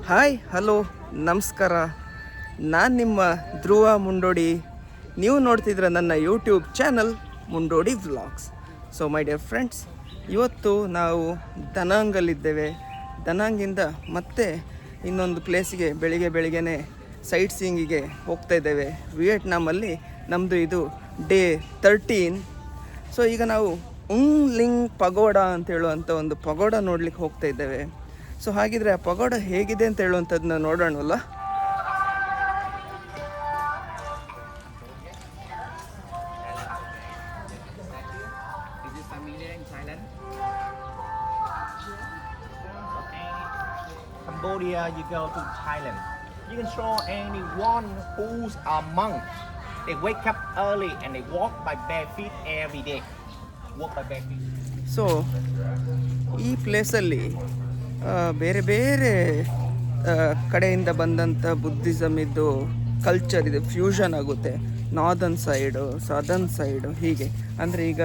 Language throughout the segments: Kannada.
ಹಾಯ್ ಹಲೋ ನಮಸ್ಕಾರ. ನಾನು ನಿಮ್ಮ ಧ್ರುವ ಮುಂಡೋಡಿ. ನೀವು ನೋಡ್ತಿದ್ರೆ ನನ್ನ YouTube channel Mundodi vlogs. So my dear friends, ಇವತ್ತು ನಾವು ದನಾಂಗಲ್ಲಿದ್ದೇವೆ. ದನಾಂಗಿಂದ ಮತ್ತೆ ಇನ್ನೊಂದು ಪ್ಲೇಸಿಗೆ ಬೆಳಿಗ್ಗೆನೇ ಸೈಟ್ ಸೀಯಿಂಗಿಗೆ ಹೋಗ್ತಾ ಇದ್ದೇವೆ. ವಿಯೆಟ್ನಾಮಲ್ಲಿ ನಮ್ಮದು ಇದು ಡೇ 13. ಸೊ ಈಗ ನಾವು ಲಿಂಗ್ ಪಗೋಡ ಅಂತ ಹೇಳುವಂಥ ಒಂದು ಪಗೋಡ ನೋಡ್ಲಿಕ್ಕೆ ಹೋಗ್ತಾ ಇದ್ದೇವೆ. ಸೊ ಹಾಗಿದ್ರೆ ಆ ಪಗೋಡ ಹೇಗಿದೆ ಅಂತ ಹೇಳುವಂಥದ್ದನ್ನ ನೋಡೋಣವಲ್ಲ. Cambodia, you go to Thailand. You can show anyone who's a monk. They wake up early and they walk by bare feet every day. Walk by bare feet. So ಈ ಪ್ಲೇಸಲ್ಲಿ ಬೇರೆ ಬೇರೆ ಕಡೆಯಿಂದ ಬಂದಂಥ ಬುದ್ಧಿಸಮ್ ಇದ್ದು ಕಲ್ಚರ್ ಇದೆ, ಫ್ಯೂಷನ್ ಆಗುತ್ತೆ. ನಾರ್ದರ್ನ್ ಸೈಡು, ಸದರ್ನ್ ಸೈಡು, ಹೀಗೆ. ಅಂದರೆ ಈಗ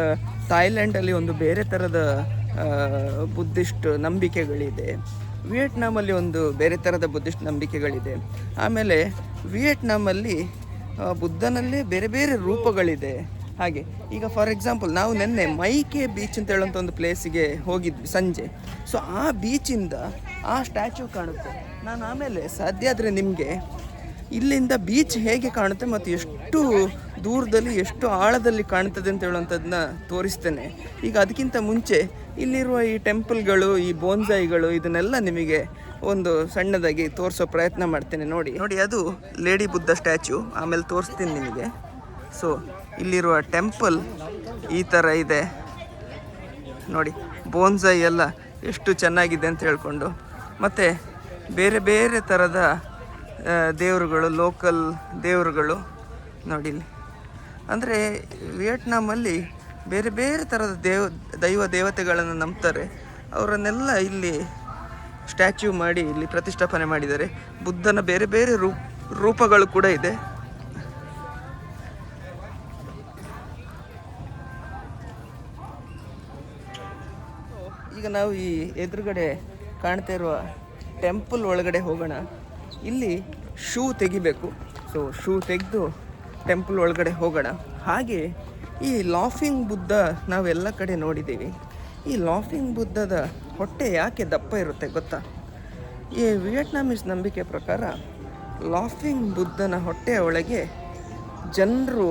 ಥಾಯ್ಲ್ಯಾಂಡಲ್ಲಿ ಒಂದು ಬೇರೆ ಥರದ ಬುದ್ಧಿಸ್ಟ್ ನಂಬಿಕೆಗಳಿದೆ, ವಿಯೆಟ್ನಾಮಲ್ಲಿ ಒಂದು ಬೇರೆ ಥರದ ಬುದ್ಧಿಸ್ಟ್ ನಂಬಿಕೆಗಳಿದೆ. ಆಮೇಲೆ ವಿಯೆಟ್ನಾಮಲ್ಲಿ ಬುದ್ಧನಲ್ಲೇ ಬೇರೆ ಬೇರೆ ರೂಪಗಳಿದೆ. ಹಾಗೆ ಈಗ ಫಾರ್ ಎಕ್ಸಾಂಪಲ್ ನಾವು ನಿನ್ನೆ ಮೈಕೆ ಬೀಚ್ ಅಂತ ಹೇಳುವಂಥ ಒಂದು ಪ್ಲೇಸಿಗೆ ಹೋಗಿದ್ವಿ ಸಂಜೆ. ಸೊ ಆ ಬೀಚಿಂದ ಆ ಸ್ಟ್ಯಾಚ್ಯೂ ಕಾಣುತ್ತೆ. ನಾನು ಆಮೇಲೆ ಸಾಧ್ಯ ಆದರೆ ನಿಮಗೆ ಇಲ್ಲಿಂದ ಬೀಚ್ ಹೇಗೆ ಕಾಣುತ್ತೆ ಮತ್ತು ಎಷ್ಟು ದೂರದಲ್ಲಿ ಎಷ್ಟು ಆಳದಲ್ಲಿ ಕಾಣ್ತದೆ ಅಂತ ಹೇಳುವಂಥದ್ದನ್ನ ತೋರಿಸ್ತೇನೆ. ಈಗ ಅದಕ್ಕಿಂತ ಮುಂಚೆ ಇಲ್ಲಿರುವ ಈ ಟೆಂಪಲ್ಗಳು, ಈ ಬೋನ್ಸಾಯಿಗಳು, ಇದನ್ನೆಲ್ಲ ನಿಮಗೆ ಒಂದು ಸಣ್ಣದಾಗಿ ತೋರಿಸೋ ಪ್ರಯತ್ನ ಮಾಡ್ತೇನೆ. ನೋಡಿ, ಅದು ಲೇಡಿ ಬುದ್ಧ ಸ್ಟ್ಯಾಚ್ಯೂ. ಆಮೇಲೆ ತೋರಿಸ್ತೀನಿ ನಿಮಗೆ. ಸೊ ಇಲ್ಲಿರುವ ಟೆಂಪಲ್ ಈ ಥರ ಇದೆ ನೋಡಿ. ಬೋನ್ಸಾಯಿ ಎಲ್ಲ ಎಷ್ಟು ಚೆನ್ನಾಗಿದೆ ಅಂತ ಹೇಳ್ಕೊಂಡು, ಮತ್ತು ಬೇರೆ ಬೇರೆ ಥರದ ದೇವರುಗಳು, ಲೋಕಲ್ ದೇವರುಗಳು ನೋಡಿ ಇಲ್ಲಿ. ಅಂದರೆ ವಿಯೆಟ್ನಾಮಲ್ಲಿ ಬೇರೆ ಬೇರೆ ಥರದ ದೈವ ದೇವತೆಗಳನ್ನು ನಂಬ್ತಾರೆ. ಅವರನ್ನೆಲ್ಲ ಇಲ್ಲಿ ಸ್ಟ್ಯಾಚ್ಯೂ ಮಾಡಿ ಇಲ್ಲಿ ಪ್ರತಿಷ್ಠಾಪನೆ ಮಾಡಿದ್ದಾರೆ. ಬುದ್ಧನ ಬೇರೆ ಬೇರೆ ರೂಪಗಳು ಕೂಡ ಇದೆ. ಈಗ ನಾವು ಈ ಎದುರುಗಡೆ ಕಾಣ್ತಾ ಇರುವ ಟೆಂಪಲ್ ಒಳಗಡೆ ಹೋಗೋಣ. ಇಲ್ಲಿ ಶೂ ತೆಗಿಬೇಕು. ಸೊ ಶೂ ತೆಗೆದು ಟೆಂಪಲ್ ಒಳಗಡೆ ಹೋಗೋಣ. ಹಾಗೆ ಈ ಲಾಫಿಂಗ್ ಬುದ್ಧ ನಾವೆಲ್ಲ ಕಡೆ ನೋಡಿದ್ದೀವಿ. ಈ ಲಾಫಿಂಗ್ ಬುದ್ಧದ ಹೊಟ್ಟೆ ಯಾಕೆ ದಪ್ಪ ಇರುತ್ತೆ ಗೊತ್ತಾ? ಈ ವಿಯೆಟ್ನಾಮೀಸ್ ನಂಬಿಕೆ ಪ್ರಕಾರ ಲಾಫಿಂಗ್ ಬುದ್ಧನ ಹೊಟ್ಟೆಯ ಒಳಗೆ ಜನರು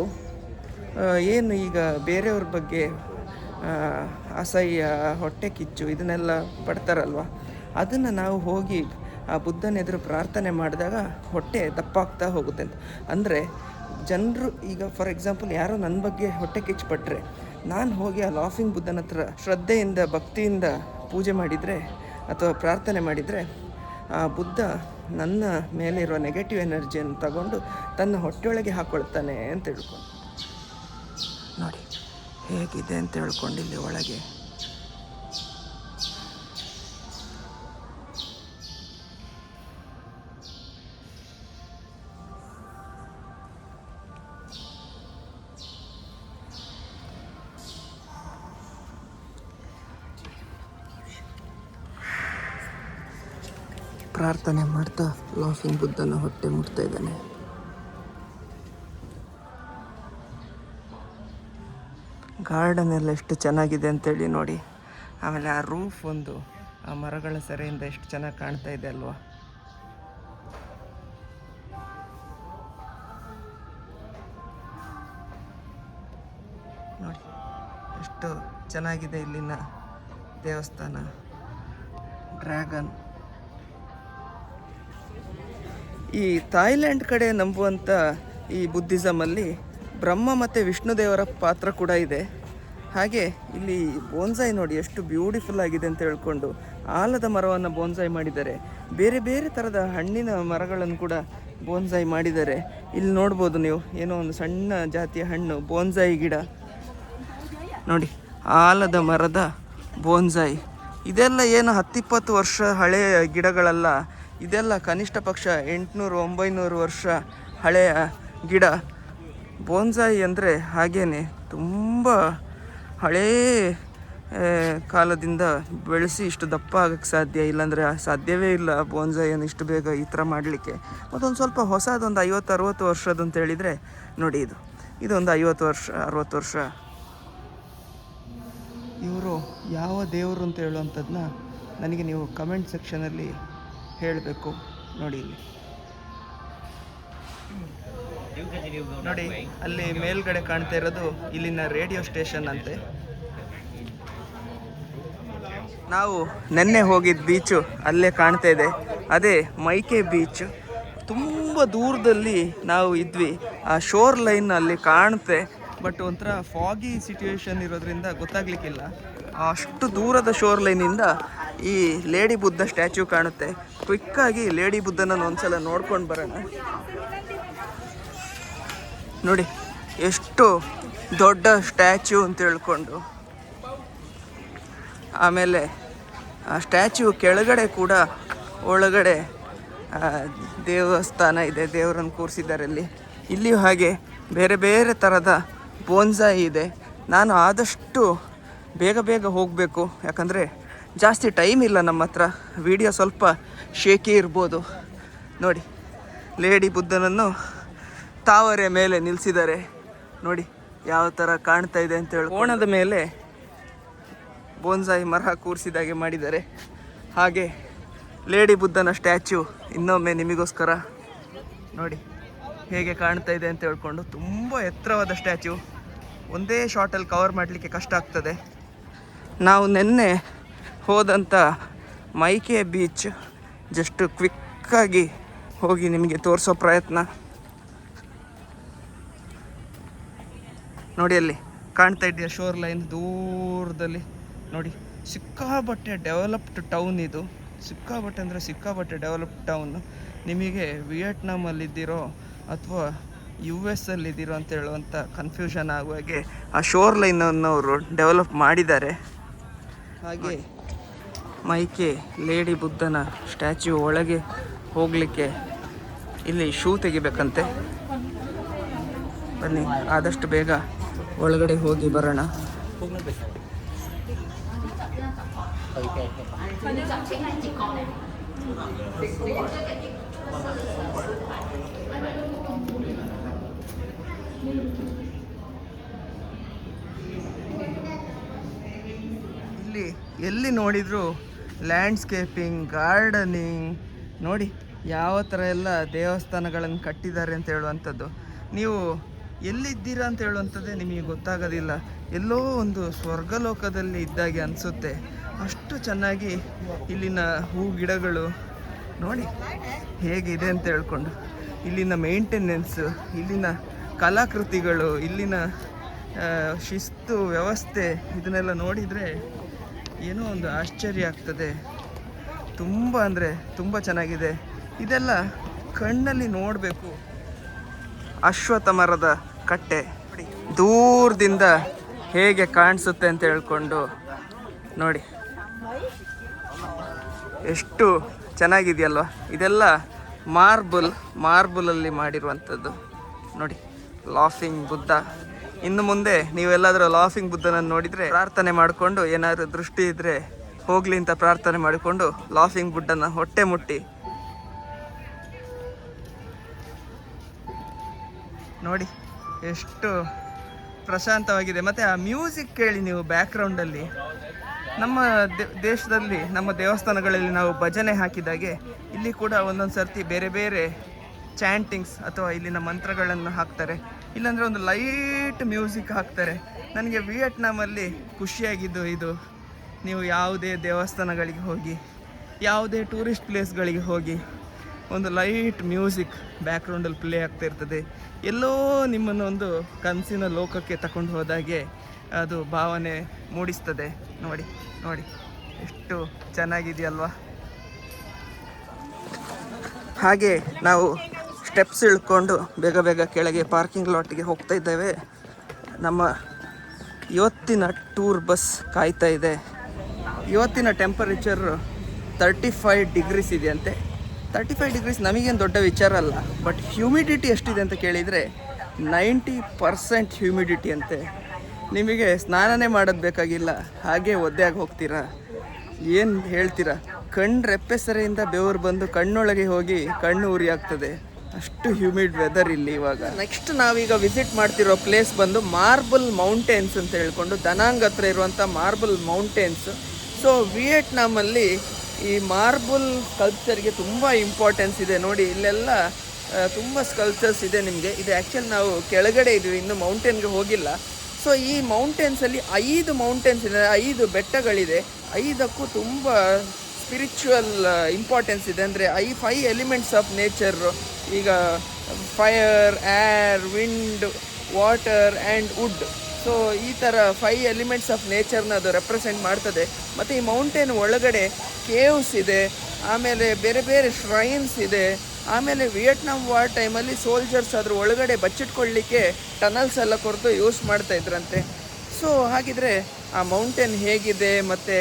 ಏನು ಈಗ ಬೇರೆಯವ್ರ ಬಗ್ಗೆ ಅಸಹ್ಯ, ಹೊಟ್ಟೆ ಕಿಚ್ಚು ಇದನ್ನೆಲ್ಲ ಪಡ್ತಾರಲ್ವ, ಅದನ್ನು ನಾವು ಹೋಗಿ ಆ ಬುದ್ಧನ ಎದುರು ಪ್ರಾರ್ಥನೆ ಮಾಡಿದಾಗ ಹೊಟ್ಟೆ ದಪ್ಪಾಗ್ತಾ ಹೋಗುತ್ತೆ ಅಂತ. ಅಂದರೆ ಜನರು ಈಗ ಫಾರ್ ಎಕ್ಸಾಂಪಲ್ ಯಾರೋ ನನ್ನ ಬಗ್ಗೆ ಹೊಟ್ಟೆ ಕಿಚ್ಚು ಪಟ್ಟರೆ ನಾನು ಹೋಗಿ ಆ ಲಾಫಿಂಗ್ ಬುದ್ಧನ ಹತ್ರ ಶ್ರದ್ಧೆಯಿಂದ ಭಕ್ತಿಯಿಂದ ಪೂಜೆ ಮಾಡಿದರೆ ಅಥವಾ ಪ್ರಾರ್ಥನೆ ಮಾಡಿದರೆ ಆ ಬುದ್ಧ ನನ್ನ ಮೇಲೆ ಇರುವ ನೆಗೆಟಿವ್ ಎನರ್ಜಿಯನ್ನು ತಗೊಂಡು ತನ್ನ ಹೊಟ್ಟೆಯೊಳಗೆ ಹಾಕ್ಕೊಳ್ತಾನೆ ಅಂತ ಹೇಳ್ಕೊಂಡು ನೋಡಿ ಹೇಗಿದೆ ಅಂತ ಹೇಳ್ಕೊಂಡು ಇಲ್ಲಿ ಒಳಗೆ. ಪ್ರಾರ್ಥನೆ ಮಾಡ್ತಾ ಲಾಫಿಂಗ್ ಬುದ್ಧನ ಹೊಟ್ಟೆ ಮುಟ್ತಾ ಇದ್ದಾನೆ. ಗಾರ್ಡನ್ ಎಲ್ಲ ಎಷ್ಟು ಚೆನ್ನಾಗಿದೆ ಅಂತೇಳಿ ನೋಡಿ. ಆಮೇಲೆ ಆ ರೂಫ್ ಒಂದು ಆ ಮರಗಳ ಸೆರೆಯಿಂದ ಎಷ್ಟು ಚೆನ್ನಾಗಿ ಕಾಣ್ತಾ ಇದೆ ಅಲ್ವಾ. ನೋಡಿ ಎಷ್ಟು ಚೆನ್ನಾಗಿದೆ ಇಲ್ಲಿನ ದೇವಸ್ಥಾನ. ಡ್ರ್ಯಾಗನ್. ಈ ಥಾಯ್ಲ್ಯಾಂಡ್ ಕಡೆ ನಂಬುವಂಥ ಈ ಬುದ್ಧಿಸಮಲ್ಲಿ ಬ್ರಹ್ಮ ಮತ್ತು ವಿಷ್ಣು ದೇವರ ಪಾತ್ರ ಕೂಡ ಇದೆ. ಹಾಗೆ ಇಲ್ಲಿ ಬೋನ್ಸಾಯಿ ನೋಡಿ ಎಷ್ಟು ಬ್ಯೂಟಿಫುಲ್ ಆಗಿದೆ ಅಂತ ಹೇಳ್ಕೊಂಡು ಆಲದ ಮರವನ್ನು ಬೋನ್ಸಾಯಿ ಮಾಡಿದ್ದಾರೆ. ಬೇರೆ ಬೇರೆ ಥರದ ಹಣ್ಣಿನ ಮರಗಳನ್ನು ಕೂಡ ಬೋನ್ಸಾಯಿ ಮಾಡಿದ್ದಾರೆ. ಇಲ್ಲಿ ನೋಡ್ಬೋದು ನೀವು, ಏನೋ ಒಂದು ಸಣ್ಣ ಜಾತಿಯ ಹಣ್ಣು ಬೋನ್ಸಾಯಿ ಗಿಡ ನೋಡಿ. ಆಲದ ಮರದ ಬೋನ್ಸಾಯಿ ಇದೆಲ್ಲ ಏನು 10-20 ವರ್ಷ ಹಳೆಯ ಗಿಡಗಳಲ್ಲ. ಇದೆಲ್ಲ ಕನಿಷ್ಠ ಪಕ್ಷ 800-900 ವರ್ಷ ಹಳೆಯ ಗಿಡ. ಬೋನ್ಸಾಯಿ ಅಂದರೆ ಹಾಗೇ ತುಂಬ ಹಳೇ ಕಾಲದಿಂದ ಬೆಳೆಸಿ ಇಷ್ಟು ದಪ್ಪ ಆಗೋಕ್ಕೆ ಸಾಧ್ಯ, ಇಲ್ಲಾಂದರೆ ಸಾಧ್ಯವೇ ಇಲ್ಲ ಬೋನ್ಸಾಯನ್ನು ಇಷ್ಟು ಬೇಗ ಈ ಥರ ಮಾಡಲಿಕ್ಕೆ. ಮತ್ತೊಂದು ಸ್ವಲ್ಪ ಹೊಸದೊಂದು 50-60 ವರ್ಷದ್ದು ಅಂತ ಹೇಳಿದರೆ ನೋಡಿ, ಇದೊಂದು 50 ವರ್ಷ 60 ವರ್ಷ. ಇವರು ಯಾವ ದೇವರು ಅಂತ ಹೇಳುವಂಥದ್ದನ್ನ ನನಗೆ ನೀವು ಕಮೆಂಟ್ ಸೆಕ್ಷನಲ್ಲಿ ಹೇಳಬೇಕು. ನೋಡಿ ಇಲ್ಲಿ ನೋಡಿ, ಅಲ್ಲಿ ಮೇಲ್ಗಡೆ ಕಾಣ್ತಾ ಇರೋದು ಇಲ್ಲಿನ ರೇಡಿಯೋ ಸ್ಟೇಷನ್ ಅಂತೆ. ನಾವು ನೆನ್ನೆ ಹೋಗಿದ್ದ ಬೀಚು ಅಲ್ಲೇ ಕಾಣ್ತಾ ಇದೆ, ಅದೇ ಮೈಕೆ ಬೀಚ್. ತುಂಬ ದೂರದಲ್ಲಿ ನಾವು ಇದ್ವಿ, ಆ ಶೋರ್ ಲೈನ್ ಅಲ್ಲಿ ಕಾಣುತ್ತೆ, ಬಟ್ ಒಂಥರ ಫಾಗಿ ಸಿಚುವೇಶನ್ ಇರೋದ್ರಿಂದ ಗೊತ್ತಾಗ್ಲಿಕ್ಕಿಲ್ಲ. ಅಷ್ಟು ದೂರದ ಶೋರ್ ಲೈನಿಂದ ಈ ಲೇಡಿ ಬುದ್ಧ ಸ್ಟ್ಯಾಚ್ಯೂ ಕಾಣುತ್ತೆ. ಕ್ವಿಕ್ಕಾಗಿ ಲೇಡಿ ಬುದ್ಧನ ಒಂದ್ಸಲ ನೋಡ್ಕೊಂಡು ಬರೋಣ. ನೋಡಿ ಎಷ್ಟು ದೊಡ್ಡ ಸ್ಟ್ಯಾಚ್ಯೂ ಅಂತ ಹೇಳ್ಕೊಂಡು. ಆಮೇಲೆ ಆ ಸ್ಟ್ಯಾಚ್ಯೂ ಕೆಳಗಡೆ ಕೂಡ ಒಳಗಡೆ ದೇವಸ್ಥಾನ ಇದೆ, ದೇವರನ್ನು ಕೂರಿಸಿದ್ದಾರೆ ಅಲ್ಲಿ. ಇಲ್ಲಿಯೂ ಹಾಗೆ ಬೇರೆ ಬೇರೆ ಥರದ ಬೋನ್ಸಾಯಿ ಇದೆ. ನಾನು ಆದಷ್ಟು ಬೇಗ ಹೋಗಬೇಕು, ಯಾಕಂದರೆ ಜಾಸ್ತಿ ಟೈಮ್ ಇಲ್ಲ ನಮ್ಮ ಹತ್ರ. ವಿಡಿಯೋ ಸ್ವಲ್ಪ ಶೇಕಿ ಇರ್ಬೋದು. ನೋಡಿ, ಲೇಡಿ ಬುದ್ಧನನ್ನು ತಾವರೆ ಮೇಲೆ ನಿಲ್ಲಿಸಿದ್ದಾರೆ. ನೋಡಿ ಯಾವ ಥರ ಕಾಣ್ತಾ ಇದೆ ಅಂತ ಹೇಳಿ. ಕೋಣದ ಮೇಲೆ ಬೋನ್ಸಾಯಿ ಮರ ಕೂರಿಸಿದಾಗೆ ಮಾಡಿದ್ದಾರೆ. ಹಾಗೆ ಲೇಡಿ ಬುದ್ಧನ ಸ್ಟ್ಯಾಚ್ಯೂ ಇನ್ನೊಮ್ಮೆ ನಿಮಗೋಸ್ಕರ ನೋಡಿ ಹೇಗೆ ಕಾಣ್ತಾ ಇದೆ ಅಂತ ಹೇಳ್ಕೊಂಡು. ತುಂಬ ಎತ್ತರವಾದ ಸ್ಟ್ಯಾಚ್ಯೂ, ಒಂದೇ ಶಾರ್ಟಲ್ಲಿ ಕವರ್ ಮಾಡಲಿಕ್ಕೆ ಕಷ್ಟ ಆಗ್ತದೆ. ನಾವು ನಿನ್ನೆ ಹೋದಂಥ ಮೈಕೆ ಬೀಚ್ ಜಸ್ಟ್ ಕ್ವಿಕ್ಕಾಗಿ ಹೋಗಿ ನಿಮಗೆ ತೋರಿಸೋ ಪ್ರಯತ್ನ. ನೋಡಿ ಅಲ್ಲಿ ಕಾಣ್ತಾ ಇದೆಯಾ ಶೋರ್ ಲೈನ್ ದೂರದಲ್ಲಿ. ನೋಡಿ ಸಿಕ್ಕಾಬಟ್ಟೆ ಡೆವಲಪ್ಡ್ ಟೌನ್ ಇದು, ಸಿಕ್ಕಾಬಟ್ಟೆ ಅಂದರೆ ಸಿಕ್ಕಾಬಟ್ಟೆ ಡೆವಲಪ್ಡ್ ಟೌನ್. ನಿಮಗೆ ವಿಯೆಟ್ನಾಮಲ್ಲಿದ್ದಿರೋ ಅಥವಾ US ಅಲ್ಲಿದ್ದಿರೋ ಅಂತ ಹೇಳುವಂಥ ಕನ್ಫ್ಯೂಷನ್ ಆಗುವಾಗೆ ಆ ಶೋರ್ ಲೈನನ್ನು ಅವರು ಡೆವಲಪ್ ಮಾಡಿದ್ದಾರೆ. ಹಾಗೆ ಮೈಕೆ ಲೇಡಿ ಬುದ್ಧನ ಸ್ಟ್ಯಾಚ್ಯೂ ಒಳಗೆ ಹೋಗಲಿಕ್ಕೆ ಇಲ್ಲಿ ಶೂ ತೆಗಿಬೇಕಂತೆ. ಬನ್ನಿ ಆದಷ್ಟು ಬೇಗ ಒಳಗಡೆ ಹೋಗಿ ಬರೋಣ. ಇಲ್ಲಿ ಎಲ್ಲಿ ನೋಡಿದ್ರು ಲ್ಯಾಂಡ್ಸ್ಕೇಪಿಂಗ್, ಗಾರ್ಡನಿಂಗ್. ನೋಡಿ ಯಾವ ಥರ ಎಲ್ಲ ದೇವಸ್ಥಾನಗಳನ್ನು ಕಟ್ಟಿದ್ದಾರೆ ಅಂತ ಹೇಳುವಂಥದ್ದು. ನೀವು ಎಲ್ಲಿದ್ದೀರಾ ಅಂತ ಹೇಳುವಂಥದ್ದೇ ನಿಮಗೆ ಗೊತ್ತಾಗೋದಿಲ್ಲ. ಎಲ್ಲೋ ಒಂದು ಸ್ವರ್ಗಲೋಕದಲ್ಲಿ ಇದ್ದಾಗೆ ಅನಿಸುತ್ತೆ, ಅಷ್ಟು ಚೆನ್ನಾಗಿ ಇಲ್ಲಿನ ಹೂ ಗಿಡಗಳು ನೋಡಿ ಹೇಗಿದೆ ಅಂತ ಹೇಳ್ಕೊಂಡು. ಇಲ್ಲಿನ ಮೇಂಟೆನೆನ್ಸು, ಇಲ್ಲಿನ ಕಲಾಕೃತಿಗಳು, ಇಲ್ಲಿನ ಶಿಸ್ತು ವ್ಯವಸ್ಥೆ, ಇದನ್ನೆಲ್ಲ ನೋಡಿದರೆ ಏನೋ ಒಂದು ಆಶ್ಚರ್ಯ ಆಗ್ತದೆ. ತುಂಬ ಅಂದರೆ ತುಂಬ ಚೆನ್ನಾಗಿದೆ. ಇದೆಲ್ಲ ಕಣ್ಣಲ್ಲಿ ನೋಡಬೇಕು. ಅಶ್ವತ್ಥ ಮರದ ಕಟ್ಟೆ ದೂರದಿಂದ ಹೇಗೆ ಕಾಣಿಸುತ್ತೆ ಅಂತ ಹೇಳ್ಕೊಂಡು ನೋಡಿ, ಎಷ್ಟು ಚೆನ್ನಾಗಿದೆಯಲ್ವ. ಇದೆಲ್ಲ ಮಾರ್ಬಲಲ್ಲಿ ಮಾಡಿರುವಂಥದ್ದು. ನೋಡಿ ಲಾಫಿಂಗ್ ಬುದ್ಧ. ಇನ್ನು ಮುಂದೆ ನೀವೆಲ್ಲಾದರೂ ಲಾಫಿಂಗ್ ಬುದ್ಧನನ್ನು ನೋಡಿದರೆ ಪ್ರಾರ್ಥನೆ ಮಾಡಿಕೊಂಡು, ಏನಾದರೂ ದೃಷ್ಟಿ ಇದ್ದರೆ ಹೋಗಲಿ ಅಂತ ಪ್ರಾರ್ಥನೆ ಮಾಡಿಕೊಂಡು ಲಾಫಿಂಗ್ ಬುದ್ಧನ ಹೊಟ್ಟೆ ಮುಟ್ಟಿ ನೋಡಿ ಎಷ್ಟು ಪ್ರಶಾಂತವಾಗಿದೆ. ಮತ್ತು ಆ ಮ್ಯೂಸಿಕ್ ಕೇಳಿ ನೀವು ಬ್ಯಾಕ್ಗ್ರೌಂಡಲ್ಲಿ. ನಮ್ಮ ದೇಶದಲ್ಲಿ ನಮ್ಮ ದೇವಸ್ಥಾನಗಳಲ್ಲಿ ನಾವು ಭಜನೆ ಹಾಕಿದಾಗೆ ಇಲ್ಲಿ ಕೂಡ ಒಂದೊಂದು ಸರ್ತಿ ಬೇರೆ ಬೇರೆ ಚಾಂಟಿಂಗ್ಸ್ ಅಥವಾ ಇಲ್ಲಿನ ಮಂತ್ರಗಳನ್ನು ಹಾಕ್ತಾರೆ, ಇಲ್ಲಾಂದರೆ ಒಂದು ಲೈಟ್ ಮ್ಯೂಸಿಕ್ ಹಾಕ್ತಾರೆ. ನನಗೆ ವಿಯೆಟ್ನಾಮಲ್ಲಿ ಖುಷಿಯಾಗಿದ್ದು ಇದು. ನೀವು ಯಾವುದೇ ದೇವಸ್ಥಾನಗಳಿಗೆ ಹೋಗಿ, ಯಾವುದೇ ಟೂರಿಸ್ಟ್ ಪ್ಲೇಸ್ಗಳಿಗೆ ಹೋಗಿ, ಒಂದು ಲೈಟ್ ಮ್ಯೂಸಿಕ್ ಬ್ಯಾಕ್ಗ್ರೌಂಡಲ್ಲಿ ಪ್ಲೇ ಆಗ್ತಾ ಇರ್ತದೆ. ಎಲ್ಲೋ ನಿಮ್ಮನ್ನು ಒಂದು ಕನಸಿನ ಲೋಕಕ್ಕೆ ತಗೊಂಡು ಹೋದಾಗೆ ಅದು ಭಾವನೆ ಮೂಡಿಸ್ತದೆ. ನೋಡಿ ನೋಡಿ ಎಷ್ಟು ಚೆನ್ನಾಗಿದೆಯಲ್ವಾ. ಹಾಗೆ ನಾವು ಸ್ಟೆಪ್ಸ್ ಇಳ್ಕೊಂಡು ಬೇಗ ಬೇಗ ಕೆಳಗೆ ಪಾರ್ಕಿಂಗ್ ಲಾಟ್ಗೆ ಹೋಗ್ತಾ ಇದ್ದೇವೆ. ನಮ್ಮ ಇವತ್ತಿನ ಟೂರ್ ಬಸ್ ಕಾಯ್ತಾ ಇದೆ. ಇವತ್ತಿನ ಟೆಂಪರೇಚರ್ 35 ಡಿಗ್ರೀಸ್ ಇದೆಯಂತೆ. 35 ಡಿಗ್ರೀಸ್ ನಮಗೇನು ದೊಡ್ಡ ವಿಚಾರ ಅಲ್ಲ, ಬಟ್ ಹ್ಯೂಮಿಡಿಟಿ ಎಷ್ಟಿದೆ ಅಂತ ಕೇಳಿದರೆ 90% ಹ್ಯೂಮಿಡಿಟಿ ಅಂತೆ. ನಿಮಗೆ ಸ್ನಾನನೇ ಮಾಡೋದು ಬೇಕಾಗಿಲ್ಲ, ಹಾಗೆ ಒದ್ದೆಯಾಗಿ ಹೋಗ್ತೀರಾ. ಏನು ಹೇಳ್ತೀರಾ, ಕಣ್ಣು ರೆಪ್ಪೆಸರೆಯಿಂದ ಬೆವರು ಬಂದು ಕಣ್ಣೊಳಗೆ ಹೋಗಿ ಕಣ್ಣು ಉರಿ ಆಗ್ತದೆ, ಅಷ್ಟು ಹ್ಯೂಮಿಡ್ ವೆದರ್ ಇಲ್ಲಿ ಇವಾಗ. ನೆಕ್ಸ್ಟ್ ನಾವೀಗ ವಿಸಿಟ್ ಮಾಡ್ತಿರೋ ಪ್ಲೇಸ್ ಬಂದು ಮಾರ್ಬಲ್ ಮೌಂಟೇನ್ಸ್ ಅಂತ ಹೇಳ್ಕೊಂಡು ದನಾಂಗ್ ಹತ್ರ ಇರುವಂಥ ಮಾರ್ಬಲ್ ಮೌಂಟೇನ್ಸ್. ಸೊ ವಿಯೆಟ್ನಾಮಲ್ಲಿ ಈ ಮಾರ್ಬಲ್ ಸ್ಕಲ್ಪ್ಚರ್ಗೆ ತುಂಬ ಇಂಪಾರ್ಟೆನ್ಸ್ ಇದೆ. ನೋಡಿ ಇಲ್ಲೆಲ್ಲ ತುಂಬ ಸ್ಕಲ್ಪ್ಚರ್ಸ್ ಇದೆ ನಿಮಗೆ. ಇದು ಆ್ಯಕ್ಚುಲಿ ನಾವು ಕೆಳಗಡೆ ಇದ್ದೀವಿ, ಇನ್ನು ಮೌಂಟೇನ್ಗೆ ಹೋಗಿಲ್ಲ. ಸೊ ಈ ಮೌಂಟೇನ್ಸಲ್ಲಿ 5 ಮೌಂಟೇನ್ಸ್ ಇದೆ, 5 ಬೆಟ್ಟಗಳಿದೆ. 5ಕ್ಕೂ ತುಂಬ ಸ್ಪಿರಿಚುವಲ್ ಇಂಪಾರ್ಟೆನ್ಸ್ ಇದೆ. ಅಂದರೆ 5 ಎಲಿಮೆಂಟ್ಸ್ ಆಫ್ ನೇಚರ್. ಈಗ fire, air, wind, water and wood. So ಈ ಥರ 5 ಎಲಿಮೆಂಟ್ಸ್ ಆಫ್ ನೇಚರ್ನ ಅದು ರೆಪ್ರೆಸೆಂಟ್ ಮಾಡ್ತದೆ. ಮತ್ತು ಈ ಮೌಂಟೇನ್ ಒಳಗಡೆ ಕೇವ್ಸ್ ಇದೆ, ಆಮೇಲೆ ಬೇರೆ ಬೇರೆ ಶ್ರೈನ್ಸ್ ಇದೆ. ಆಮೇಲೆ ವಿಯೆಟ್ನಾಂ ವಾರ್ ಟೈಮಲ್ಲಿ ಸೋಲ್ಜರ್ಸ್ ಅದ್ರ ಒಳಗಡೆ ಬಚ್ಚಿಟ್ಕೊಳ್ಳಿಕ್ಕೆ ಟನಲ್ಸ್ ಎಲ್ಲ ಕೊರೆದು ಯೂಸ್ ಮಾಡ್ತಾ ಇದ್ರಂತೆ. ಸೊ ಹಾಗಿದ್ರೆ ಆ ಮೌಂಟೇನ್ ಹೇಗಿದೆ ಮತ್ತು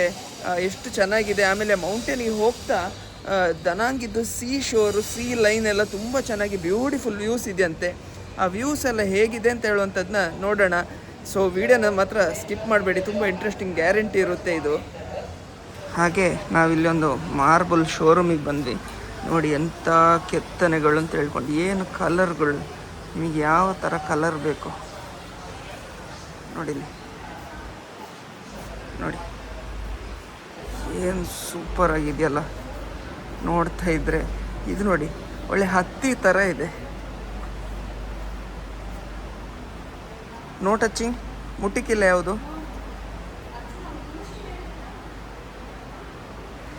ಎಷ್ಟು ಚೆನ್ನಾಗಿದೆ. ಆಮೇಲೆ ಮೌಂಟೇನಿಗೆ ಹೋಗ್ತಾ ದನಾಂಗಿದ್ದು ಸೀ ಶೋರು, ಸೀ ಲೈನ್ ಎಲ್ಲ ತುಂಬ ಚೆನ್ನಾಗಿ ಬ್ಯೂಟಿಫುಲ್ ವ್ಯೂಸ್ ಇದೆಯಂತೆ. ಆ ವ್ಯೂಸ್ ಎಲ್ಲ ಹೇಗಿದೆ ಅಂತ ಹೇಳುವಂಥದ್ದನ್ನ ನೋಡೋಣ. ಸೊ ವಿಡಿಯೋನ ಮಾತ್ರ ಸ್ಕಿಪ್ ಮಾಡಬೇಡಿ, ತುಂಬ ಇಂಟ್ರೆಸ್ಟಿಂಗ್, ಗ್ಯಾರಂಟಿ ಇರುತ್ತೆ ಇದು. ಹಾಗೆ ನಾವಿಲ್ಲಿ ಒಂದು ಮಾರ್ಬಲ್ ಶೋರೂಮಿಗೆ ಬಂದ್ವಿ. ನೋಡಿ ಎಂಥ ಕೆತ್ತನೆಗಳು ಅಂತ ಹೇಳ್ಕೊಂಡು, ಏನು ಕಲರ್ಗಳು, ನಿಮಗೆ ಯಾವ ಥರ ಕಲರ್ ಬೇಕು ನೋಡಿ. ನೋಡಿ ಏನು ಸೂಪರ್ ಆಗಿದೆಯಲ್ಲ, ನೋಡ್ತಾ ಇದ್ದರೆ. ಇದು ನೋಡಿ ಒಳ್ಳೆ ಹತ್ತಿ ಥರ ಇದೆ. ನೋ ಟಚಿಂಗ್, ಮುಟ್ಟಿಕ್ಕಿಲ್ಲ ಯಾವುದು.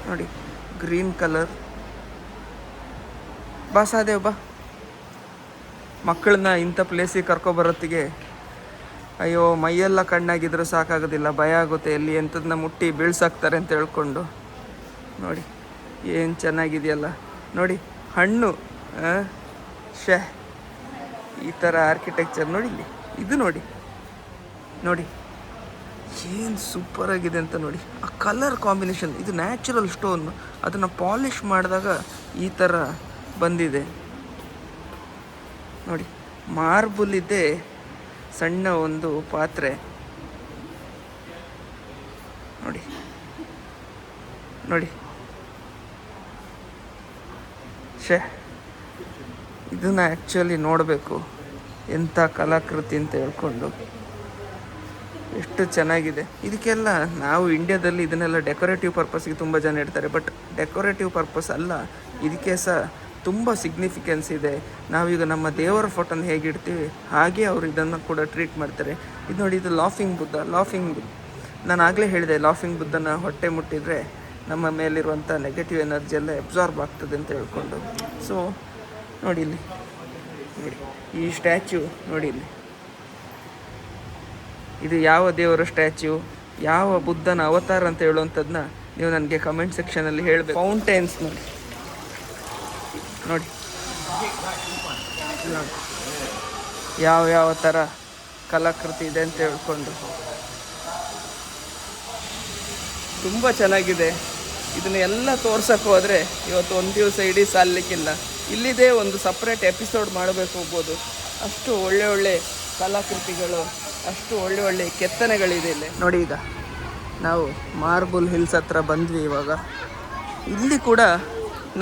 ನೋಡಿ ಗ್ರೀನ್ ಕಲರ್. ಬಾ ಸಾದೇವ್ ಬಾ. ಮಕ್ಕಳನ್ನ ಇಂಥ ಪ್ಲೇಸಿಗೆ ಕರ್ಕೊಬರೋತ್ತಿಗೆ ಅಯ್ಯೋ ಮೈಯೆಲ್ಲ ಕಣ್ಣಾಗಿದ್ರೂ ಸಾಕಾಗೋದಿಲ್ಲ, ಭಯ ಆಗುತ್ತೆ ಎಲ್ಲಿ ಎಂಥದನ್ನ ಮುಟ್ಟಿ ಬೀಳ್ಸಾಕ್ತಾರೆ ಅಂತ ಹೇಳ್ಕೊಂಡು. ನೋಡಿ ಏನು ಚೆನ್ನಾಗಿದೆಯಲ್ಲ. ನೋಡಿ ಹಣ್ಣು, ಈ ಥರ ಆರ್ಕಿಟೆಕ್ಚರ್ ನೋಡಿ ಇಲ್ಲಿ. ಇದು ನೋಡಿ ನೋಡಿ ಏನು ಸೂಪರಾಗಿದೆ ಅಂತ ನೋಡಿ. ಆ ಕಲರ್ ಕಾಂಬಿನೇಷನ್, ಇದು ನ್ಯಾಚುರಲ್ ಸ್ಟೋನ್, ಅದನ್ನು ಪಾಲಿಷ್ ಮಾಡಿದಾಗ ಈ ಥರ ಬಂದಿದೆ ನೋಡಿ. ಮಾರ್ಬಲ್ ಇದೆ, ಸಣ್ಣ ಒಂದು ಪಾತ್ರೆ ನೋಡಿ. ನೋಡಿ ಇದನ್ನ ಆ್ಯಕ್ಚುಲಿ ನೋಡಬೇಕು, ಎಂಥ ಕಲಾಕೃತಿ ಅಂತ ಹೇಳ್ಕೊಂಡು. ಎಷ್ಟು ಚೆನ್ನಾಗಿದೆ. ಇದಕ್ಕೆಲ್ಲ ನಾವು ಇಂಡಿಯಾದಲ್ಲಿ ಇದನ್ನೆಲ್ಲ ಡೆಕೋರೇಟಿವ್ ಪರ್ಪಸ್ಗೆ ತುಂಬ ಜನ ಇಡ್ತಾರೆ, ಬಟ್ ಡೆಕೋರೇಟಿವ್ ಪರ್ಪಸ್ ಅಲ್ಲ, ಇದಕ್ಕೆ ಸಹ ತುಂಬ ಸಿಗ್ನಿಫಿಕೆನ್ಸ್ ಇದೆ. ನಾವೀಗ ನಮ್ಮ ದೇವರ ಫೋಟೋನ ಹೇಗೆ ಇಡ್ತೀವಿ ಹಾಗೆ ಅವರು ಇದನ್ನು ಕೂಡ ಟ್ರೀಟ್ ಮಾಡ್ತಾರೆ. ಇದು ನೋಡಿ, ಇದು ಲಾಫಿಂಗ್ ಬುದ್ಧ. ನಾನು ಆಗಲೇ ಹೇಳಿದೆ, ಲಾಫಿಂಗ್ ಬುದ್ಧನ ಹೊಟ್ಟೆ ಮುಟ್ಟಿದರೆ ನಮ್ಮ ಮೇಲಿರುವಂಥ ನೆಗೆಟಿವ್ ಎನರ್ಜಿ ಎಲ್ಲ ಅಬ್ಸಾರ್ಬ್ ಆಗ್ತದೆ ಅಂತ ಹೇಳ್ಕೊಂಡು. ಸೊ ನೋಡಿ ಇಲ್ಲಿ, ನೋಡಿ ಈ ಸ್ಟ್ಯಾಚ್ಯೂ ನೋಡಿ ಇಲ್ಲಿ. ಇದು ಯಾವ ದೇವರ ಸ್ಟ್ಯಾಚ್ಯೂ, ಯಾವ ಬುದ್ಧನ ಅವತಾರ ಅಂತ ಹೇಳುವಂಥದ್ದನ್ನ ನೀವು ನನಗೆ ಕಮೆಂಟ್ ಸೆಕ್ಷನಲ್ಲಿ ಹೇಳಬೇಕು. ಫೌಂಟೇನ್ಸ್ ನೋಡಿ ನೋಡಿ ನೋಡಿ ಯಾವ ಥರ ಕಲಾಕೃತಿ ಇದೆ ಅಂತ ಹೇಳ್ಕೊಂಡು ತುಂಬ ಚೆನ್ನಾಗಿದೆ. ಇದನ್ನೆಲ್ಲ ತೋರ್ಸಕ್ಕೆ ಹೋದರೆ ಇವತ್ತು ಒಂದು ದಿವಸ ಇಡೀ ಸಾಲಲಿಕ್ಕಿಲ್ಲ. ಇಲ್ಲಿದೆ ಒಂದು ಸಪ್ರೇಟ್ ಎಪಿಸೋಡ್ ಮಾಡಬೇಕು ಹೋಗ್ಬೋದು. ಅಷ್ಟು ಒಳ್ಳೆ ಕಲಾಕೃತಿಗಳು, ಅಷ್ಟು ಒಳ್ಳೆ ಕೆತ್ತನೆಗಳಿದೆ ಇಲ್ಲಿ ನೋಡಿ. ಈಗ ನಾವು ಮಾರ್ಬಲ್ ಹಿಲ್ಸ್ ಹತ್ರ ಬಂದ್ವಿ. ಇವಾಗ ಇಲ್ಲಿ ಕೂಡ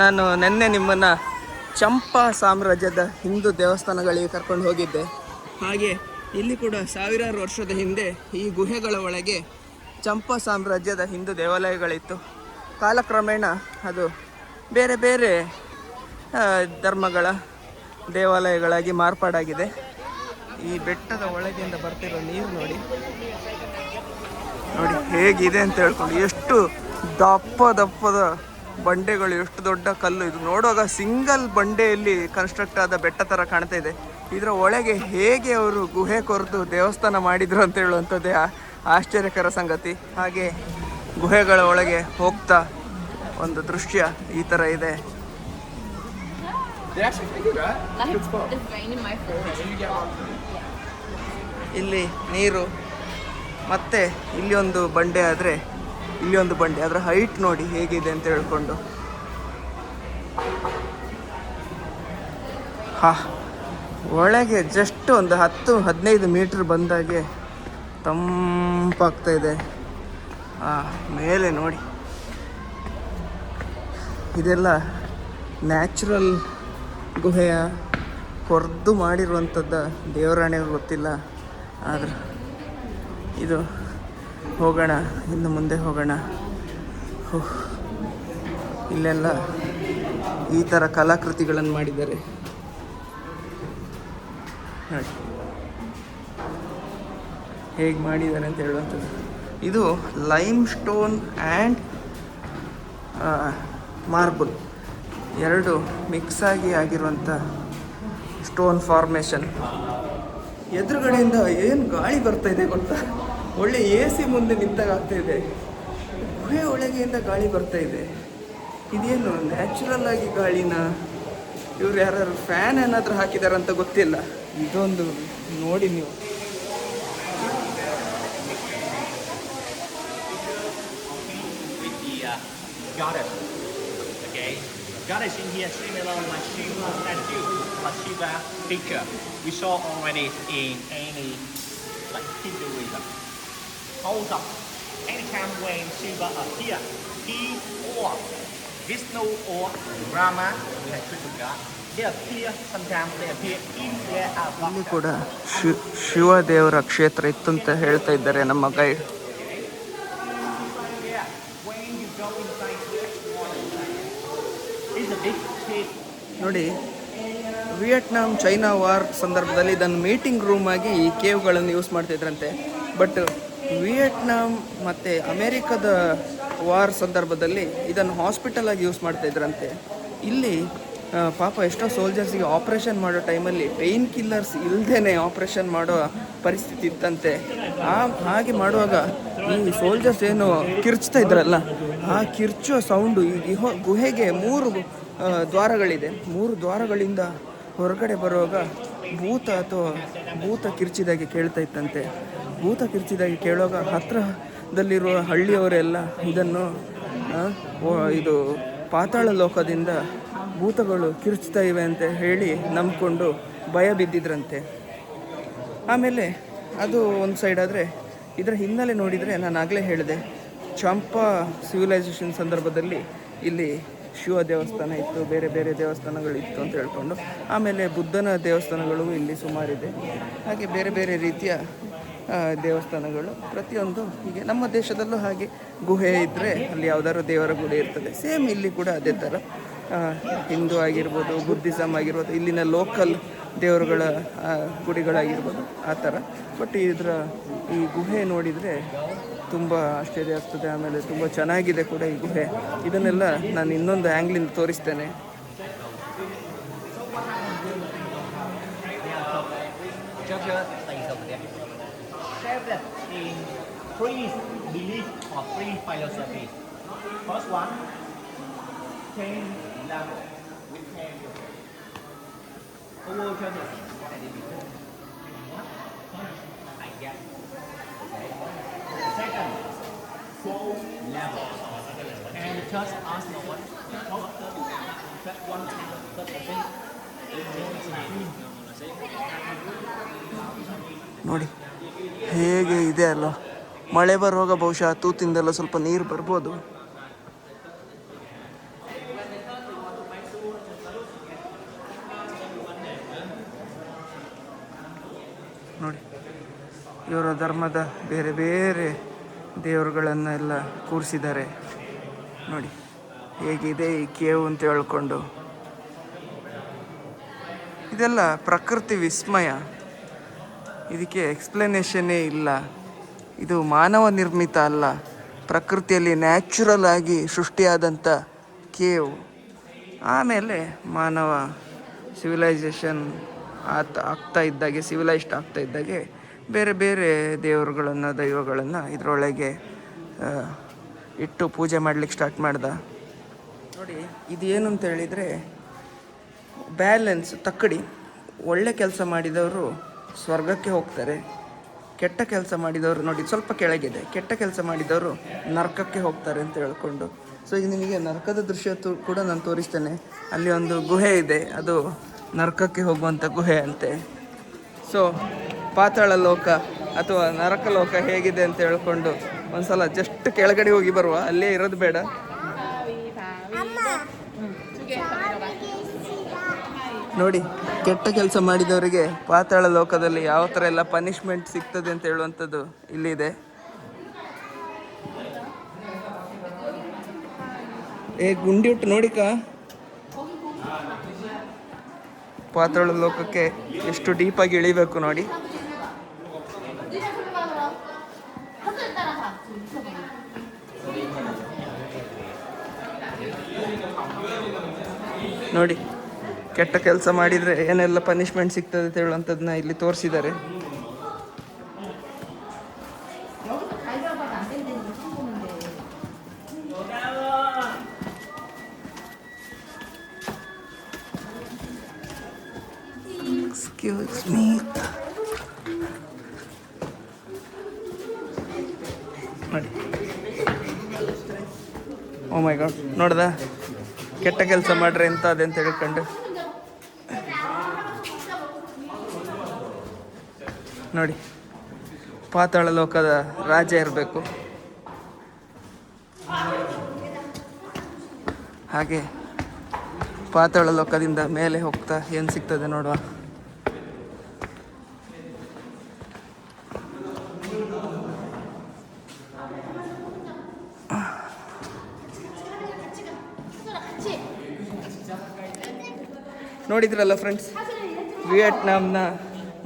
ನಾನು ನೆನ್ನೆ ನಿಮ್ಮನ್ನು ಚಂಪಾ ಸಾಮ್ರಾಜ್ಯದ ಹಿಂದೂ ದೇವಸ್ಥಾನಗಳಿಗೆ ಕರ್ಕೊಂಡು ಹೋಗಿದ್ದೆ. ಹಾಗೆ ಇಲ್ಲಿ ಕೂಡ ಸಾವಿರಾರು ವರ್ಷದ ಹಿಂದೆ ಈ ಗುಹೆಗಳ ಒಳಗೆ ಚಂಪಾ ಸಾಮ್ರಾಜ್ಯದ ಹಿಂದೂ ದೇವಾಲಯಗಳಿತ್ತು. ಕಾಲಕ್ರಮೇಣ ಅದು ಬೇರೆ ಬೇರೆ ಧರ್ಮಗಳ ದೇವಾಲಯಗಳಾಗಿ ಮಾರ್ಪಾಡಾಗಿದೆ. ಈ ಬೆಟ್ಟದ ಒಳಗಿಂದ ಬರ್ತಿರೋ ನೀರು ನೋಡಿ ನೋಡಿ ಹೇಗಿದೆ ಅಂತ ಹೇಳ್ಕೊಂಡು. ಎಷ್ಟು ದಪ್ಪದ ಬಂಡೆಗಳು, ಎಷ್ಟು ದೊಡ್ಡ ಕಲ್ಲು. ಇದು ನೋಡುವಾಗ ಸಿಂಗಲ್ ಬಂಡೆಯಲ್ಲಿ ಕನ್ಸ್ಟ್ರಕ್ಟ್ ಆದ ಬೆಟ್ಟ ಥರ ಕಾಣ್ತಾ ಇದೆ. ಇದರ ಒಳಗೆ ಹೇಗೆ ಅವರು ಗುಹೆ ಕೊರೆದು ದೇವಸ್ಥಾನ ಮಾಡಿದ್ರು ಅಂತ ಹೇಳುವಂಥದ್ದೇ ಆಶ್ಚರ್ಯಕರ ಸಂಗತಿ. ಹಾಗೆ ಗುಹೆಗಳ ಒಳಗೆ ಹೋಗ್ತಾ ಒಂದು ದೃಶ್ಯ ಈ ಥರ ಇದೆ. ಇಲ್ಲಿ ನೀರು, ಮತ್ತೆ ಇಲ್ಲಿ ಒಂದು ಬಂಡೆ ಆದರೆ ಇಲ್ಲಿ ಒಂದು ಬಂಡೆ, ಅದರ ಹೈಟ್ ನೋಡಿ ಹೇಗಿದೆ ಅಂತ ಹೇಳ್ಕೊಂಡು. ಒಳಗೆ ಜಸ್ಟ್ ಒಂದು 10-15 ಮೀಟ್ರ್ ಬಂದಾಗೆ ತಂಪಾಗ್ತಾ ಇದೆ. ಮೇಲೆ ನೋಡಿ, ಇದೆಲ್ಲ ನ್ಯಾಚುರಲ್ ಗುಹೆಯ ಕೊರ್ದು ಮಾಡಿರುವಂಥದ್ದ ದೇವರಾಣೆ ಗೊತ್ತಿಲ್ಲ. ಆದರೆ ಇದು ಹೋಗೋಣ, ಇನ್ನು ಮುಂದೆ ಹೋಗೋಣ. ಇಲ್ಲೆಲ್ಲ ಈ ಥರ ಕಲಾಕೃತಿಗಳನ್ನು ಮಾಡಿದ್ದಾರೆ ನೋಡಿ, ಹೇಗೆ ಮಾಡಿದ್ದಾರೆ ಅಂತ ಹೇಳುವಂಥದ್ದು. ಇದು ಲೈಮ್ ಸ್ಟೋನ್ ಆ್ಯಂಡ್ ಮಾರ್ಬಲ್ ಎರಡು ಮಿಕ್ಸ್ ಆಗಿ ಆಗಿರುವಂಥ ಸ್ಟೋನ್ ಫಾರ್ಮೇಷನ್. ಎದುರುಗಡೆಯಿಂದ ಏನು ಗಾಳಿ ಬರ್ತಾ ಇದೆ ಗೊತ್ತಾ, ಒಳ್ಳೆ AC ಮುಂದೆ ನಿಂತಾಗ ಆಗ್ತಾ ಇದೆ. ಗುಹೆ ಒಳಗೆಯಿಂದ ಗಾಳಿ ಬರ್ತಾ ಇದೆ. ಇದೇನು ನ್ಯಾಚುರಲ್ ಆಗಿ ಗಾಳಿನ ಇವ್ರು ಯಾರು ಫ್ಯಾನ್ ಏನಾದರೂ ಹಾಕಿದಾರಂತ ಗೊತ್ತಿಲ್ಲ. ಇದೊಂದು ನೋಡಿ ನೀವು. Goddess. Okay, goddess in here similar like Shiva statue, like Shiva picture. We saw already in any like Hinduism. Hold up. Anytime when Shiva appear, he or Vishnu or Rama, we have two God. They appear. Sometimes they appear in their ಇಲ್ಲಿ ಕೂಡ ಶಿವ ದೇವರ ಕ್ಷೇತ್ರ ಇತ್ತು ಅಂತ ಹೇಳ್ತಾ ಇದ್ದಾರೆ ನಮ್ಮ ಗೈಡ್. ನೋಡಿ, ವಿಯೆಟ್ನಾಂ ಚೈನಾ ವಾರ್ ಸಂದರ್ಭದಲ್ಲಿ ಇದನ್ನು ಮೀಟಿಂಗ್ ರೂಮ್ ಆಗಿ ಈ ಕೇವ್ಗಳನ್ನು ಯೂಸ್ ಮಾಡ್ತಿದ್ರಂತೆ. ಬಟ್ ವಿಯೆಟ್ನಾಂ ಮತ್ತು ಅಮೇರಿಕದ ವಾರ್ ಸಂದರ್ಭದಲ್ಲಿ ಇದನ್ನು ಹಾಸ್ಪಿಟಲ್ ಆಗಿ ಯೂಸ್ ಮಾಡ್ತಾಯಿದ್ರಂತೆ. ಇಲ್ಲಿ ಪಾಪ ಎಷ್ಟೋ ಸೋಲ್ಜರ್ಸಿಗೆ ಆಪ್ರೇಷನ್ ಮಾಡೋ ಟೈಮಲ್ಲಿ ಪೇಯ್ನ್ ಕಿಲ್ಲರ್ಸ್ ಇಲ್ಲದೇ ಆಪ್ರೇಷನ್ ಮಾಡೋ ಪರಿಸ್ಥಿತಿ ಇತ್ತಂತೆ. ಹಾಗೆ ಮಾಡುವಾಗ ಈ ಸೋಲ್ಜರ್ಸ್ ಏನು ಕಿರ್ಚ್ತಾ ಇದ್ರಲ್ಲ, ಆ ಕಿರ್ಚೋ ಸೌಂಡು ಈ ಗುಹೆಗೆ 3 ದ್ವಾರಗಳಿದೆ. 3 ದ್ವಾರಗಳಿಂದ ಹೊರಗಡೆ ಬರುವಾಗ ಭೂತ ಕಿರ್ಚಿದಾಗೆ ಕೇಳ್ತಾ ಇತ್ತಂತೆ. ಭೂತ ಕಿರ್ಚಿದಾಗೆ ಕೇಳುವಾಗ ಹತ್ತಿರದಲ್ಲಿರುವ ಹಳ್ಳಿಯವರೆಲ್ಲ ಇದನ್ನು ಇದು ಪಾತಾಳ ಲೋಕದಿಂದ ಭೂತಗಳು ಕಿರ್ಚ್ತಾ ಇವೆ ಅಂತ ಹೇಳಿ ನಂಬಿಕೊಂಡು ಭಯ ಬಿದ್ದಿದ್ರಂತೆ. ಆಮೇಲೆ ಅದು ಒಂದು ಸೈಡ್ ಆದರೆ, ಇದರ ಹಿನ್ನೆಲೆ ನೋಡಿದರೆ ನಾನು ಆಗಲೇ ಹೇಳಿದೆ, ಚಂಪಾ ಸಿವಿಲೈಸೇಷನ್ ಸಂದರ್ಭದಲ್ಲಿ ಇಲ್ಲಿ ಶಿವ ದೇವಸ್ಥಾನ ಇತ್ತು, ಬೇರೆ ಬೇರೆ ದೇವಸ್ಥಾನಗಳಿತ್ತು ಅಂತ ಹೇಳ್ಕೊಂಡು. ಆಮೇಲೆ ಬುದ್ಧನ ದೇವಸ್ಥಾನಗಳು ಇಲ್ಲಿ ಸುಮಾರಿದೆ. ಹಾಗೆ ಬೇರೆ ಬೇರೆ ರೀತಿಯ ದೇವಸ್ಥಾನಗಳು ಪ್ರತಿಯೊಂದು ಹೀಗೆ ನಮ್ಮ ದೇಶದಲ್ಲೂ ಹಾಗೆ ಗುಹೆ ಇದ್ದರೆ ಅಲ್ಲಿ ಯಾವುದಾದ್ರು ದೇವರ ಗುಡಿ ಇರ್ತದೆ. ಸೇಮ್ ಇಲ್ಲಿ ಕೂಡ ಅದೇ ಥರ ಹಿಂದೂ ಆಗಿರ್ಬೋದು, ಬುದ್ಧಿಸಮ್ ಆಗಿರ್ಬೋದು, ಇಲ್ಲಿನ ಲೋಕಲ್ ದೇವರುಗಳ ಗುಡಿಗಳಾಗಿರ್ಬೋದು ಆ ಥರ. ಬಟ್ ಈ ಗುಹೆ ನೋಡಿದರೆ ತುಂಬ ಆಶ್ಚರ್ಯ ಆಗ್ತದೆ. ಆಮೇಲೆ ತುಂಬ ಚೆನ್ನಾಗಿದೆ ಕೂಡ ಈ ಗುಹೆ. ಇದನ್ನೆಲ್ಲ ನಾನು ಇನ್ನೊಂದು ಆ್ಯಂಗ್ಲಿಂದ ತೋರಿಸ್ತೇನೆ. Second, 4 levels. And just ask no one. That one ನೋಡಿ ಹೇಗೆ ಇದೆ ಅಲ್ಲ. ಮಳೆ ಬರುವಾಗ ಬಹುಶಃ ತೂತಿಂದೆಲ್ಲ ಸ್ವಲ್ಪ ನೀರು ಬರ್ಬೋದು. ನೋಡಿ, ಇವರ ಧರ್ಮದ ಬೇರೆ ಬೇರೆ ದೇವರುಗಳನ್ನೆಲ್ಲ ಕೂರಿಸಿದ್ದಾರೆ. ನೋಡಿ ಹೇಗಿದೆ ಈ ಕೇವ್ ಅಂತ ಹೇಳ್ಕೊಂಡು. ಇದೆಲ್ಲ ಪ್ರಕೃತಿ ವಿಸ್ಮಯ, ಇದಕ್ಕೆ ಎಕ್ಸ್ಪ್ಲನೇಷನ್ನೇ ಇಲ್ಲ. ಇದು ಮಾನವ ನಿರ್ಮಿತ ಅಲ್ಲ, ಪ್ರಕೃತಿಯಲ್ಲಿ ನ್ಯಾಚುರಲ್ ಆಗಿ ಸೃಷ್ಟಿಯಾದಂಥ ಕೇವ್. ಆಮೇಲೆ ಮಾನವ ಸಿವಿಲೈಸೇಷನ್ ಆಗ್ತಾ ಇದ್ದಾಗೆ, ಸಿವಿಲೈಸ್ಡ್ ಆಗ್ತಾ ಇದ್ದಾಗೆ ಬೇರೆ ಬೇರೆ ದೇವರುಗಳನ್ನು, ದೈವಗಳನ್ನು ಇದರೊಳಗೆ ಇಟ್ಟು ಪೂಜೆ ಮಾಡಲಿಕ್ಕೆ ಸ್ಟಾರ್ಟ್ ಮಾಡ್ದ. ನೋಡಿ ಇದೇನು ಅಂತ ಹೇಳಿದರೆ ಬ್ಯಾಲೆನ್ಸ್, ತಕ್ಕಡಿ. ಒಳ್ಳೆ ಕೆಲಸ ಮಾಡಿದವರು ಸ್ವರ್ಗಕ್ಕೆ ಹೋಗ್ತಾರೆ, ಕೆಟ್ಟ ಕೆಲಸ ಮಾಡಿದವರು ನೋಡಿ ಸ್ವಲ್ಪ ಕೆಳಗಿದೆ, ಕೆಟ್ಟ ಕೆಲಸ ಮಾಡಿದವರು ನರಕಕ್ಕೆ ಹೋಗ್ತಾರೆ ಅಂತ ಹೇಳ್ಕೊಂಡು. ಸೊ ಈಗ ನಿಮಗೆ ನರಕದ ದೃಶ್ಯ ಕೂಡ ನಾನು ತೋರಿಸ್ತೇನೆ. ಅಲ್ಲಿ ಒಂದು ಗುಹೆ ಇದೆ, ಅದು ನರಕಕ್ಕೆ ಹೋಗುವಂಥ ಗುಹೆ ಅಂತೆ. ಸೊ ಪಾತಾಳ ಲೋಕ ಅಥವಾ ನರಕಲೋಕ ಹೇಗಿದೆ ಅಂತ ಹೇಳ್ಕೊಂಡು ಒಂದ್ಸಲ ಜಸ್ಟ್ ಕೆಳಗಡೆ ಹೋಗಿ ಬರುವ, ಅಲ್ಲೇ ಇರೋದು ಬೇಡ. ನೋಡಿ, ಕೆಟ್ಟ ಕೆಲಸ ಮಾಡಿದವರಿಗೆ ಪಾತಾಳ ಲೋಕದಲ್ಲಿ ಯಾವ ಥರ ಎಲ್ಲ ಪನಿಷ್ಮೆಂಟ್ ಸಿಗ್ತದೆ ಅಂತ ಹೇಳುವಂಥದ್ದು ಇಲ್ಲಿದೆ. ಗುಂಡಿ ಉಟ್ಟು ನೋಡಿಕ, ಪಾತಾಳ ಲೋಕಕ್ಕೆ ಎಷ್ಟು ಡೀಪಾಗಿ ಇಳಿಬೇಕು ನೋಡಿ. ನೋಡಿ, ಕೆಟ್ಟ ಕೆಲಸ ಮಾಡಿದರೆ ಏನೆಲ್ಲ ಪನಿಷ್ಮೆಂಟ್ ಸಿಗ್ತದೆ ಅಂತ ಹೇಳುವಂಥದ್ದನ್ನ ಇಲ್ಲಿ ತೋರಿಸಿದ್ದಾರೆ. Excuse me. ನೋಡಿ, ಓ ಮೈ ಗಾಡ್, ನೋಡ್ದ ಕೆಟ್ಟ ಕೆಲಸ ಮಾಡ್ರೆ ಎಂತ ಅದೆ ಅಂತ ಹೇಳ್ಕೊಂಡು. ನೋಡಿ, ಪಾತಾಳ ಲೋಕದ ರಾಜ ಇರಬೇಕು. ಹಾಗೆ ಪಾತಾಳ ಲೋಕದಿಂದ ಮೇಲೆ ಹೋಗ್ತಾ ಏನು ಸಿಗ್ತದೆ ನೋಡುವ. ನೋಡಿದ್ರಲ್ಲ ಫ್ರೆಂಡ್ಸ್, ವಿಯೆಟ್ನಾಂನ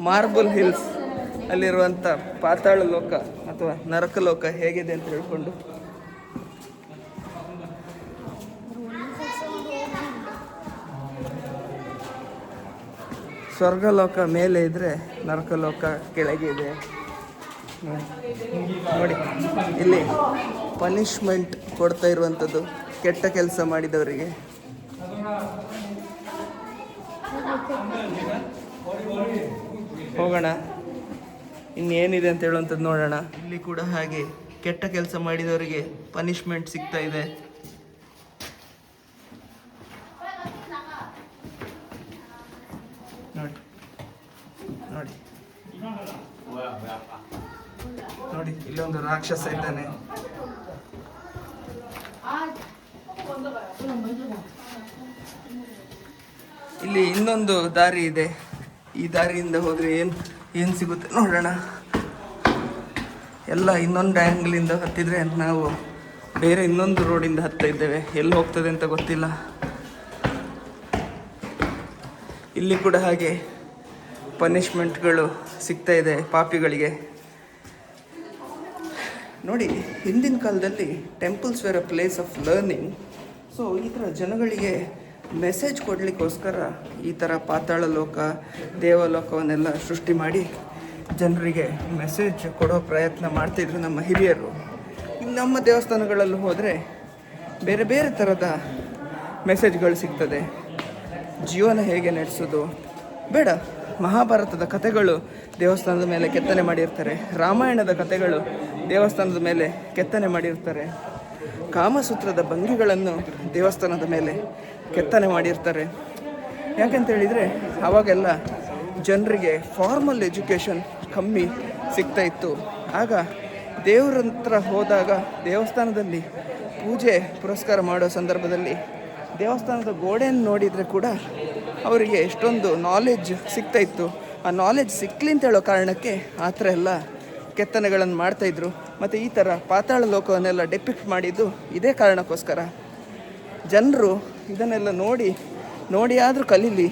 ಮಾರ್ಬಲ್ ಹಿಲ್ಸ್ ಅಲ್ಲಿರುವಂಥ ಪಾತಾಳ ಲೋಕ ಅಥವಾ ನರಕ ಲೋಕ ಹೇಗಿದೆ ಅಂತ ಹೇಳ್ಕೊಂಡು. ಸ್ವರ್ಗಲೋಕ ಮೇಲೆ ಇದ್ರೆ ನರಕಲೋಕ ಕೆಳಗೆ ಇದೆ. ನೋಡಿ, ಇಲ್ಲಿ ಪನಿಷ್ಮೆಂಟ್ ಕೊಡ್ತಾ ಇರುವಂಥದ್ದು ಕೆಟ್ಟ ಕೆಲಸ ಮಾಡಿದವರಿಗೆ. ಹೋಗೋಣ, ಇನ್ನೇನಿದೆ ಅಂತ ಹೇಳುವಂಥದ್ದು ನೋಡೋಣ. ಇಲ್ಲಿ ಕೂಡ ಹಾಗೆ ಕೆಟ್ಟ ಕೆಲಸ ಮಾಡಿದವರಿಗೆ ಪನಿಷ್ಮೆಂಟ್ ಸಿಗ್ತಾ ಇದೆ. ನೋಡಿ ನೋಡಿ ನೋಡಿ, ಇಲ್ಲೊಂದು ರಾಕ್ಷಸ ಇದ್ದಾನೆ. ಇಲ್ಲಿ ಇನ್ನೊಂದು ದಾರಿ ಇದೆ. ಈ ದಾರಿಯಿಂದ ಹೋದರೆ ಏನು ಸಿಗುತ್ತೆ ನೋಡೋಣ. ಎಲ್ಲ ಇನ್ನೊಂದು ಆ್ಯಂಗಲಿಂದ ಹತ್ತಿದ್ರೆ ನಾವು ಬೇರೆ ಇನ್ನೊಂದು ರೋಡಿಂದ ಹತ್ತಾ ಇದ್ದೇವೆ. ಎಲ್ಲಿ ಹೋಗ್ತದೆ ಅಂತ ಗೊತ್ತಿಲ್ಲ. ಇಲ್ಲಿ ಕೂಡ ಹಾಗೆ ಪನಿಷ್ಮೆಂಟ್ಗಳು ಸಿಗ್ತಾ ಇದೆ ಪಾಪಿಗಳಿಗೆ. ನೋಡಿ, ಹಿಂದಿನ ಕಾಲದಲ್ಲಿ temples were a place of learning. So ಈ ಥರ ಜನಗಳಿಗೆ ಮೆಸೇಜ್ ಕೊಡಲಿಕ್ಕೋಸ್ಕರ ಈ ಥರ ಪಾತಾಳ ಲೋಕ, ದೇವಲೋಕವನ್ನೆಲ್ಲ ಸೃಷ್ಟಿ ಮಾಡಿ ಜನರಿಗೆ ಮೆಸೇಜ್ ಕೊಡೋ ಪ್ರಯತ್ನ ಮಾಡ್ತಿದ್ರು ನಮ್ಮ ಹಿರಿಯರು. ಇನ್ನು ನಮ್ಮ ದೇವಸ್ಥಾನಗಳಲ್ಲಿ ಹೋದರೆ ಬೇರೆ ಬೇರೆ ಥರದ ಮೆಸೇಜ್ಗಳು ಸಿಗ್ತದೆ. ಜೀವನ ಹೇಗೆ ನಡೆಸೋದು ಬೇಡ, ಮಹಾಭಾರತದ ಕಥೆಗಳು ದೇವಸ್ಥಾನದ ಮೇಲೆ ಕೆತ್ತನೆ ಮಾಡಿರ್ತಾರೆ. ರಾಮಾಯಣದ ಕಥೆಗಳು ದೇವಸ್ಥಾನದ ಮೇಲೆ ಕೆತ್ತನೆ ಮಾಡಿರ್ತಾರೆ. ಕಾಮಸೂತ್ರದ ಭಂಗಿಗಳನ್ನು ದೇವಸ್ಥಾನದ ಮೇಲೆ ಕೆತ್ತನೆ ಮಾಡಿರ್ತಾರೆ. ಯಾಕಂತ ಹೇಳಿದರೆ ಅವಾಗೆಲ್ಲ ಜನರಿಗೆ ಫಾರ್ಮಲ್ ಎಜುಕೇಷನ್ ಕಮ್ಮಿ ಸಿಗ್ತಾ ಇತ್ತು. ಆಗ ದೇವ್ರ ಹತ್ರ ಹೋದಾಗ ದೇವಸ್ಥಾನದಲ್ಲಿ ಪೂಜೆ ಪುರಸ್ಕಾರ ಮಾಡೋ ಸಂದರ್ಭದಲ್ಲಿ ದೇವಸ್ಥಾನದ ಗೋಡೆಯನ್ನು ನೋಡಿದರೆ ಕೂಡ ಅವರಿಗೆ ಎಷ್ಟೊಂದು ನಾಲೆಡ್ಜ್ ಸಿಗ್ತಾ ಇತ್ತು. ಆ ನಾಲೆಡ್ಜ್ ಸಿಕ್ಕಲಿ ಅಂತ ಹೇಳೋ ಕಾರಣಕ್ಕೆ ಆ ಥರ ಎಲ್ಲ ಕೆತ್ತನೆಗಳನ್ನು ಮಾಡ್ತಾಯಿದ್ರು. ಮತ್ತು ಈ ಥರ ಪಾತಾಳ ಲೋಕವನ್ನೆಲ್ಲ ಡೆಪಿಕ್ಟ್ ಮಾಡಿದ್ದು ಇದೇ ಕಾರಣಕ್ಕೋಸ್ಕರ. ಜನರು ಇದನ್ನೆಲ್ಲ ನೋಡಿ ಆದರೂ ಕಲೀಲಿ,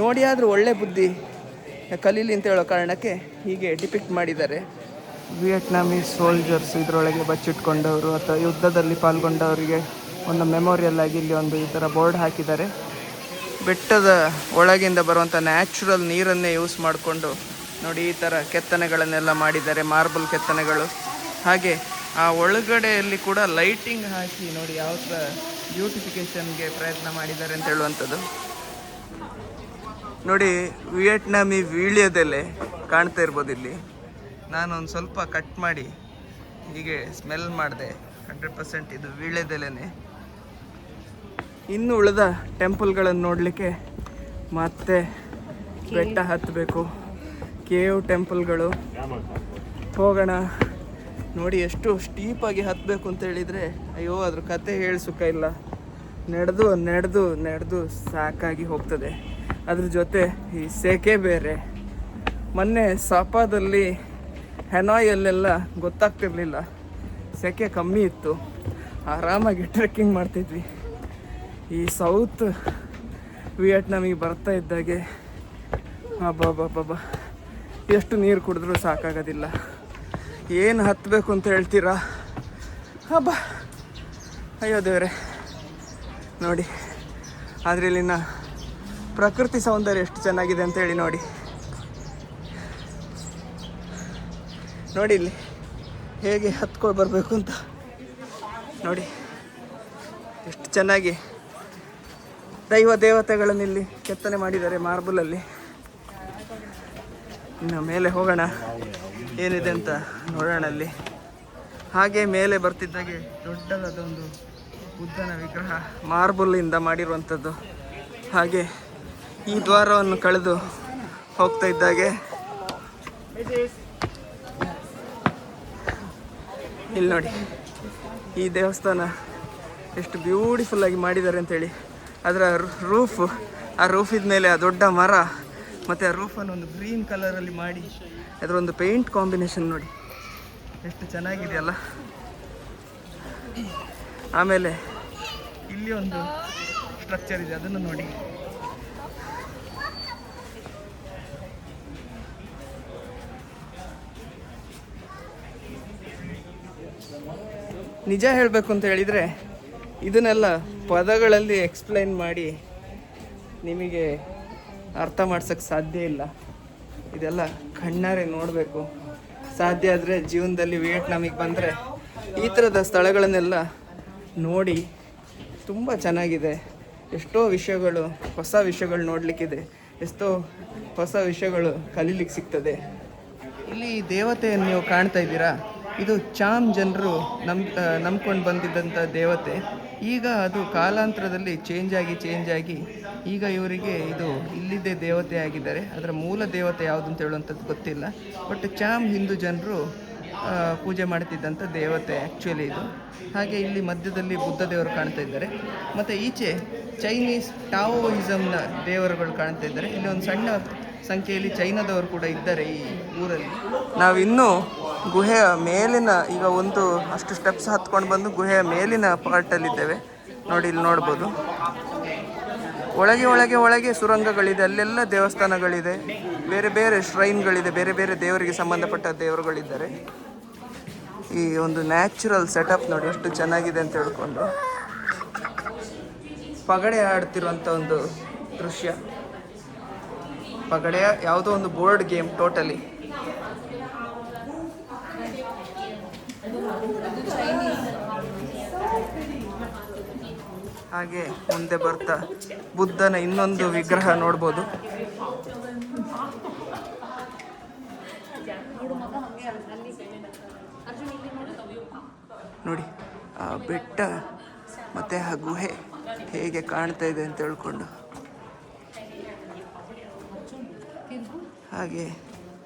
ನೋಡಿ ಆದರೂ ಒಳ್ಳೆ ಬುದ್ಧಿ ಕಲೀಲಿ ಅಂತ ಹೇಳೋ ಕಾರಣಕ್ಕೆ ಹೀಗೆ ಡಿಪಿಕ್ಟ್ ಮಾಡಿದ್ದಾರೆ. ವಿಯೆಟ್ನಾಮೀಸ್ ಸೋಲ್ಜರ್ಸ್ ಇದರೊಳಗೆ ಬಚ್ಚಿಟ್ಕೊಂಡವರು ಅಥವಾ ಯುದ್ಧದಲ್ಲಿ ಪಾಲ್ಗೊಂಡವರಿಗೆ ಒಂದು ಮೆಮೋರಿಯಲ್ ಆಗಿ ಇಲ್ಲಿ ಒಂದು ಈ ಥರ ಬೋರ್ಡ್ ಹಾಕಿದ್ದಾರೆ. ಬೆಟ್ಟದ ಒಳಗಿಂದ ಬರುವಂಥ ನ್ಯಾಚುರಲ್ ನೀರನ್ನೇ ಯೂಸ್ ಮಾಡಿಕೊಂಡು ನೋಡಿ ಈ ಥರ ಕೆತ್ತನೆಗಳನ್ನೆಲ್ಲ ಮಾಡಿದ್ದಾರೆ, ಮಾರ್ಬಲ್ ಕೆತ್ತನೆಗಳು. ಹಾಗೆ ಆ ಒಳಗಡೆಯಲ್ಲಿ ಕೂಡ ಲೈಟಿಂಗ್ ಹಾಕಿ ನೋಡಿ ಯಾವ ಥರ ಬ್ಯೂಟಿಫಿಕೇಷನ್ಗೆ ಪ್ರಯತ್ನ ಮಾಡಿದ್ದಾರೆ ಅಂತ ಹೇಳುವಂಥದ್ದು. ನೋಡಿ, ವಿಯೆಟ್ನಾಮಿ ವೀಳ್ಯದೆಲೆ ಕಾಣ್ತಾ ಇರ್ಬೋದು ಇಲ್ಲಿ. ನಾನು ಒಂದು ಸ್ವಲ್ಪ ಕಟ್ ಮಾಡಿ ಹೀಗೆ ಸ್ಮೆಲ್ ಮಾಡಿದೆ. 100% ಇದು ವೀಳ್ಯದೆಲೆನೇ. ಇನ್ನು ಉಳಿದ ಟೆಂಪಲ್ಗಳನ್ನು ನೋಡಲಿಕ್ಕೆ ಮತ್ತೆ ಬೆಟ್ಟ ಹತ್ತಬೇಕು. ಕೇವ್ ಟೆಂಪಲ್ಗಳು ಹೋಗೋಣ. ನೋಡಿ ಎಷ್ಟು ಸ್ಟೀಪಾಗಿ ಹತ್ತಬೇಕು ಅಂತ ಹೇಳಿದರೆ ಅಯ್ಯೋ ಅದ್ರ ಕತೆ ಹೇಳಿ ಸುಖ ಇಲ್ಲ. ನಡೆದು ನಡೆದು ನಡೆದು ಸಾಕಾಗಿ ಹೋಗ್ತದೆ. ಅದ್ರ ಜೊತೆ ಈ ಸೆಕೆ ಬೇರೆ. ಮೊನ್ನೆ ಸಾಪಾದಲ್ಲಿ ಹೆನಾಯಲ್ಲೆಲ್ಲ ಗೊತ್ತಾಗ್ತಿರ್ಲಿಲ್ಲ, ಸೆಕೆ ಕಮ್ಮಿ ಇತ್ತು, ಆರಾಮಾಗಿ ಟ್ರೆಕ್ಕಿಂಗ್ ಮಾಡ್ತಿದ್ವಿ. ಈ ಸೌತ್ ವಿಯೆಟ್ನಾಮಿಗೆ ಬರ್ತಾ ಇದ್ದಾಗೆ ಅಬ್ಬಬ್ಬಬ್ಬ ಎಷ್ಟು ನೀರು ಕುಡಿದ್ರೂ ಸಾಕಾಗೋದಿಲ್ಲ. ಏನು ಹತ್ತಬೇಕು ಅಂತ ಹೇಳ್ತೀರಾ? ಹಬ್ಬ ಅಯ್ಯೋ ದೇವರೇ. ನೋಡಿ ಆದರೆ ಇಲ್ಲಿನ ಪ್ರಕೃತಿ ಸೌಂದರ್ಯ ಎಷ್ಟು ಚೆನ್ನಾಗಿದೆ ಅಂತೇಳಿ ನೋಡಿ. ನೋಡಿ ಇಲ್ಲಿ ಹೇಗೆ ಹತ್ಕೊಂಡು ಬರಬೇಕು ಅಂತ ನೋಡಿ, ಎಷ್ಟು ಚೆನ್ನಾಗಿ ದೈವ ದೇವತೆಗಳನ್ನು ಇಲ್ಲಿ ಕೆತ್ತನೆ ಮಾಡಿದ್ದಾರೆ ಮಾರ್ಬಲಲ್ಲಿ. ಇನ್ನು ಮೇಲೆ ಹೋಗೋಣ, ಏನಿದೆ ಅಂತ ನೋಡೋಣ ಅಲ್ಲಿ. ಹಾಗೆ ಮೇಲೆ ಬರ್ತಿದ್ದಾಗೆ ದೊಡ್ಡದಾದೊಂದು ಬುದ್ಧನ ವಿಗ್ರಹ ಮಾರ್ಬಲಿಂದ ಮಾಡಿರುವಂಥದ್ದು. ಹಾಗೆ ಈ ದ್ವಾರವನ್ನು ಕಳೆದು ಹೋಗ್ತಾ ಇದ್ದಾಗೆ ಇಲ್ಲಿ ನೋಡಿ ಈ ದೇವಸ್ಥಾನ ಎಷ್ಟು ಬ್ಯೂಟಿಫುಲ್ಲಾಗಿ ಮಾಡಿದ್ದಾರೆ ಅಂತೇಳಿ. ಅದರ ಆ ರೂಫಿದ ಮೇಲೆ ಆ ದೊಡ್ಡ ಮರ ಮತ್ತು ಆ ರೂಫನ್ನು ಒಂದು ಗ್ರೀನ್ ಕಲರಲ್ಲಿ ಮಾಡಿ ಅದರ ಒಂದು ಪೇಂಟ್ ಕಾಂಬಿನೇಷನ್ ನೋಡಿ ಎಷ್ಟು ಚೆನ್ನಾಗಿದೆಯಲ್ಲ. ಆಮೇಲೆ ಇಲ್ಲಿ ಒಂದು ಸ್ಟ್ರಕ್ಚರ್ ಇದೆ, ಅದನ್ನು ನೋಡಿ. ನಿಜ ಹೇಳಬೇಕು ಅಂತ ಹೇಳಿದರೆ ಇದನ್ನೆಲ್ಲ ಪದಗಳಲ್ಲಿ ಎಕ್ಸ್ಪ್ಲೈನ್ ಮಾಡಿ ನಿಮಗೆ ಅರ್ಥ ಮಾಡ್ಸೋಕ್ಕೆ ಸಾಧ್ಯ ಇಲ್ಲ. ಇದೆಲ್ಲ ಕಣ್ಣಾರೆ ನೋಡಬೇಕು. ಸಾಧ್ಯ ಆದರೆ ಜೀವನದಲ್ಲಿ ವಿಯೆಟ್ನಾಮಿಗೆ ಬಂದರೆ ಈ ಥರದ ಸ್ಥಳಗಳನ್ನೆಲ್ಲ ನೋಡಿ. ತುಂಬ ಚೆನ್ನಾಗಿದೆ. ಎಷ್ಟೋ ವಿಷಯಗಳು, ಹೊಸ ವಿಷಯಗಳು ನೋಡಲಿಕ್ಕಿದೆ, ಎಷ್ಟೋ ಹೊಸ ವಿಷಯಗಳು ಕಲೀಲಿಕ್ಕೆ ಸಿಗ್ತದೆ. ಇಲ್ಲಿ ದೇವತೆಯನ್ನು ನೀವು ಕಾಣ್ತಾ ಇದ್ದೀರಾ, ಇದು ಚಾಮ್ ಜನರು ನಂಬ್ಕೊಂಡು ಬಂದಿದ್ದಂಥ ದೇವತೆ. ಈಗ ಅದು ಕಾಲಾಂತರದಲ್ಲಿ ಚೇಂಜ್ ಆಗಿ ಈಗ ಇವರಿಗೆ ಇದು ಇಲ್ಲಿದ್ದೇ ದೇವತೆ ಆಗಿದ್ದಾರೆ. ಅದರ ಮೂಲ ದೇವತೆ ಯಾವುದು ಅಂತ ಹೇಳುವಂಥದ್ದು ಗೊತ್ತಿಲ್ಲ. ಬಟ್ ಚಾಮ್ ಹಿಂದೂ ಜನರು ಪೂಜೆ ಮಾಡ್ತಿದ್ದಂಥ ದೇವತೆ ಆ್ಯಕ್ಚುಲಿ ಇದು. ಹಾಗೆ ಇಲ್ಲಿ ಮಧ್ಯದಲ್ಲಿ ಬುದ್ಧ ದೇವರು ಕಾಣ್ತಾ ಇದ್ದಾರೆ. ಮತ್ತು ಈಚೆ ಚೈನೀಸ್ ಟಾವೋಯಿಸಮ್ನ ದೇವರುಗಳು ಕಾಣ್ತಾ ಇದ್ದಾರೆ. ಇಲ್ಲಿ ಒಂದು ಸಣ್ಣ ಸಂಖ್ಯೆಯಲ್ಲಿ ಚೈನಾದವರು ಕೂಡ ಇದ್ದಾರೆ ಈ ಊರಲ್ಲಿ. ನಾವಿನ್ನೂ ಗುಹೆಯ ಮೇಲಿನ ಈಗ ಒಂದು ಅಷ್ಟು ಸ್ಟೆಪ್ಸ್ ಹತ್ಕೊಂಡು ಬಂದು ಗುಹೆಯ ಮೇಲಿನ ಪಾರ್ಟಲ್ಲಿದ್ದೇವೆ. ನೋಡಿ ಇಲ್ಲಿ ನೋಡ್ಬೋದು, ಒಳಗೆ ಸುರಂಗಗಳಿದೆ, ಅಲ್ಲೆಲ್ಲ ದೇವಸ್ಥಾನಗಳಿದೆ, ಬೇರೆ ಬೇರೆ ಶ್ರೈನ್ಗಳಿದೆ, ಬೇರೆ ಬೇರೆ ದೇವರಿಗೆ ಸಂಬಂಧಪಟ್ಟ ದೇವರುಗಳಿದ್ದಾರೆ. ಈ ಒಂದು ನ್ಯಾಚುರಲ್ ಸೆಟಪ್ ನೋಡಿ ಎಷ್ಟು ಚೆನ್ನಾಗಿದೆ ಅಂತ ಹೇಳ್ಕೊಂಡು ಪಗಡೆ ಆಡ್ತಿರುವಂಥ ಒಂದು ದೃಶ್ಯ. ಪಗಡೆಯ ಯಾವುದೋ ಒಂದು ಬೋರ್ಡ್ ಗೇಮ್ ಟೋಟಲಿ. ಹಾಗೆ ಮುಂದೆ ಬರ್ತಾ ಬುದ್ಧನ ಇನ್ನೊಂದು ವಿಗ್ರಹ ನೋಡ್ಬೋದು. ನೋಡಿ ಆ ಬೆಟ್ಟ ಮತ್ತು ಆ ಗುಹೆ ಹೇಗೆ ಕಾಣ್ತಾ ಇದೆ ಅಂತ ಹೇಳ್ಕೊಂಡು. ಹಾಗೆ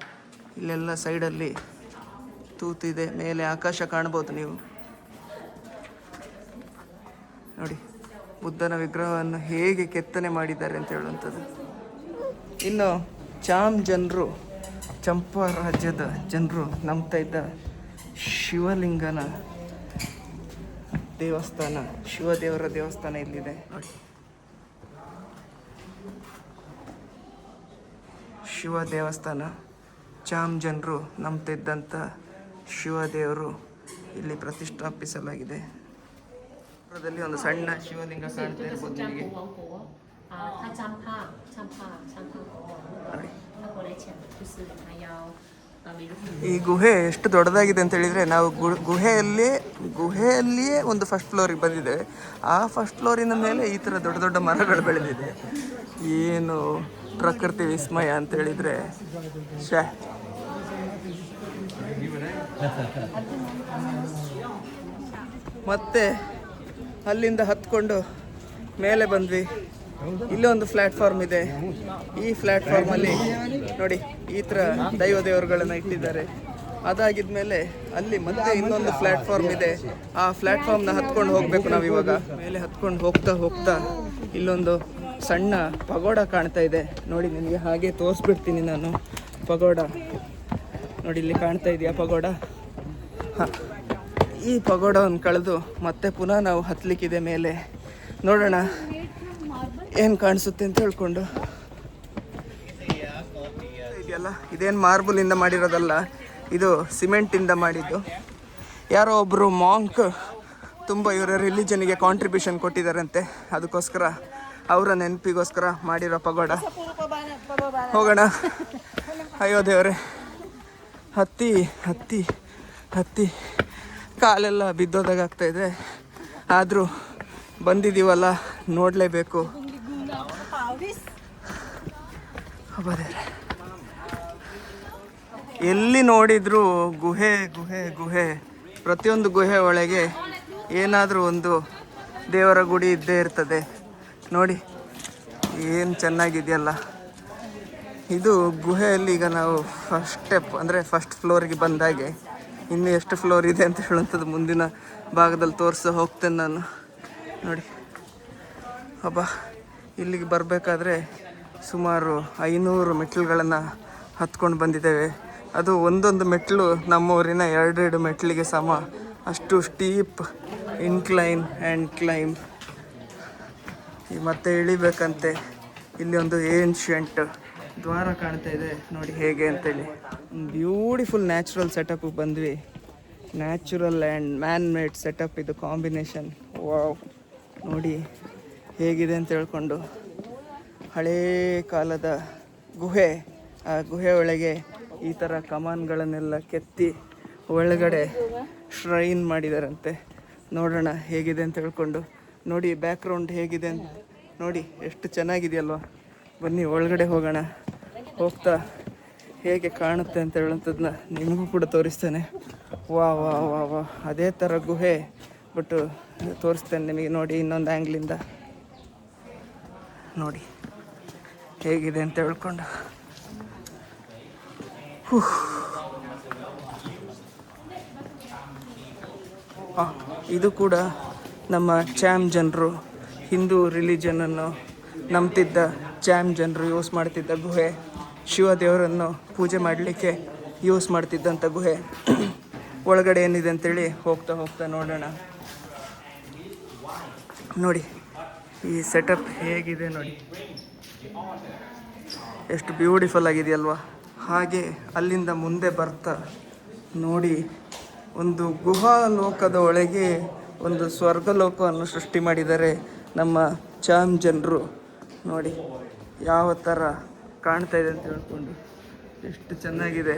ಇಲ್ಲೆಲ್ಲ ಸೈಡಲ್ಲಿ ತೂತಿದೆ, ಮೇಲೆ ಆಕಾಶ ಕಾಣ್ಬೋದು ನೀವು. ನೋಡಿ ಬುದ್ಧನ ವಿಗ್ರಹವನ್ನು ಹೇಗೆ ಕೆತ್ತನೆ ಮಾಡಿದ್ದಾರೆ ಅಂತ ಹೇಳುವಂಥದ್ದು. ಇನ್ನು ಚಾಮ್ ಜನರು, ಚಂಪಾ ರಾಜ್ಯದ ಜನರು ನಂಬ್ತಾ ಇದ್ದ ಶಿವಲಿಂಗನ ದೇವಸ್ಥಾನ, ಶಿವದೇವರ ದೇವಸ್ಥಾನ ಇಲ್ಲಿದೆ ನೋಡಿ. ಶಿವ ದೇವಸ್ಥಾನ, ಚಾಮ್ ಜನರು ನಂಬ್ತಿದ್ದಂಥ ಶಿವದೇವರು ಇಲ್ಲಿ ಪ್ರತಿಷ್ಠಾಪಿಸಲಾಗಿದೆ. ಪುರದಲ್ಲಿ ಒಂದು ಸಣ್ಣ ಶಿವಲಿಂಗ ಕಾಣ್ತಾ ಇರ್ಬೋದು ನಿಮಗೆ. ಈ ಗುಹೆ ಎಷ್ಟು ದೊಡ್ಡದಾಗಿದೆ ಅಂತ ಹೇಳಿದರೆ, ನಾವು ಗುಹೆಯಲ್ಲಿಯೇ ಒಂದು ಫಸ್ಟ್ ಫ್ಲೋರಿಗೆ ಬಂದಿದ್ದೇವೆ. ಆ ಫಸ್ಟ್ ಫ್ಲೋರಿನ ಮೇಲೆ ಈ ಥರ ದೊಡ್ಡ ದೊಡ್ಡ ಮರಗಳು ಬೆಳೆದಿದೆ. ಏನು ಪ್ರಕೃತಿ ವಿಸ್ಮಯ ಅಂತ ಹೇಳಿದರೆ ಮತ್ತೆ ಅಲ್ಲಿಂದ ಹತ್ಕೊಂಡು ಮೇಲೆ ಬಂದ್ವಿ. ಇಲ್ಲೇ ಒಂದು ಪ್ಲಾಟ್ಫಾರ್ಮ್ ಇದೆ. ಈ ಪ್ಲಾಟ್ಫಾರ್ಮಲ್ಲಿ ನೋಡಿ ಈ ಥರ ದೇವರುಗಳನ್ನ ಇಟ್ಟಿದ್ದಾರೆ. ಅದಾಗಿದ್ಮೇಲೆ ಅಲ್ಲಿ ಮತ್ತೆ ಇನ್ನೊಂದು ಪ್ಲಾಟ್ಫಾರ್ಮ್ ಇದೆ. ಆ ಪ್ಲಾಟ್ಫಾರ್ಮ್ನ ಹತ್ಕೊಂಡು ಹೋಗಬೇಕು ನಾವು ಇವಾಗ. ಮೇಲೆ ಹತ್ಕೊಂಡು ಹೋಗ್ತಾ ಹೋಗ್ತಾ ಇಲ್ಲೊಂದು ಸಣ್ಣ ಪಗೋಡ ಕಾಣ್ತಾ ಇದೆ ನೋಡಿ. ನಿಮಗೆ ಹಾಗೆ ತೋರಿಸ್ಬಿಡ್ತೀನಿ ನಾನು. ಪಗೋಡ ನೋಡಿ, ಇಲ್ಲಿ ಕಾಣ್ತಾ ಇದೆಯಾ ಪಗೋಡ? ಹಾಂ, ಈ ಪಗೋಡವನ್ನು ಕಳೆದು ಮತ್ತೆ ಪುನಃ ನಾವು ಹತ್ತಲಿಕ್ಕಿದೆ ಮೇಲೆ. ನೋಡೋಣ ಏನು ಕಾಣಿಸುತ್ತೆ ಅಂತ ಹೇಳ್ಕೊಂಡು. ಇದೆಯಲ್ಲ, ಇದೇನು ಮಾರ್ಬಲಿಂದ ಮಾಡಿರೋದಲ್ಲ, ಇದು ಸಿಮೆಂಟಿಂದ ಮಾಡಿದ್ದು. ಯಾರೋ ಒಬ್ಬರು ಮಾಂಕ್ ತುಂಬ ಇವರ ರಿಲಿಜನಿಗೆ ಕಾಂಟ್ರಿಬ್ಯೂಷನ್ ಕೊಟ್ಟಿದ್ದಾರಂತೆ. ಅದಕ್ಕೋಸ್ಕರ ಅವರ ನೆನಪಿಗೋಸ್ಕರ ಮಾಡಿರೋ ಪಗೋಡ. ಹೋಗೋಣ. ಅಯ್ಯೋ ದೇವರೇ, ಹತ್ತಿ ಹತ್ತಿ ಹತ್ತಿ ಕಾಲೆಲ್ಲ ಬಿದ್ದೋದಾಗ ಆಗ್ತಾಯಿದೆ. ಆದರೂ ಬಂದಿದ್ದೀವಲ್ಲ, ನೋಡಲೇಬೇಕು. ದೇವರೇ, ಎಲ್ಲಿ ನೋಡಿದರೂ ಗುಹೆ ಗುಹೆ ಗುಹೆ. ಪ್ರತಿಯೊಂದು ಗುಹೆ ಒಳಗೆ ಏನಾದರೂ ಒಂದು ದೇವರ ಗುಡಿ ಇದ್ದೇ ಇರ್ತದೆ. ನೋಡಿ ಏನು ಚೆನ್ನಾಗಿದೆಯಲ್ಲ ಇದು ಗುಹೆಯಲ್ಲಿ. ಈಗ ನಾವು ಫಸ್ಟ್ ಸ್ಟೆಪ್ ಅಂದರೆ ಫಸ್ಟ್ ಫ್ಲೋರಿಗೆ ಬಂದಾಗೆ. ಇನ್ನು ಎಷ್ಟು ಫ್ಲೋರ್ ಇದೆ ಅಂತ ಹೇಳುವಂಥದ್ದು ಮುಂದಿನ ಭಾಗದಲ್ಲಿ ತೋರಿಸಿ ಹೋಗ್ತೇನೆ ನಾನು. ನೋಡಿ ಅಬ್ಬಾ, ಇಲ್ಲಿಗೆ ಬರಬೇಕಾದ್ರೆ ಸುಮಾರು 500 ಮೆಟ್ಟಿಲುಗಳನ್ನು ಹತ್ಕೊಂಡು ಬಂದಿದ್ದೇವೆ. ಅದು ಒಂದೊಂದು ಮೆಟ್ಟಿಲು ನಮ್ಮೂರಿನ 2 ಮೆಟ್ಟಿಲಿಗೆ ಸಮ. ಅಷ್ಟು ಸ್ಟೀಪ್ ಇನ್ಕ್ಲೈನ್ ಆ್ಯಂಡ್ ಕ್ಲೈಂಬ್. ಮತ್ತೆ ಇಳಿಬೇಕಂತೆ. ಇಲ್ಲಿ ಒಂದು ಏನ್ಷಿಯಂಟ್ ದ್ವಾರ ಕಾಣ್ತಾ ಇದೆ ನೋಡಿ ಹೇಗೆ ಅಂತೇಳಿ. ಬ್ಯೂಟಿಫುಲ್ ನ್ಯಾಚುರಲ್ ಸೆಟಪ್ಗೆ ಬಂದ್ವಿ. Natural and man made setup ಇದು ಕಾಂಬಿನೇಷನ್. ವಾವ್, ನೋಡಿ ಹೇಗಿದೆ ಅಂತ ಹೇಳ್ಕೊಂಡು. ಹಳೇ ಕಾಲದ ಗುಹೆ. ಆ ಗುಹೆ ಒಳಗೆ ಈ ಥರ ಕಮಾನ್ಗಳನ್ನೆಲ್ಲ ಕೆತ್ತಿ ಒಳಗಡೆ ಶ್ರೈನ್ ಮಾಡಿದಾರಂತೆ. ನೋಡೋಣ ಹೇಗಿದೆ ಅಂತ ಹೇಳ್ಕೊಂಡು. ನೋಡಿ ಬ್ಯಾಕ್ಗ್ರೌಂಡ್ ಹೇಗಿದೆ ಅಂತ ನೋಡಿ, ಎಷ್ಟು ಚೆನ್ನಾಗಿದೆಯಲ್ವ. ಬನ್ನಿ ಒಳಗಡೆ ಹೋಗೋಣ. ಹೋಗ್ತಾ ಹೇಗೆ ಕಾಣುತ್ತೆ ಅಂತ ಹೇಳುವಂಥದ್ದನ್ನ ನಿಮಗೂ ಕೂಡ ತೋರಿಸ್ತೇನೆ. ವಾ ವಾ ವಾ ವಾ, ಅದೇ ಥರ ಗುಹೆ ಬಟ್ ತೋರಿಸ್ತೇನೆ ನಿಮಗೆ. ನೋಡಿ ಇನ್ನೊಂದು ಆ್ಯಂಗ್ಲಿಂದ ನೋಡಿ ಹೇಗಿದೆ ಅಂತ ಹೇಳ್ಕೊಂಡು. ಇದು ಕೂಡ ನಮ್ಮ ಚಾಮ್ ಜನರು, ಹಿಂದೂ ರಿಲಿಜನನ್ನು ನಂಬ್ತಿದ್ದ ಚಾಮ್ ಜನರು ಯೂಸ್ ಮಾಡ್ತಿದ್ದ ಗುಹೆ. ಶಿವ ದೇವರನ್ನು ಪೂಜೆ ಮಾಡಲಿಕ್ಕೆ ಯೂಸ್ ಮಾಡ್ತಿದ್ದಂಥ ಗುಹೆ. ಒಳಗಡೆ ಏನಿದೆ ಅಂತೇಳಿ ಹೋಗ್ತಾ ಹೋಗ್ತಾ ನೋಡೋಣ. ನೋಡಿ ಈ ಸೆಟಪ್ ಹೇಗಿದೆ ನೋಡಿ, ಎಷ್ಟು ಬ್ಯೂಟಿಫುಲ್ ಆಗಿದೆಯಲ್ವಾ. ಹಾಗೆ ಅಲ್ಲಿಂದ ಮುಂದೆ ಬರ್ತಾ ನೋಡಿ, ಒಂದು ಗುಹಾ ಲೋಕದ ಒಳಗೆ ಒಂದು ಸ್ವರ್ಗಲೋಕವನ್ನು ಸೃಷ್ಟಿ ಮಾಡಿದ್ದಾರೆ ನಮ್ಮ ಚಾಮ್ ಜನರು. ನೋಡಿ ಯಾವ ಥರ ಕಾಣ್ತಾ ಇದೆ ಅಂತ ಹೇಳ್ಕೊಂಡು, ಎಷ್ಟು ಚೆನ್ನಾಗಿದೆ.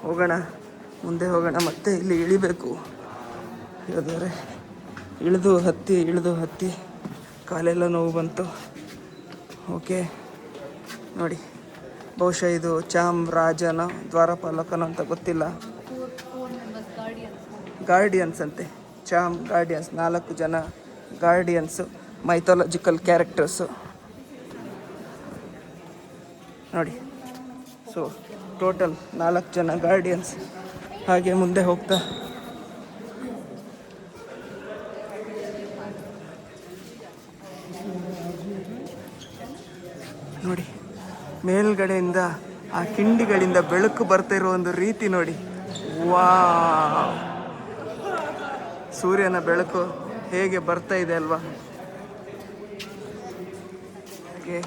ಹೋಗೋಣ, ಮುಂದೆ ಹೋಗೋಣ. ಮತ್ತೆ ಇಲ್ಲಿ ಇಳಿಬೇಕು. ಹೇಳಿದ್ರೆ ಇಳಿದು ಹತ್ತಿ ಕಾಲೆಲ್ಲ ನೋವು ಬಂತು. ಓಕೆ ನೋಡಿ, ಬಹುಶಃ ಇದು ಚಾಮ್ ರಾಜನ ದ್ವಾರಪಾಲಕನ ಅಂತ ಗೊತ್ತಿಲ್ಲ. ಗಾರ್ಡಿಯನ್ಸ್ ಅಂತೆ, ಚಾಮ್ ಗಾರ್ಡಿಯನ್ಸ್. 4 ಜನ ಗಾರ್ಡಿಯನ್ಸು, ಮೈಥಾಲಜಿಕಲ್ ಕ್ಯಾರೆಕ್ಟರ್ಸು ನೋಡಿ. ಸೊ ಟೋಟಲ್ 4 ಜನ ಗಾರ್ಡಿಯನ್ಸ್. ಹಾಗೆ ಮುಂದೆ ಹೋಗ್ತಾ ನೋಡಿ, ಮೇಲ್ಗಡೆಯಿಂದ ಆ ಕಿಂಡಿಗಳಿಂದ ಬೆಳಕು ಬರ್ತಾ ಇರೋ ಒಂದು ರೀತಿ ನೋಡಿ. ವಾ, ಸೂರ್ಯನ ಬೆಳಕು ಹೇಗೆ ಬರ್ತಾ ಇದೆ ಅಲ್ವಾ. ಹಾಗೆ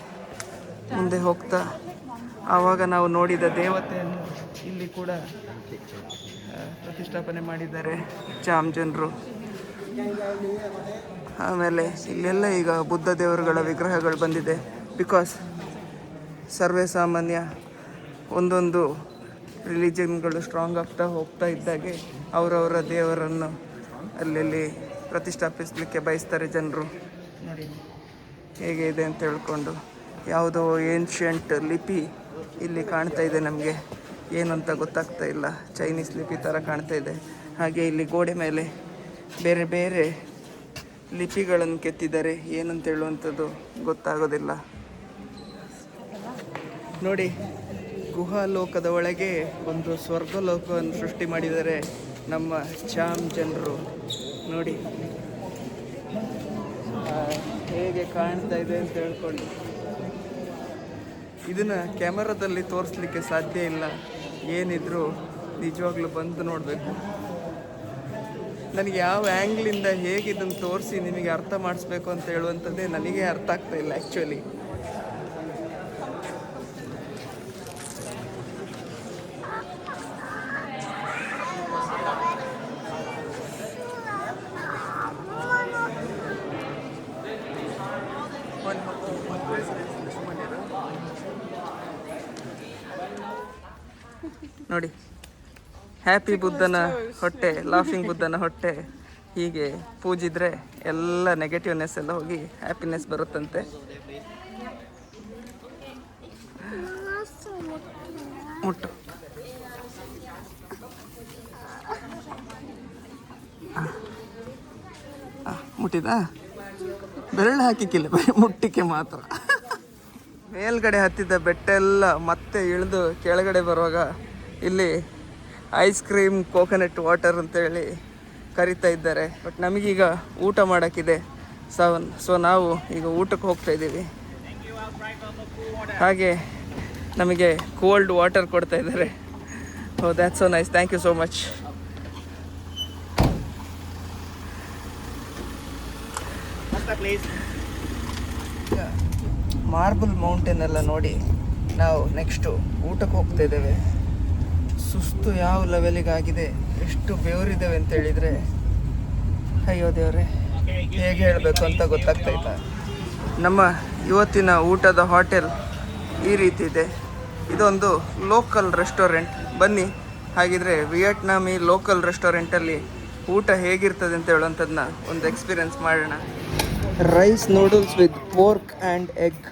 ಮುಂದೆ ಹೋಗ್ತಾ ಆವಾಗ ನಾವು ನೋಡಿದ ದೇವತೆಯನ್ನು ಇಲ್ಲಿ ಕೂಡ ಪ್ರತಿಷ್ಠಾಪನೆ ಮಾಡಿದ್ದಾರೆ ಚಾಮ್ ಜನರು. ಆಮೇಲೆ ಇಲ್ಲೆಲ್ಲ ಈಗ ಬುದ್ಧ ದೇವರುಗಳ ವಿಗ್ರಹಗಳು ಬಂದಿದೆ. ಬಿಕಾಸ್ ಸರ್ವೇ ಸಾಮಾನ್ಯ ಒಂದೊಂದು ರಿಲಿಜನ್ಗಳು ಸ್ಟ್ರಾಂಗ್ ಆಗ್ತಾ ಹೋಗ್ತಾ ಇದ್ದಾಗೆ ಅವರವರ ದೇವರನ್ನು ಅಲ್ಲಲ್ಲಿ ಪ್ರತಿಷ್ಠಾಪಿಸಲಿಕ್ಕೆ ಬಯಸ್ತಾರೆ ಜನರು. ನೋಡಿ ಹೇಗೆ ಇದೆ ಅಂತ ಹೇಳ್ಕೊಂಡು. ಯಾವುದೋ ಏನ್ಷಿಯಂಟ್ ಲಿಪಿ ಇಲ್ಲಿ ಕಾಣ್ತಾ ಇದೆ ನಮಗೆ. ಏನು ಅಂತ ಗೊತ್ತಾಗ್ತಾ ಇಲ್ಲ. ಚೈನೀಸ್ ಲಿಪಿ ಥರ ಕಾಣ್ತಾ ಇದೆ. ಹಾಗೆ ಇಲ್ಲಿ ಗೋಡೆ ಮೇಲೆ ಬೇರೆ ಬೇರೆ ಲಿಪಿಗಳನ್ನು ಕೆತ್ತಿದ್ದಾರೆ, ಏನಂತ ಹೇಳುವಂಥದ್ದು ಗೊತ್ತಾಗೋದಿಲ್ಲ. ನೋಡಿ, ಗುಹಾಲೋಕದ ಒಳಗೆ ಒಂದು ಸ್ವರ್ಗಲೋಕವನ್ನು ಸೃಷ್ಟಿ ಮಾಡಿದ್ದಾರೆ ನಮ್ಮ ಚಾಮ್ ಜನರು. ನೋಡಿ ಹೇಗೆ ಕಾಣ್ತಾ ಇದೆ ಅಂತ ಹೇಳ್ಕೊಂಡು. ಇದನ್ನು ಕ್ಯಾಮರಾದಲ್ಲಿ ತೋರಿಸ್ಲಿಕ್ಕೆ ಸಾಧ್ಯ ಇಲ್ಲ, ಏನಿದ್ರು ನಿಜವಾಗ್ಲೂ ಬಂದು ನೋಡಬೇಕು. ನನಗೆ ಯಾವ ಆ್ಯಂಗ್ಲಿಂದ ಹೇಗೆ ಇದನ್ನು ತೋರಿಸಿ ನಿಮಗೆ ಅರ್ಥ ಮಾಡಿಸ್ಬೇಕು ಅಂತ ಹೇಳುವಂಥದ್ದೇ ನನಗೆ ಅರ್ಥ ಆಗ್ತಾ ಇಲ್ಲ ಆ್ಯಕ್ಚುಲಿ. ನೋಡಿ, ಹ್ಯಾಪಿ ಬುದ್ಧನ ಹೊಟ್ಟೆ, ಲಾಫಿಂಗ್ ಬುದ್ಧನ ಹೊಟ್ಟೆ ಹೀಗೆ ಪೂಜಿದ್ರೆ ಎಲ್ಲ ನೆಗೆಟಿವ್ನೆಸ್ ಎಲ್ಲ ಹೋಗಿ ಹ್ಯಾಪಿನೆಸ್ ಬರುತ್ತಂತೆ. ಮುಟ್ಟು ಮುಟ್ಟಿದಾ? ಬೆರಳು ಹಾಕಿಕ್ಕಿಲ್ಲ, ಮುಟ್ಟಿಕೆ ಮಾತ್ರ. ಮೇಲ್ಗಡೆ ಹತ್ತಿದ ಬೆಟ್ಟ ಎಲ್ಲ ಮತ್ತೆ ಇಳಿದು ಕೆಳಗಡೆ ಬರುವಾಗ ಇಲ್ಲಿ ಐಸ್ ಕ್ರೀಮ್, ಕೋಕೋನಟ್ ವಾಟರ್ ಅಂತೇಳಿ ಕರಿತಾ ಇದ್ದಾರೆ. ಬಟ್ ನಮಗೀಗ ಊಟ ಮಾಡೋಕ್ಕಿದೆ, ಸೊ ನಾವು ಈಗ ಊಟಕ್ಕೆ ಹೋಗ್ತಾ ಇದ್ದೀವಿ. ಹಾಗೆ ನಮಗೆ ಕೋಲ್ಡ್ ವಾಟರ್ ಕೊಡ್ತಾ ಇದ್ದಾರೆ. Oh, that's so nice, thank you so much. Marble mountain ಎಲ್ಲ ನೋಡಿ ನಾವು ನೆಕ್ಸ್ಟು ಊಟಕ್ಕೆ ಹೋಗ್ತಾ ಇದ್ದೇವೆ. ಸುಸ್ತು ಯಾವ ಲೆವೆಲಿಗಾಗಿದೆ, ಎಷ್ಟು ಬೆವರಿದ್ದೇವೆ ಅಂತ ಹೇಳಿದರೆ ಅಯ್ಯೋ ದೇವ್ರೆ, ಹೇಗೆ ಹೇಳಬೇಕು ಅಂತ ಗೊತ್ತಾಗ್ತಾ ಇಲ್ಲ. ನಮ್ಮ ಇವತ್ತಿನ ಊಟದ ಹೋಟೆಲ್ ಈ ರೀತಿ ಇದೆ. ಇದೊಂದು ಲೋಕಲ್ ರೆಸ್ಟೋರೆಂಟ್. ಬನ್ನಿ ಹಾಗಿದ್ರೆ ವಿಯೆಟ್ನಾಮಿ ಲೋಕಲ್ ರೆಸ್ಟೋರೆಂಟಲ್ಲಿ ಊಟ ಹೇಗಿರ್ತದೆ ಅಂತ ಹೇಳುವಂಥದ್ದನ್ನ ಒಂದು ಎಕ್ಸ್ಪೀರಿಯನ್ಸ್ ಮಾಡೋಣ. Rice noodles with pork and egg.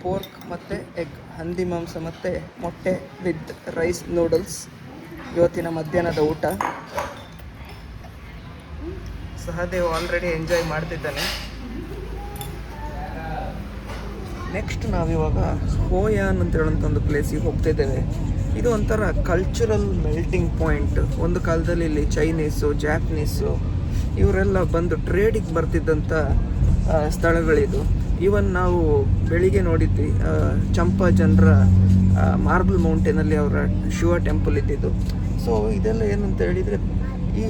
Pork ಮತ್ತು ಎಗ್, ಹಂದಿ ಮಾಂಸ ಮತ್ತು ಮೊಟ್ಟೆ ವಿತ್ ರೈಸ್ ನೂಡಲ್ಸ್ ಇವತ್ತಿನ ಮಧ್ಯಾಹ್ನದ ಊಟ. ಸಹದೇವ್ ಆಲ್ರೆಡಿ ಎಂಜಾಯ್ ಮಾಡ್ತಿದ್ದಾನೆ. ನೆಕ್ಸ್ಟ್ ನಾವಿವಾಗ ಹೋಯಾನ್ ಅಂತ ಹೇಳುವಂಥ ಒಂದು ಪ್ಲೇಸಿಗೆ ಹೋಗ್ತಾ ಇದ್ದೇವೆ. ಇದು ಒಂಥರ ಕಲ್ಚರಲ್ ಮೆಲ್ಟಿಂಗ್ ಪಾಯಿಂಟ್. ಒಂದು ಕಾಲದಲ್ಲಿ ಇಲ್ಲಿ ಚೈನೀಸು, ಜಾಪನೀಸು ಇವರೆಲ್ಲ ಬಂದು ಟ್ರೇಡಿಗೆ ಬರ್ತಿದ್ದಂಥ ಸ್ಥಳಗಳಿದು. ಈವನ್ ನಾವು ಬೆಳಿಗ್ಗೆ ನೋಡಿದ್ವಿ ಚಂಪಾ ಜನರ ಮಾರ್ಬಲ್ ಮೌಂಟೇನಲ್ಲಿ ಅವರ ಶಿವ ಟೆಂಪಲ್ ಇದ್ದಿದ್ದು. ಸೊ ಇದೆಲ್ಲ ಏನಂತ ಹೇಳಿದರೆ, ಈ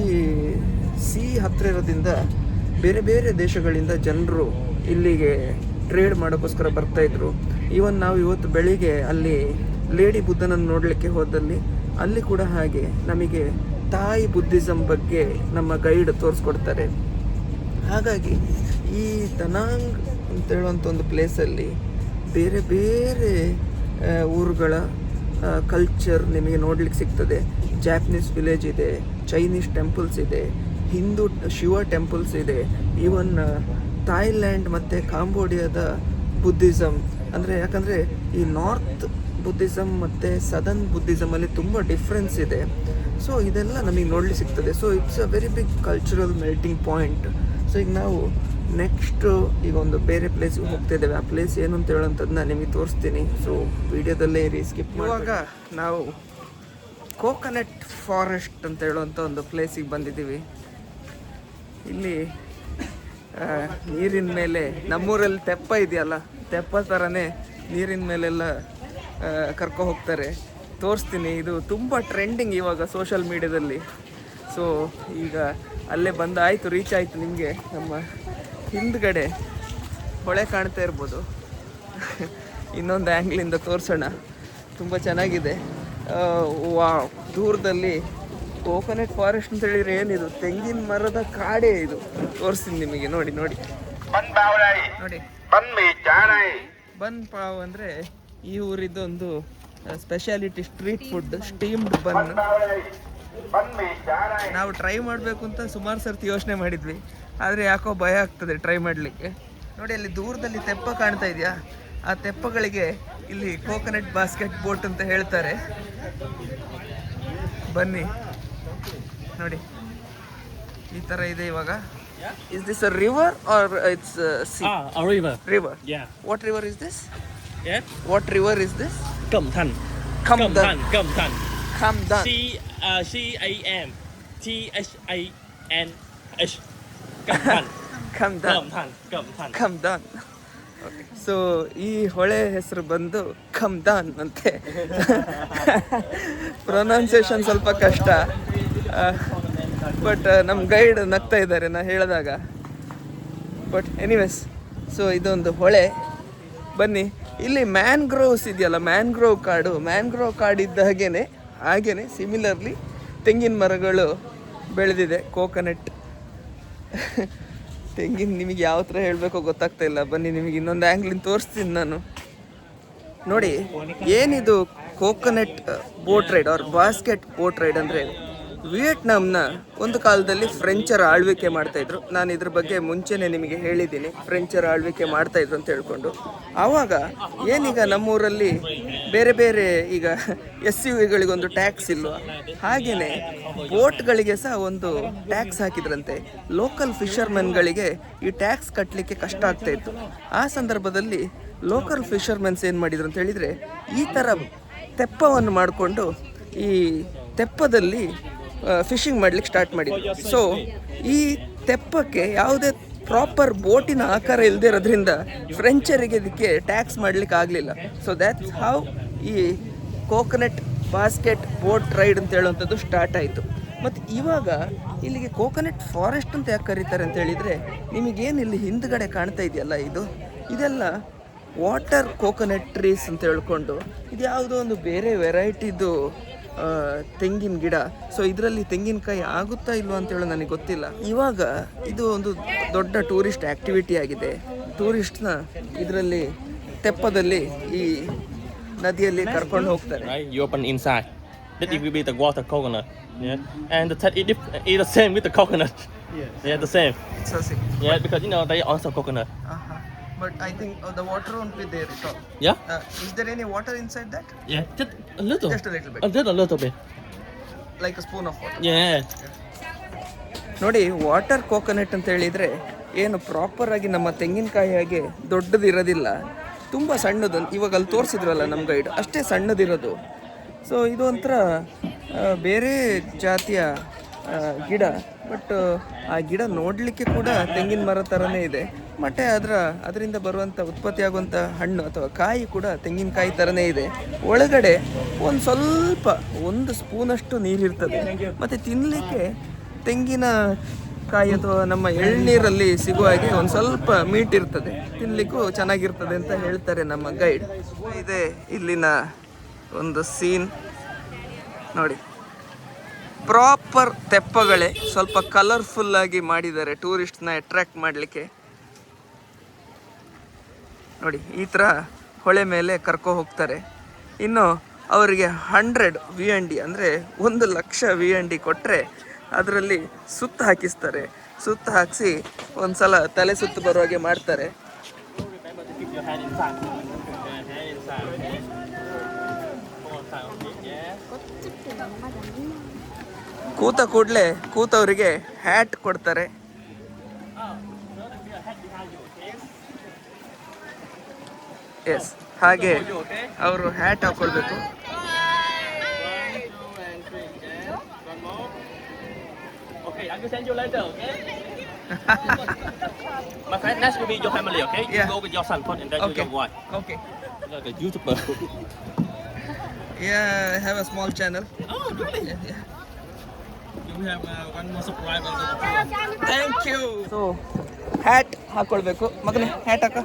ಸಿ ಹತ್ತಿರ ಇರೋದ್ರಿಂದ ಬೇರೆ ಬೇರೆ ದೇಶಗಳಿಂದ ಜನರು ಇಲ್ಲಿಗೆ ಟ್ರೇಡ್ ಮಾಡೋಕ್ಕೋಸ್ಕರ ಬರ್ತಾಯಿದ್ರು. ಈವನ್ ನಾವು ಇವತ್ತು ಬೆಳಿಗ್ಗೆ ಅಲ್ಲಿ ಲೇಡಿ ಬುದ್ಧನನ್ನು ನೋಡಲಿಕ್ಕೆ ಹೋದಲ್ಲಿ ಅಲ್ಲಿ ಕೂಡ ಹಾಗೆ ನಮಗೆ ತಾಯಿ ಬುದ್ಧಿಸಮ್ ಬಗ್ಗೆ ನಮ್ಮ ಗೈಡ್ ತೋರಿಸ್ಕೊಡ್ತಾರೆ. ಹಾಗಾಗಿ ಈ ದನಾಂಗ್ ಅಂತ ಹೇಳುವಂಥ ಒಂದು ಪ್ಲೇಸಲ್ಲಿ ಬೇರೆ ಬೇರೆ ಊರುಗಳ ಕಲ್ಚರ್ ನಿಮಗೆ ನೋಡ್ಲಿಕ್ಕೆ ಸಿಗ್ತದೆ. ಜಾಪನೀಸ್ ವಿಲೇಜ್ ಇದೆ, ಚೈನೀಸ್ ಟೆಂಪಲ್ಸ್ ಇದೆ, ಹಿಂದೂ ಶಿವ ಟೆಂಪಲ್ಸ್ ಇದೆ, ಈವನ್ ಥಾಯ್ಲ್ಯಾಂಡ್ ಮತ್ತು ಕಾಂಬೋಡಿಯಾದ ಬುದ್ಧಿಸಮ್. ಅಂದರೆ ಯಾಕಂದರೆ ಈ ನಾರ್ತ್ ಬುದ್ಧಿಸಮ್ ಮತ್ತು ಸದರ್ನ್ ಬುದ್ಧಿಸಮಲ್ಲಿ ತುಂಬ ಡಿಫ್ರೆನ್ಸ್ ಇದೆ. ಸೊ ಇದೆಲ್ಲ ನಮಗೆ ನೋಡಲಿಕ್ಕೆ ಸಿಗ್ತದೆ. So it's a very big cultural melting point. So ಈಗ ನಾವು ನೆಕ್ಸ್ಟು ಈಗ ಒಂದು ಬೇರೆ ಪ್ಲೇಸ್ಗೆ ಹೋಗ್ತಾ ಇದ್ದೇವೆ. ಆ ಪ್ಲೇಸ್ ಏನು ಅಂತ ಹೇಳೋಂಥದ್ದನ್ನ ನಿಮಗೆ ತೋರಿಸ್ತೀನಿ. ಸೊ ವಿಡಿಯೋದಲ್ಲೇ ಇರಿ, ಸ್ಕಿಪ್. ಇವಾಗ ನಾವು ಕೋಕೋನಟ್ ಫಾರೆಸ್ಟ್ ಅಂತ ಹೇಳುವಂಥ ಒಂದು ಪ್ಲೇಸಿಗೆ ಬಂದಿದ್ದೀವಿ. ಇಲ್ಲಿ ನೀರಿನ ಮೇಲೆ ನಮ್ಮೂರಲ್ಲಿ ತೆಪ್ಪ ಇದೆಯಲ್ಲ, ತೆಪ್ಪ ಥರನೇ ನೀರಿನ ಮೇಲೆಲ್ಲ ಕರ್ಕೊ ಹೋಗ್ತಾರೆ. ತೋರಿಸ್ತೀನಿ. ಇದು ತುಂಬ ಟ್ರೆಂಡಿಂಗ್ ಇವಾಗ ಸೋಷಲ್ ಮೀಡ್ಯಾದಲ್ಲಿ. ಸೊ ಈಗ ಅಲ್ಲೇ ಬಂದಾಯಿತು, ರೀಚ್ ಆಯಿತು. ನಿಮಗೆ ನಮ್ಮ ಹಿಂದ್ಗಡೆ ಹೊಳೆ ಕಾಣ್ತಾ ಇರ್ಬೋದು. ಇನ್ನೊಂದು ಆ್ಯಂಗ್ಲಿಂದ ತೋರಿಸೋಣ. ತುಂಬ ಚೆನ್ನಾಗಿದೆ. ವಾವ್, ದೂರದಲ್ಲಿ ಕೋಕೋನಟ್ ಫಾರೆಸ್ಟ್ ಅಂತ ಹೇಳಿದ್ರೆ ಏನಿದು, ತೆಂಗಿನ ಮರದ ಕಾಡೇ ಇದು. ತೋರಿಸ್ತೀನಿ ನಿಮಗೆ. ನೋಡಿ ನೋಡಿ ನೋಡಿ, ಬನ್ ಪಾವ್ ಅಂದರೆ ಈ ಊರಿದ್ದೊಂದು ಸ್ಪೆಷಾಲಿಟಿ ಸ್ಟ್ರೀಟ್ ಫುಡ್, ಸ್ಟೀಮ್ಡ್ ಬನ್. ನಾವು ಟ್ರೈ ಮಾಡಬೇಕು ಅಂತ ಸುಮಾರು ಸರ್ತಿ ಯೋಚನೆ ಮಾಡಿದ್ವಿ, ಆದರೆ ಯಾಕೋ ಭಯ ಆಗ್ತದೆ ಟ್ರೈ ಮಾಡಲಿಕ್ಕೆ. ನೋಡಿ ಅಲ್ಲಿ ದೂರದಲ್ಲಿ ತೆಪ್ಪ ಕಾಣ್ತಾ ಇದೆಯಾ, ಆ ತೆಪ್ಪಗಳಿಗೆ ಇಲ್ಲಿ ಕೋಕೋನಟ್ ಬಾಸ್ಕೆಟ್ ಬೋಟ್ ಅಂತ ಹೇಳ್ತಾರೆ. ಬನ್ನಿ ನೋಡಿ, ಈ ಥರ ಇದೆ ಇವಾಗ Is this a river or it's a sea? A river. River. Yeah. What river is this? Yeah. What river is this? Cẩm Thành. Kamdan. Cẩm Thành. Kamdan. CAM THANH. Cẩm Thành. Kamdan. Cẩm Thành. Cẩm Thành. ಖಮ್ದಾನ್. ಸೊ ಈ ಹೊಳೆ ಹೆಸರು ಬಂದು ಖಮ್ದಾನ್ ಅಂತೆ. ಪ್ರೊನೌನ್ಸಿಯೇಷನ್ ಸ್ವಲ್ಪ ಕಷ್ಟ, ಬಟ್ ನಮ್ಮ ಗೈಡ್ ನಗ್ತಾ ಇದ್ದಾರೆ ನಾ ಹೇಳಿದಾಗ. ಬಟ್ ಎನಿವೇಸ್, ಸೊ ಇದೊಂದು ಹೊಳೆ. ಬನ್ನಿ, ಇಲ್ಲಿ ಮ್ಯಾನ್ಗ್ರೋವ್ಸ್ ಇದೆಯಲ್ಲ, ಮ್ಯಾನ್ಗ್ರೋವ್ ಕಾಡು ಇದ್ದ ಹಾಗೇನೆ ಸಿಮಿಲರ್ಲಿ ತೆಂಗಿನ ಮರಗಳು ಬೆಳೆದಿದೆ. ಕೋಕೋನಟ್ ತೆಂಗಿನ ನಿಮಗೆ ಯಾವ ಥರ ಹೇಳಬೇಕೋ ಗೊತ್ತಾಗ್ತಾ ಇಲ್ಲ. ಬನ್ನಿ, ನಿಮಗೆ ಇನ್ನೊಂದು ಆ್ಯಂಗ್ಲಿಂದ ತೋರಿಸ್ತೀನಿ ನಾನು. ನೋಡಿ, ಏನಿದು coconut boat ride or basket boat ride ಅಂದರೆ, ವಿಯೆಟ್ನಾಂನ ಒಂದು ಕಾಲದಲ್ಲಿ ಫ್ರೆಂಚರ ಆಳ್ವಿಕೆ ಮಾಡ್ತಾಯಿದ್ರು. ನಾನು ಇದ್ರ ಬಗ್ಗೆ ಮುಂಚೆನೇ ನಿಮಗೆ ಹೇಳಿದ್ದೀನಿ, ಫ್ರೆಂಚರ ಆಳ್ವಿಕೆ ಮಾಡ್ತಾಯಿದ್ರು ಅಂತ ಹೇಳ್ಕೊಂಡು. ಆವಾಗ ಏನೀಗ ನಮ್ಮೂರಲ್ಲಿ ಬೇರೆ ಬೇರೆ ಈಗ SUVಗಳಿಗೊಂದು ಟ್ಯಾಕ್ಸ್ ಇಲ್ವಾ, ಹಾಗೆಯೇ ಬೋಟ್ಗಳಿಗೆ ಸಹ ಒಂದು ಟ್ಯಾಕ್ಸ್ ಹಾಕಿದ್ರಂತೆ. ಲೋಕಲ್ ಫಿಷರ್ಮೆನ್ಗಳಿಗೆ ಈ ಟ್ಯಾಕ್ಸ್ ಕಟ್ಟಲಿಕ್ಕೆ ಕಷ್ಟ ಆಗ್ತಾಯಿತ್ತು. ಆ ಸಂದರ್ಭದಲ್ಲಿ ಲೋಕಲ್ ಫಿಷರ್ಮೆನ್ಸ್ ಏನು ಮಾಡಿದ್ರು ಅಂತ ಹೇಳಿದರೆ, ಈ ಥರ ತೆಪ್ಪವನ್ನು ಮಾಡಿಕೊಂಡು ಈ ತೆಪ್ಪದಲ್ಲಿ ಫಿಶಿಂಗ್ ಮಾಡ್ಲಿಕ್ಕೆ ಸ್ಟಾರ್ಟ್ ಮಾಡಿದ್ರು. ಸೊ ಈ ತೆಪ್ಪಕ್ಕೆ ಯಾವುದೇ ಪ್ರಾಪರ್ ಬೋಟಿನ ಆಕಾರ ಇಲ್ಲದೆ ಇರೋದ್ರಿಂದ ಫ್ರೆಂಚರಿಗೆ ಇದಕ್ಕೆ ಟ್ಯಾಕ್ಸ್ ಮಾಡಲಿಕ್ಕೆ ಆಗಲಿಲ್ಲ. ಸೊ ದ್ಯಾಟ್ಸ್ ಹೌ ಈ ಕೋಕೋನಟ್ ಬಾಸ್ಕೆಟ್ ಬೋಟ್ ರೈಡ್ ಅಂತ ಹೇಳುವಂಥದ್ದು ಸ್ಟಾರ್ಟ್ ಆಯಿತು. ಮತ್ತು ಇವಾಗ ಇಲ್ಲಿಗೆ ಕೋಕೋನಟ್ ಫಾರೆಸ್ಟ್ ಅಂತ ಯಾಕೆ ಕರೀತಾರೆ ಅಂತ ಹೇಳಿದರೆ, ನಿಮಗೇನು ಇಲ್ಲಿ ಹಿಂದ್ಗಡೆ ಕಾಣ್ತಾ ಇದೆಯಲ್ಲ, ಇದೆಲ್ಲ ವಾಟರ್ ಕೋಕೋನಟ್ ಟ್ರೀಸ್ ಅಂತ ಹೇಳ್ಕೊಂಡು, ಇದು ಯಾವುದೋ ಒಂದು ಬೇರೆ ವೆರೈಟಿದು ತೆಂಗಿನ ಗಿಡ. ಸೊ ಇದರಲ್ಲಿ ತೆಂಗಿನಕಾಯಿ ಆಗುತ್ತಾ ಇಲ್ವಾ ಅಂತೇಳಿ ನನಗೆ ಗೊತ್ತಿಲ್ಲ. ಇವಾಗ ಇದು ಒಂದು ದೊಡ್ಡ ಟೂರಿಸ್ಟ್ ಆ್ಯಕ್ಟಿವಿಟಿ ಆಗಿದೆ. ಟೂರಿಸ್ಟ್ನ ಇದರಲ್ಲಿ ತೆಪ್ಪದಲ್ಲಿ ಈ ನದಿಯಲ್ಲಿ ಕರ್ಕೊಂಡು ಹೋಗ್ತಾರೆ. You open inside. That it will be the water coconut. Yeah. And the taste is the same with the coconut. Yes. Yeah, the same. It's the same. Yeah, because they also coconut. But I think the water won't be there at all. Yeah. Is there any water inside that? Yeah, just a little. Just a little bit. A little bit. Like a spoon of water. Yeah. ನೋಡಿ, ವಾಟರ್ ಕೋಕೋನಟ್ ಅಂತ ಹೇಳಿದರೆ ಏನು ಪ್ರಾಪರ್ ಆಗಿ ನಮ್ಮ ತೆಂಗಿನಕಾಯಿ ಹಾಗೆ ದೊಡ್ಡದಿರೋದಿಲ್ಲ, ತುಂಬ ಸಣ್ಣದು. ಇವಾಗ ಅಲ್ಲಿ ತೋರಿಸಿದ್ರಲ್ಲ ನಮ್ಮ ಗೈಡ್, ಅಷ್ಟೇ ಸಣ್ಣದಿರೋದು. ಸೊ ಇದು ಒಂಥರ ಬೇರೆ ಜಾತಿಯ ಗಿಡ. ಬಟ್ ಆ ಗಿಡ ನೋಡಲಿಕ್ಕೆ ಕೂಡ ತೆಂಗಿನ ಮರ ಥರನೇ ಇದೆ. ಮತ್ತು ಅದರಿಂದ ಬರುವಂಥ ಉತ್ಪತ್ತಿಯಾಗುವಂಥ ಹಣ್ಣು ಅಥವಾ ಕಾಯಿ ಕೂಡ ತೆಂಗಿನಕಾಯಿ ಥರನೇ ಇದೆ. ಒಳಗಡೆ ಒಂದು ಸ್ಪೂನಷ್ಟು ನೀರಿರ್ತದೆ. ಮತ್ತು ತಿನ್ನಲಿಕ್ಕೆ ತೆಂಗಿನ ಕಾಯಿ ಅಥವಾ ನಮ್ಮ ಎಳ್ನೀರಲ್ಲಿ ಸಿಗುವ ಹಾಗೆ ಒಂದು ಸ್ವಲ್ಪ ಮೀಟ್ ಇರ್ತದೆ. ತಿನ್ನಲಿಕ್ಕೂ ಚೆನ್ನಾಗಿರ್ತದೆ ಅಂತ ಹೇಳ್ತಾರೆ ನಮ್ಮ ಗೈಡ್. ಇದೆ ಇಲ್ಲಿನ ಒಂದು ಸೀನ್ ನೋಡಿ. ಪ್ರಾಪರ್ ತೆಪ್ಪಗಳೇ, ಸ್ವಲ್ಪ ಕಲರ್ಫುಲ್ಲಾಗಿ ಮಾಡಿದ್ದಾರೆ ಟೂರಿಸ್ಟ್ನ ಅಟ್ರ್ಯಾಕ್ಟ್ ಮಾಡಲಿಕ್ಕೆ. ನೋಡಿ, ಈ ಥರ ಹೊಳೆ ಮೇಲೆ ಕರ್ಕೊ ಹೋಗ್ತಾರೆ. ಇನ್ನು ಅವರಿಗೆ 100 VND ಅಂದರೆ 1,00,000 VND ಕೊಟ್ಟರೆ ಅದರಲ್ಲಿ ಸುತ್ತ ಹಾಕಿಸ್ತಾರೆ. ಸುತ್ತ ಹಾಕಿಸಿ ಒಂದು ಸಲ ತಲೆ ಸುತ್ತು ಬರೋ ಹಾಗೆ ಮಾಡ್ತಾರೆ. ಕೂತ ಕೂಡಲೇ ಕೂತವರಿಗೆ ಹ್ಯಾಟ್ ಕೊಡ್ತಾರೆ. ಎಸ್, ಹಾಗೆ ಅವರು hat ಹಾಕೊಳ್ಬೇಕು. Okay, I will send you later, okay? My friend, next will be your family, okay? You Yeah. go with your son first and then Okay. your wife. Okay. Like a YouTuber. Yeah, I have a small channel. Oh, really? Yeah. You have one more subscriber. Thank you. So hat ಹಾಕ್ಕೊಳ್ಬೇಕು. ಮಗನೇ ಹ್ಯಾಟ್ ಹಾಕ.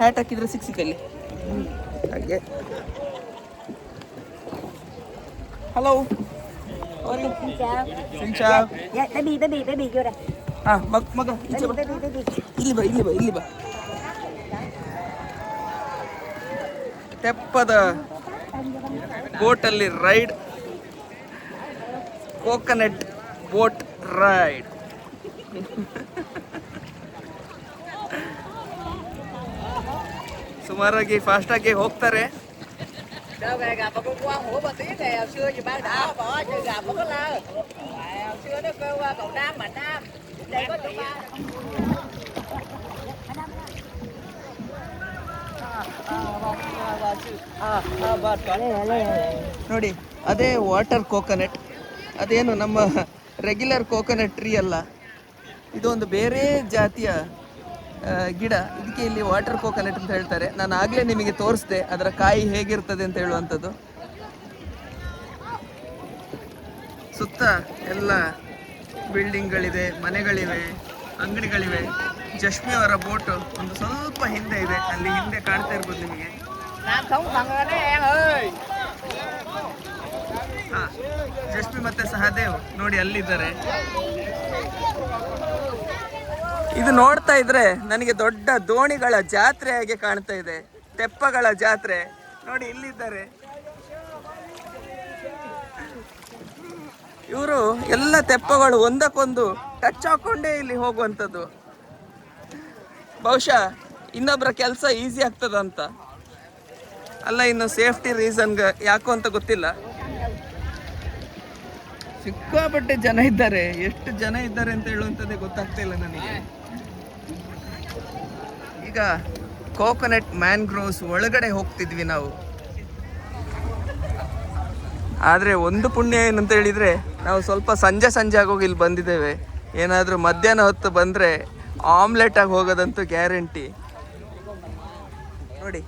ಹ್ಯಾಟ್ ಹಾಕಿದ್ರೆ ಸಿಕ್ಕಲ್ಲಿ ಹಾಗೆ. Hello. Xin chào. Xin chào. Dạ, baby vô đây. ಹಾಂ, ಮಗ ಈಚೆ ಬಾ. Baby. ಇಲ್ಲಿ ಬಾ. ತೆಪ್ಪದ ಬೋಟಲ್ಲಿ ರೈಡ್, ಕೋಕೋನಟ್ ಬೋಟ್ ರೈಡ್. ಸುಮಾರಾಗಿ ಫಾಸ್ಟಾಗಿ ಹೋಗ್ತಾರೆ. Đâu về gặp bà con qua hủa bà tí này, hồi xưa gì ban đảo bỏ chứ gặp có lơ. Hồi xưa nó kêu cậu Nam mà Nam. ನೋಡಿ ಅದೇ ವಾಟರ್ ಕೋಕೋನಟ್. ಅದೇನು ನಮ್ಮ ರೆಗ್ಯುಲರ್ ಕೋಕೋನಟ್ ಟ್ರೀ ಅಲ್ಲ, ಇದೊಂದು ಬೇರೆ ಜಾತಿಯ ಗಿಡ. ಇದಕ್ಕೆ ಇಲ್ಲಿ ವಾಟರ್ ಕೋಕೋನಟ್ ಅಂತ ಹೇಳ್ತಾರೆ. ನಾನು ಆಗಲೇ ನಿಮಗೆ ತೋರಿಸ್ದೆ ಅದರ ಕಾಯಿ ಹೇಗಿರ್ತದೆ ಅಂತ ಹೇಳುವಂಥದ್ದು. ಸುತ್ತ ಎಲ್ಲ ಬಿಲ್ಡಿಂಗ್ಗಳಿದೆ, ಮನೆಗಳಿವೆ, ಅಂಗಡಿಗಳಿವೆ. ಜಶ್ಮಿ ಅವರ ಬೋಟು ಒಂದು ಸ್ವಲ್ಪ ಹಿಂದೆ ಇದೆ, ಅಲ್ಲಿ ಹಿಂದೆ ಕಾಣ್ತಾ ಇರ್ಬೋದು ನಿಮಗೆ. ಹಾ, ಜಶ್ಮಿ ಮತ್ತೆ ಸಹದೇವ್ ನೋಡಿ ಅಲ್ಲಿದ್ದಾರೆ. ಇದು ನೋಡ್ತಾ ಇದ್ರೆ ನನಗೆ ದೊಡ್ಡ ದೋಣಿಗಳ ಜಾತ್ರೆ ಹಾಗೆ ಕಾಣ್ತಾ ಇದೆ, ತೆಪ್ಪಗಳ ಜಾತ್ರೆ. ನೋಡಿ ಇಲ್ಲಿದ್ದಾರೆ ಇವರು. ಎಲ್ಲ ತೆಪ್ಪಗಳು ಒಂದಕ್ಕೊಂದು ಟಚ್ ಹಾಕೊಂಡೇ ಇಲ್ಲಿ ಹೋಗುವಂಥದ್ದು. ಬಹುಶಃ ಇನ್ನೊಬ್ಬರ ಕೆಲಸ ಈಸಿ ಆಗ್ತದಂತ, ಅಲ್ಲ ಇನ್ನು ಸೇಫ್ಟಿ ರೀಸನ್ಗೆ ಯಾಕೋ ಅಂತ ಗೊತ್ತಿಲ್ಲ. ಸಿಕ್ಕಾಪಟ್ಟೆ ಜನ ಇದ್ದಾರೆ. ಎಷ್ಟು ಜನ ಇದ್ದಾರೆ ಅಂತ ಹೇಳುವಂಥದ್ದೇ ಗೊತ್ತಾಗ್ತಾ ಇಲ್ಲ ನನಗೆ. ಈಗ ಕೋಕೋನಟ್ ಮ್ಯಾಂಗ್ರೋವ್ಸ್ ಒಳಗಡೆ ಹೋಗ್ತಿದ್ವಿ ನಾವು. ಆದರೆ ಒಂದು ಪುಣ್ಯ ಏನಂತ ಹೇಳಿದರೆ ನಾವು ಸ್ವಲ್ಪ ಸಂಜೆ ಆಗೋಗಿ ಇಲ್ಲಿ ಬಂದಿದ್ದೇವೆ. ಏನಾದರೂ ಮಧ್ಯಾಹ್ನ ಹೊತ್ತು ಬಂದರೆ ಆಮ್ಲೆಟ್ ಆಗಿ ಹೋಗೋದಂತೂ ಗ್ಯಾರಂಟಿ. ನೋಡಿ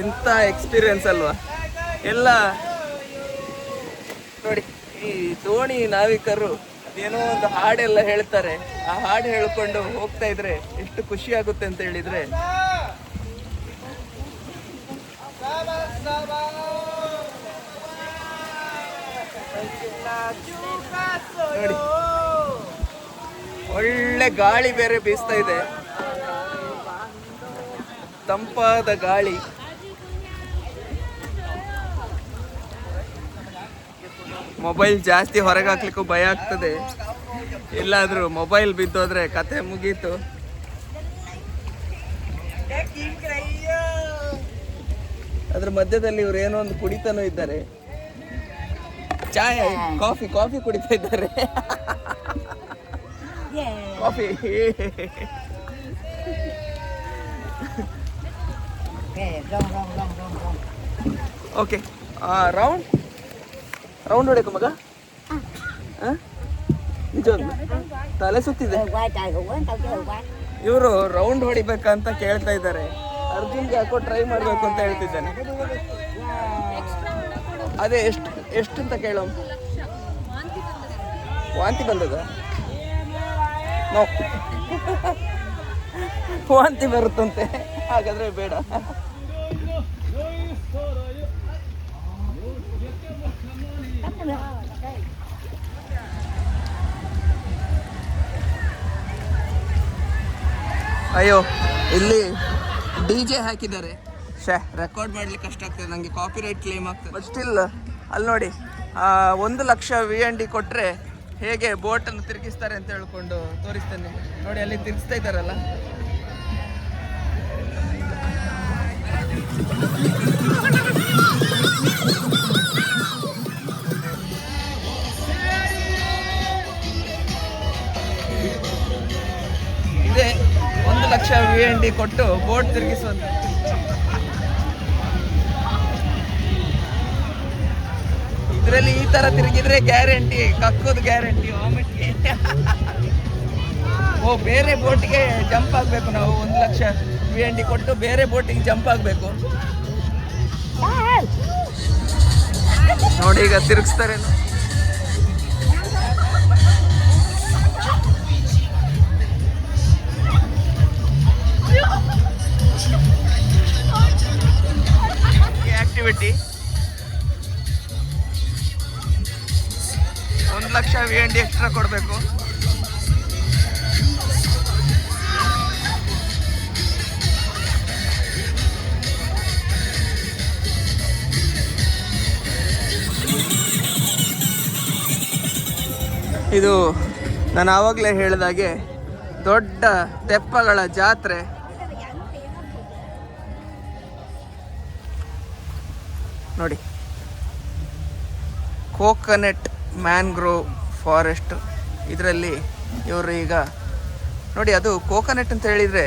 ಎಂಥ ಎಕ್ಸ್ಪೀರಿಯನ್ಸ್ ಅಲ್ವಾ ಎಲ್ಲ. ನೋಡಿ ಈ ದೋಣಿ ನಾವಿಕರು ಏನೋ ಒಂದು ಹಾಡೆಲ್ಲ ಹೇಳ್ತಾರೆ, ಆ ಹಾಡು ಹೇಳ್ಕೊಂಡು ಹೋಗ್ತಾ ಇದ್ರೆ ಎಷ್ಟು ಖುಷಿ ಆಗುತ್ತೆ ಅಂತ ಹೇಳಿದ್ರೆ. ನೋಡಿ ಒಳ್ಳೆ ಗಾಳಿ ಬೇರೆ ಬೀಸ್ತಾ ಇದೆ, ತಂಪಾದ ಗಾಳಿ. ಮೊಬೈಲ್ ಜಾಸ್ತಿ ಹೊರಗೆ ಹಾಕ್ಲಿಕ್ಕೂ ಭಯ ಆಗ್ತದೆ. ಎಲ್ಲಾದ್ರೂ ಮೊಬೈಲ್ ಬಿದ್ದೋದ್ರೆ ಕತೆ ಮುಗೀತು. ಅದ್ರ ಮಧ್ಯದಲ್ಲಿ ಇವ್ರು ಏನೋ ಒಂದು ಕುಡಿತಾನೂ ಇದ್ದಾರೆ. ಚಾಯ್ ಕಾಫಿ ಕುಡಿತಾ ಇದ್ದಾರೆ. Coffee okay. ರೌಂಡ್ ಹೊಡೆಕ ಮಗ. ನಿಜವಾಗ್ಲು ತಲೆ ಸುತ್ತಿದೆ. ಇವರು ರೌಂಡ್ ಹೊಡಿಬೇಕಂತ ಕೇಳ್ತಾ ಇದ್ದಾರೆ. ಅರ್ಜುನ್ಗೆ ಯಾಕೋ ಟ್ರೈ ಮಾಡಬೇಕು ಅಂತ ಹೇಳ್ತಿದ್ದಾನೆ. ಅದೇ ಎಷ್ಟು ಅಂತ ಕೇಳೋ. ವಾಂತಿ ಬಂದದ? ನೋ, ವಾಂತಿ ಬರುತ್ತಂತೆ, ಹಾಗಾದ್ರೆ ಬೇಡ. ಅಯ್ಯೋ ಇಲ್ಲಿ DJ ಹಾಕಿದ್ದಾರೆ. ರೆಕಾರ್ಡ್ ಮಾಡ್ಲಿಕ್ಕೆ ಕಷ್ಟ ಆಗ್ತದೆ ನನಗೆ, ಕಾಪಿರೈಟ್ ಕ್ಲೇಮ್ ಆಗ್ತದೆ. ಬಟ್ ಸ್ಟಿಲ್ ಅಲ್ಲಿ ನೋಡಿ 1 ಲಕ್ಷ VND ಕೊಟ್ಟರೆ ಹೇಗೆ ಬೋಟನ್ನು ತಿರುಗಿಸ್ತಾರೆ ಅಂತ ಹೇಳ್ಕೊಂಡು ತೋರಿಸ್ತೇನೆ. ನೋಡಿ ಅಲ್ಲಿ ತಿರುಗಿಸ್ತಾ ಇದ್ದಾರಲ್ಲ. ಇದೇ 1 ಲಕ್ಷ VND ಕೊಟ್ಟು ಬೋಟ್ ತಿರುಗಿಸುವಂತ. ಇದರಲ್ಲಿ ಈ ತರ ತಿರುಗಿದ್ರೆ ಗ್ಯಾರಂಟಿ, ಕಕ್ಕೋದು ಗ್ಯಾರಂಟಿ, ವಾಮಿಟ್ಗೆ. ಬೇರೆ ಬೋಟಿಗೆ ಜಂಪ್ ಆಗಬೇಕು ನಾವು. 1 ಲಕ್ಷ VND ಕೊಟ್ಟು ಬೇರೆ ಬೋಟಿಗೆ ಜಂಪ್ ಆಗಬೇಕು. ನೋಡಿ ಈಗ ತಿರುಗಿಸ್ತಾರೆ. ಆಕ್ಟಿವಿಟಿ 1 ಲಕ್ಷ VND ಎಕ್ಸ್ಟ್ರಾ ಕೊಡಬೇಕು. ಇದು ನಾನು ಆವಾಗಲೇ ಹೇಳಿದಾಗೆ ದೊಡ್ಡ ತೆಪ್ಪಗಳ ಜಾತ್ರೆ. ನೋಡಿ, ಕೋಕೋನಟ್ ಮ್ಯಾಂಗ್ರೋವ್ ಫಾರೆಸ್ಟ್. ಇದರಲ್ಲಿ ಇವರು ಈಗ ನೋಡಿ, ಅದು ಕೋಕೋನಟ್ ಅಂತ ಹೇಳಿದರೆ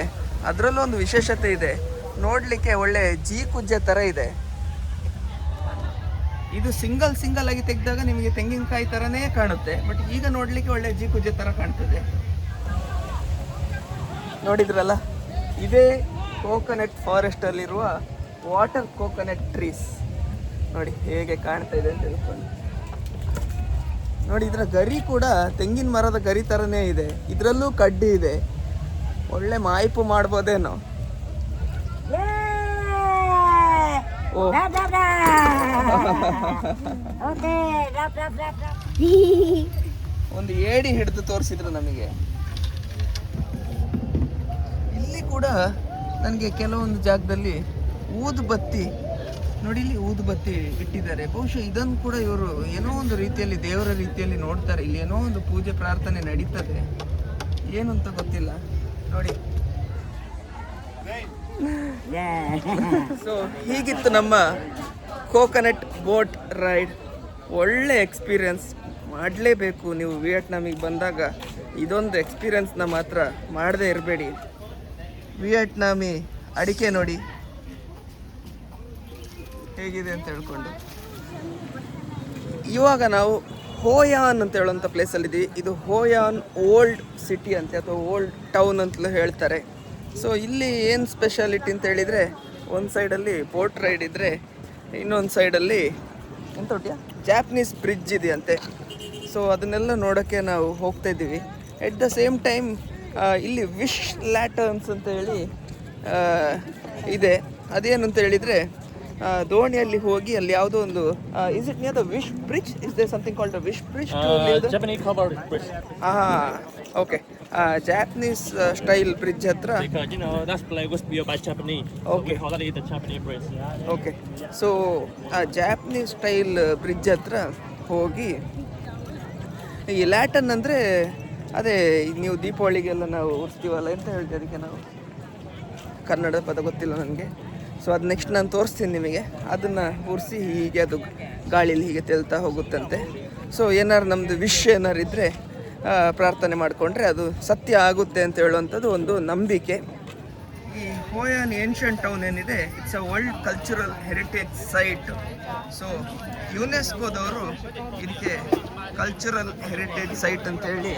ಅದರಲ್ಲೂ ಒಂದು ವಿಶೇಷತೆ ಇದೆ. ನೋಡಲಿಕ್ಕೆ ಒಳ್ಳೆ ಕುಜ್ಜೆ ಥರ ಇದೆ. ಇದು ಸಿಂಗಲ್ ಆಗಿ ತೆಗೆದಾಗ ನಿಮಗೆ ತೆಂಗಿನಕಾಯಿ ಥರನೇ ಕಾಣುತ್ತೆ, ಬಟ್ ಈಗ ನೋಡಲಿಕ್ಕೆ ಒಳ್ಳೆ ಕುಜ್ಜೆ ಥರ ಕಾಣ್ತದೆ. ನೋಡಿದ್ರಲ್ಲ, ಇದೇ ಕೋಕೋನಟ್ ಫಾರೆಸ್ಟಲ್ಲಿರುವ ವಾಟರ್ ಕೋಕೋನಟ್ ಟ್ರೀಸ್. ನೋಡಿ ಹೇಗೆ ಕಾಣ್ತಾ ಇದೆ ಅಂತ ಹೇಳ್ಕೊಂಡು. ನೋಡಿ, ಇದರ ಗರಿ ಕೂಡ ತೆಂಗಿನ ಮರದ ಗರಿ ಥರನೇ ಇದೆ. ಇದರಲ್ಲೂ ಕಡ್ಡಿ ಇದೆ. ಒಳ್ಳೆ ಮಾಯ್ಪು ಮಾಡ್ಬೋದೇನೋ. ಓ ಒಂದು ಏಡಿ ಹಿಡಿದು ತೋರಿಸಿದ್ರು ನಮಗೆ. ಇಲ್ಲಿ ಕೂಡ ನನಗೆ ಕೆಲವೊಂದು ಜಾಗದಲ್ಲಿ ಊದುಬತ್ತಿ ನೋಡಿ, ಇಲ್ಲಿ ಊದುಬತ್ತಿ ಇಟ್ಟಿದ್ದಾರೆ. ಬಹುಶಃ ಇದನ್ನು ಕೂಡ ಇವರು ಏನೋ ಒಂದು ರೀತಿಯಲ್ಲಿ ದೇವರ ರೀತಿಯಲ್ಲಿ ನೋಡ್ತಾರೆ. ಇಲ್ಲಿ ಏನೋ ಒಂದು ಪೂಜೆ ಪ್ರಾರ್ಥನೆ ನಡೀತದೆ, ಏನು ಅಂತ ಗೊತ್ತಿಲ್ಲ. ನೋಡಿ, ಸೊ ಹೀಗಿತ್ತು ನಮ್ಮ ಕೋಕೋನಟ್ ಬೋಟ್ ರೈಡ್. ಒಳ್ಳೆ ಎಕ್ಸ್ಪೀರಿಯನ್ಸ್, ಮಾಡಲೇಬೇಕು ನೀವು ವಿಯೆಟ್ನಾಮಿಗೆ ಬಂದಾಗ. ಇದೊಂದು ಎಕ್ಸ್ಪೀರಿಯನ್ಸ್ನ ಮಾತ್ರ ಮಾಡದೇ ಇರಬೇಡಿ. ವಿಯೆಟ್ನಾಮಿ ಅಡಿಕೆ ನೋಡಿ ಹೇಗಿದೆ ಅಂತ ಹೇಳ್ಕೊಂಡು. ಇವಾಗ ನಾವು ಹೋಯಾನ್ ಅಂತ ಹೇಳುವಂಥ ಪ್ಲೇಸಲ್ಲಿದ್ದೀವಿ. ಇದು ಹೋಯಾನ್ ಓಲ್ಡ್ ಸಿಟಿ ಅಂತೆ, ಅಥವಾ ಓಲ್ಡ್ ಟೌನ್ ಅಂತಲೂ ಹೇಳ್ತಾರೆ. ಸೊ ಇಲ್ಲಿ ಏನು ಸ್ಪೆಷಾಲಿಟಿ ಅಂತ ಹೇಳಿದರೆ, ಒಂದು ಸೈಡಲ್ಲಿ ಬೋಟ್ ರೈಡ್ ಇದ್ದರೆ, ಇನ್ನೊಂದು ಸೈಡಲ್ಲಿ ಎಂತ ಹೊಟ್ಟಿಯಾ ಜಾಪನೀಸ್ ಬ್ರಿಡ್ಜ್ ಇದೆಯಂತೆ. ಸೊ ಅದನ್ನೆಲ್ಲ ನೋಡೋಕ್ಕೆ ನಾವು ಹೋಗ್ತಾ ಇದ್ದೀವಿ. ಎಟ್ ದ ಸೇಮ್ ಟೈಮ್ ಇಲ್ಲಿ ವಿಶ್ ಲ್ಯಾಟರ್ನ್ಸ್ ಅಂತ ಹೇಳಿ ಇದೆ. ಅದೇನು ಅಂತ ಹೇಳಿದರೆ, ದೋಣಿಯಲ್ಲಿ ಹೋಗಿ ಅಲ್ಲಿ ಯಾವುದೋ ಒಂದು is it near the wish bridge? Is they something called the wish bridge? Japanese covered bridge. Okay, Japanese style bridge ಹತ್ರ. Because you know that place was built by Japanese. Okay. So we call it the Japanese bridge. Okay, so Japanese style bridge ಹತ್ರ ಹೋಗಿ, ಈ ಲ್ಯಾಟನ್ ಅಂದರೆ ಅದೇ ನೀವು ದೀಪಾವಳಿಗೆಲ್ಲ ನಾವು ಉರಿಸ್ತೀವಲ್ಲ, ಎಂತ ಹೇಳ್ತೀವಿ ಅದಕ್ಕೆ ನಾವು, ಕನ್ನಡ ಪದ ಗೊತ್ತಿಲ್ಲ ನನಗೆ. ಸೊ ಅದು ನೆಕ್ಸ್ಟ್ ನಾನು ತೋರಿಸ್ತೀನಿ ನಿಮಗೆ. ಅದನ್ನು ಉರಿಸಿ ಹೀಗೆ ಅದು ಗಾಳೀಲಿ ಹೀಗೆ ತೇಲ್ತಾ ಹೋಗುತ್ತಂತೆ. ಸೊ ಏನಾರು ನಮ್ಮದು ವಿಶ್ ಏನಾರು ಇದ್ದರೆ ಪ್ರಾರ್ಥನೆ ಮಾಡಿಕೊಂಡ್ರೆ ಅದು ಸತ್ಯ ಆಗುತ್ತೆ ಅಂತ ಹೇಳುವಂಥದ್ದು ಒಂದು ನಂಬಿಕೆ. ಈ ಹೋಯಾನ್ ಏನ್ಷಿಯಂಟ್ ಟೌನ್ ಏನಿದೆ, it's a world cultural heritage site. So ಯುನೆಸ್ಕೋದವರು ಇದಕ್ಕೆ ಕಲ್ಚರಲ್ ಹೆರಿಟೇಜ್ ಸೈಟ್ ಅಂತೇಳಿ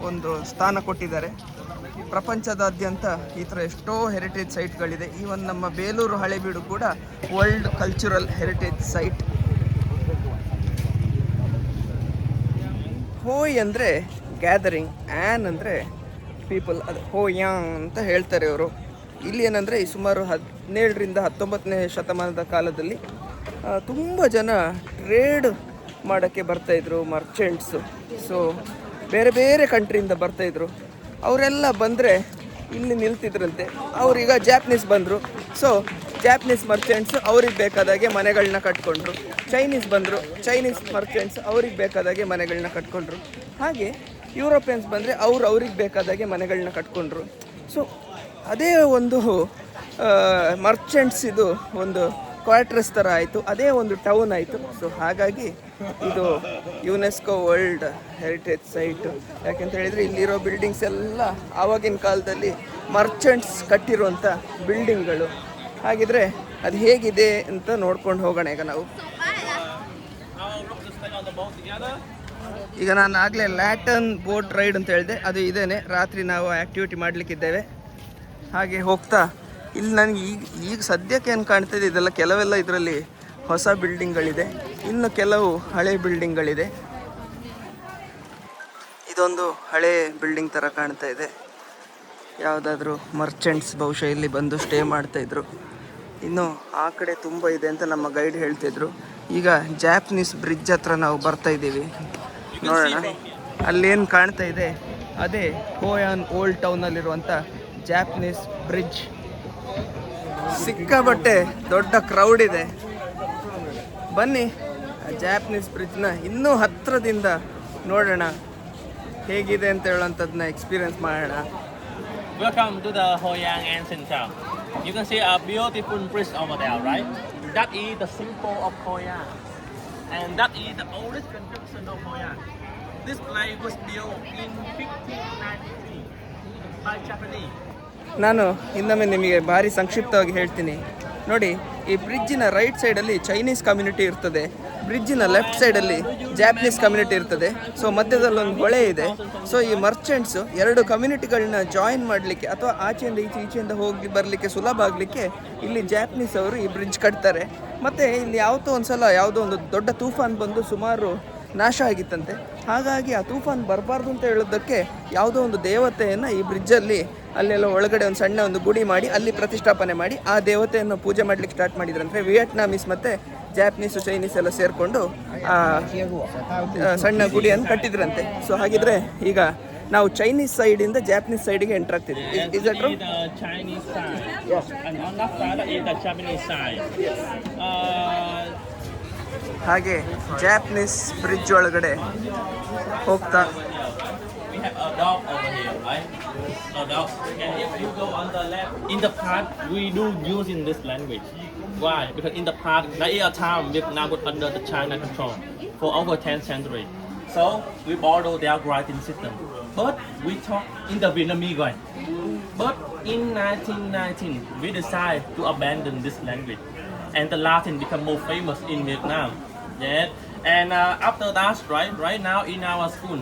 ಒಂದು ಸ್ಥಾನ ಕೊಟ್ಟಿದ್ದಾರೆ. ಪ್ರಪಂಚದಾದ್ಯಂತ ಈ ಥರ ಎಷ್ಟೋ ಹೆರಿಟೇಜ್ ಸೈಟ್ಗಳಿದೆ. ಈವನ್ ನಮ್ಮ ಬೇಲೂರು ಹಳೆಬೀಡು ಕೂಡ ವರ್ಲ್ಡ್ ಕಲ್ಚರಲ್ ಹೆರಿಟೇಜ್ ಸೈಟ್. ಹೋಯ್ ಅಂದರೆ ಗ್ಯಾದರಿಂಗ್, ಆ್ಯನ್ ಅಂದರೆ ಪೀಪಲ್, ಅದು ಹೋಯಾಂಗ್ ಅಂತ ಹೇಳ್ತಾರೆ ಇವರು. ಇಲ್ಲಿ ಏನಂದರೆ ಈ ಸುಮಾರು 17ರಿಂದ 19ನೇ ಶತಮಾನದ ಕಾಲದಲ್ಲಿ ತುಂಬ ಜನ ಟ್ರೇಡ್ ಮಾಡೋಕ್ಕೆ ಬರ್ತಾಯಿದ್ರು, ಮರ್ಚೆಂಟ್ಸು. ಸೊ ಬೇರೆ ಬೇರೆ ಕಂಟ್ರಿಯಿಂದ ಬರ್ತಾಯಿದ್ರು. ಅವರೆಲ್ಲ ಬಂದರೆ ಇಲ್ಲಿ ನಿಲ್ತಿದ್ರಂತೆ. ಅವರೀಗ ಜಾಪನೀಸ್ ಬಂದರು. ಸೊ ಜಾಪನೀಸ್ ಮರ್ಚೆಂಟ್ಸು ಅವ್ರಿಗೆ ಬೇಕಾದಾಗೆ ಮನೆಗಳನ್ನ ಕಟ್ಕೊಂಡ್ರು. ಚೈನೀಸ್ ಬಂದರು, ಚೈನೀಸ್ ಮರ್ಚೆಂಟ್ಸ್ ಅವ್ರಿಗೆ ಬೇಕಾದಾಗೆ ಮನೆಗಳನ್ನ ಕಟ್ಕೊಂಡ್ರು. ಹಾಗೆ ಯುರೋಪಿಯನ್ಸ್ ಬಂದರೆ ಅವ್ರಿಗೆ ಬೇಕಾದಾಗೆ ಮನೆಗಳನ್ನ ಕಟ್ಕೊಂಡ್ರು. ಸೊ ಅದೇ ಒಂದು ಮರ್ಚೆಂಟ್ಸ್ ಇದು ಒಂದು ಕ್ವಾರ್ಟರ್ಸ್ ಥರ ಆಯಿತು, ಅದೇ ಒಂದು ಟೌನ್ ಆಯಿತು. ಸೊ ಹಾಗಾಗಿ ಇದು ಯುನೆಸ್ಕೋ ವರ್ಲ್ಡ್ ಹೆರಿಟೇಜ್ ಸೈಟು. ಯಾಕೆಂತ ಹೇಳಿದರೆ ಇಲ್ಲಿರೋ ಬಿಲ್ಡಿಂಗ್ಸ್ ಎಲ್ಲ ಆವಾಗಿನ ಕಾಲದಲ್ಲಿ ಮರ್ಚೆಂಟ್ಸ್ ಕಟ್ಟಿರುವಂಥ ಬಿಲ್ಡಿಂಗ್ಗಳು. ಹಾಗಿದ್ರೆ ಅದು ಹೇಗಿದೆ ಅಂತ ನೋಡ್ಕೊಂಡು ಹೋಗೋಣ ಈಗ ನಾವು. ಈಗ ನಾನು ಆಗಲೇ ಲ್ಯಾಟನ್ ಬೋಟ್ ರೈಡ್ ಅಂತ ಹೇಳಿದೆ, ಅದು ಇದೇನೆ. ರಾತ್ರಿ ನಾವು ಆ್ಯಕ್ಟಿವಿಟಿ ಮಾಡಲಿಕ್ಕಿದ್ದೇವೆ. ಹಾಗೆ ಹೋಗ್ತಾ ಇಲ್ಲಿ ನನಗೆ ಈಗ ಸದ್ಯಕ್ಕೆ ಏನು ಕಾಣ್ತಾಯಿದೆ, ಇದೆಲ್ಲ ಕೆಲವೆಲ್ಲ ಇದರಲ್ಲಿ ಹೊಸ ಬಿಲ್ಡಿಂಗ್ಗಳಿದೆ, ಇನ್ನು ಕೆಲವು ಹಳೆ ಬಿಲ್ಡಿಂಗ್ಗಳಿದೆ. ಇದೊಂದು ಹಳೆ ಬಿಲ್ಡಿಂಗ್ ಥರ ಕಾಣ್ತಾ ಇದೆ. ಯಾವುದಾದ್ರೂ ಮರ್ಚೆಂಟ್ಸ್ ಬಹುಶಃ ಇಲ್ಲಿ ಬಂದು ಸ್ಟೇ ಮಾಡ್ತಾಯಿದ್ರು. ಇನ್ನು ಆ ಕಡೆ ತುಂಬ ಇದೆ ಅಂತ ನಮ್ಮ ಗೈಡ್ ಹೇಳ್ತಿದ್ರು. ಈಗ ಜಾಪನೀಸ್ ಬ್ರಿಡ್ಜ್ ಹತ್ರ ನಾವು ಬರ್ತಾ ಇದ್ದೀವಿ. ನೋಡೋಣ ಅಲ್ಲೇನು ಕಾಣ್ತಾ ಇದೆ, ಅದೇ ಹೋಯಾನ್ ಓಲ್ಡ್ ಟೌನಲ್ಲಿರುವಂಥ ಜಾಪನೀಸ್ ಬ್ರಿಡ್ಜ್. ಸಿಕ್ಕಾಬಟ್ಟೆ ದೊಡ್ಡ ಕ್ರೌಡ್ ಇದೆ. ಬನ್ನಿ ಜಾಪನೀಸ್ ಬ್ರಿಡ್ಜ್ನ ಇನ್ನೂ ಹತ್ತಿರದಿಂದ ನೋಡೋಣ, ಹೇಗಿದೆ ಅಂತ ಹೇಳೋಂಥದ್ದನ್ನ ಎಕ್ಸ್ಪೀರಿಯನ್ಸ್ ಮಾಡೋಣ. Welcome to the Hoi An ancient town. You can see a beautiful bridge over there, right? That is the symbol of Hoi An. And that is the oldest construction of Hoi An. This place was built in 1593 by Japanese. ನಾನು ಇನ್ನೊಮ್ಮೆ ನಿಮಗೆ ಭಾರಿ ಸಂಕ್ಷಿಪ್ತವಾಗಿ ಹೇಳ್ತೀನಿ ನೋಡಿ. ಈ ಬ್ರಿಡ್ಜಿನ ರೈಟ್ ಸೈಡಲ್ಲಿ ಚೈನೀಸ್ ಕಮ್ಯುನಿಟಿ ಇರ್ತದೆ, ಬ್ರಿಡ್ಜಿನ ಲೆಫ್ಟ್ ಸೈಡಲ್ಲಿ ಜಾಪನೀಸ್ ಕಮ್ಯುನಿಟಿ ಇರ್ತದೆ. ಸೊ ಮಧ್ಯದಲ್ಲಿ ಒಂದು ಹೊಳೆ ಇದೆ. ಸೊ ಈ ಮರ್ಚೆಂಟ್ಸು ಎರಡು ಕಮ್ಯುನಿಟಿಗಳನ್ನ ಜಾಯಿನ್ ಮಾಡಲಿಕ್ಕೆ ಅಥವಾ ಆಚೆಯಿಂದ ಈಚೆಯಿಂದ ಹೋಗಿ ಬರಲಿಕ್ಕೆ ಸುಲಭ ಆಗಲಿಕ್ಕೆ ಇಲ್ಲಿ ಜಾಪನೀಸ್ ಅವರು ಈ ಬ್ರಿಡ್ಜ್ ಕಟ್ತಾರೆ. ಮತ್ತು ಇಲ್ಲಿ ಯಾವತ್ತೋ ಒಂದು ಸಲ ಯಾವುದೋ ಒಂದು ದೊಡ್ಡ ತೂಫಾನ್ ಬಂದು ಸುಮಾರು ನಾಶ ಆಗಿತ್ತಂತೆ. ಹಾಗಾಗಿ ಆ ತೂಫಾನ್ ಬರಬಾರ್ದು ಅಂತ ಹೇಳೋದಕ್ಕೆ ಯಾವುದೋ ಒಂದು ದೇವತೆಯನ್ನು ಈ ಬ್ರಿಡ್ಜಲ್ಲಿ ಅಲ್ಲೆಲ್ಲ ಒಳಗಡೆ ಒಂದು ಸಣ್ಣ ಒಂದು ಗುಡಿ ಮಾಡಿ ಅಲ್ಲಿ ಪ್ರತಿಷ್ಠಾಪನೆ ಮಾಡಿ ಆ ದೇವತೆಯನ್ನು ಪೂಜೆ ಮಾಡಲಿಕ್ಕೆ ಸ್ಟಾರ್ಟ್ ಮಾಡಿದ್ರಂತೆ. ವಿಯೆಟ್ನಾಮೀಸ್ ಮತ್ತು ಜಾಪನೀಸು ಚೈನೀಸ್ ಎಲ್ಲ ಸೇರಿಕೊಂಡು ಆ ಸಣ್ಣ ಗುಡಿಯನ್ನು ಕಟ್ಟಿದ್ರಂತೆ. ಸೊ ಹಾಗಿದ್ರೆ ಈಗ ನಾವು ಚೈನೀಸ್ ಸೈಡಿಂದ ಜಾಪನೀಸ್ ಸೈಡಿಗೆ enter ಆಗ್ತಿದ್ವಿ. This is the Chinese side. Yes. And on that side is the Japanese side. ಹಾಗೆ ಜಾಪನೀಸ್ ಬ್ರಿಡ್ಜ್ ಒಳಗಡೆ ಹೋಗ್ತಾ We have a dog over here, right? A dog. And if you go on the left, in the park, we do use in this language. Why? Because in the park, there is a time Vietnam was under the China control for over 10th century. So we borrow their writing system. But we talk in the Vietnamese way. But in 1919, we decided to abandon this language. And the Latin become more famous in Vietnam. Yeah. And after that, right now in our school,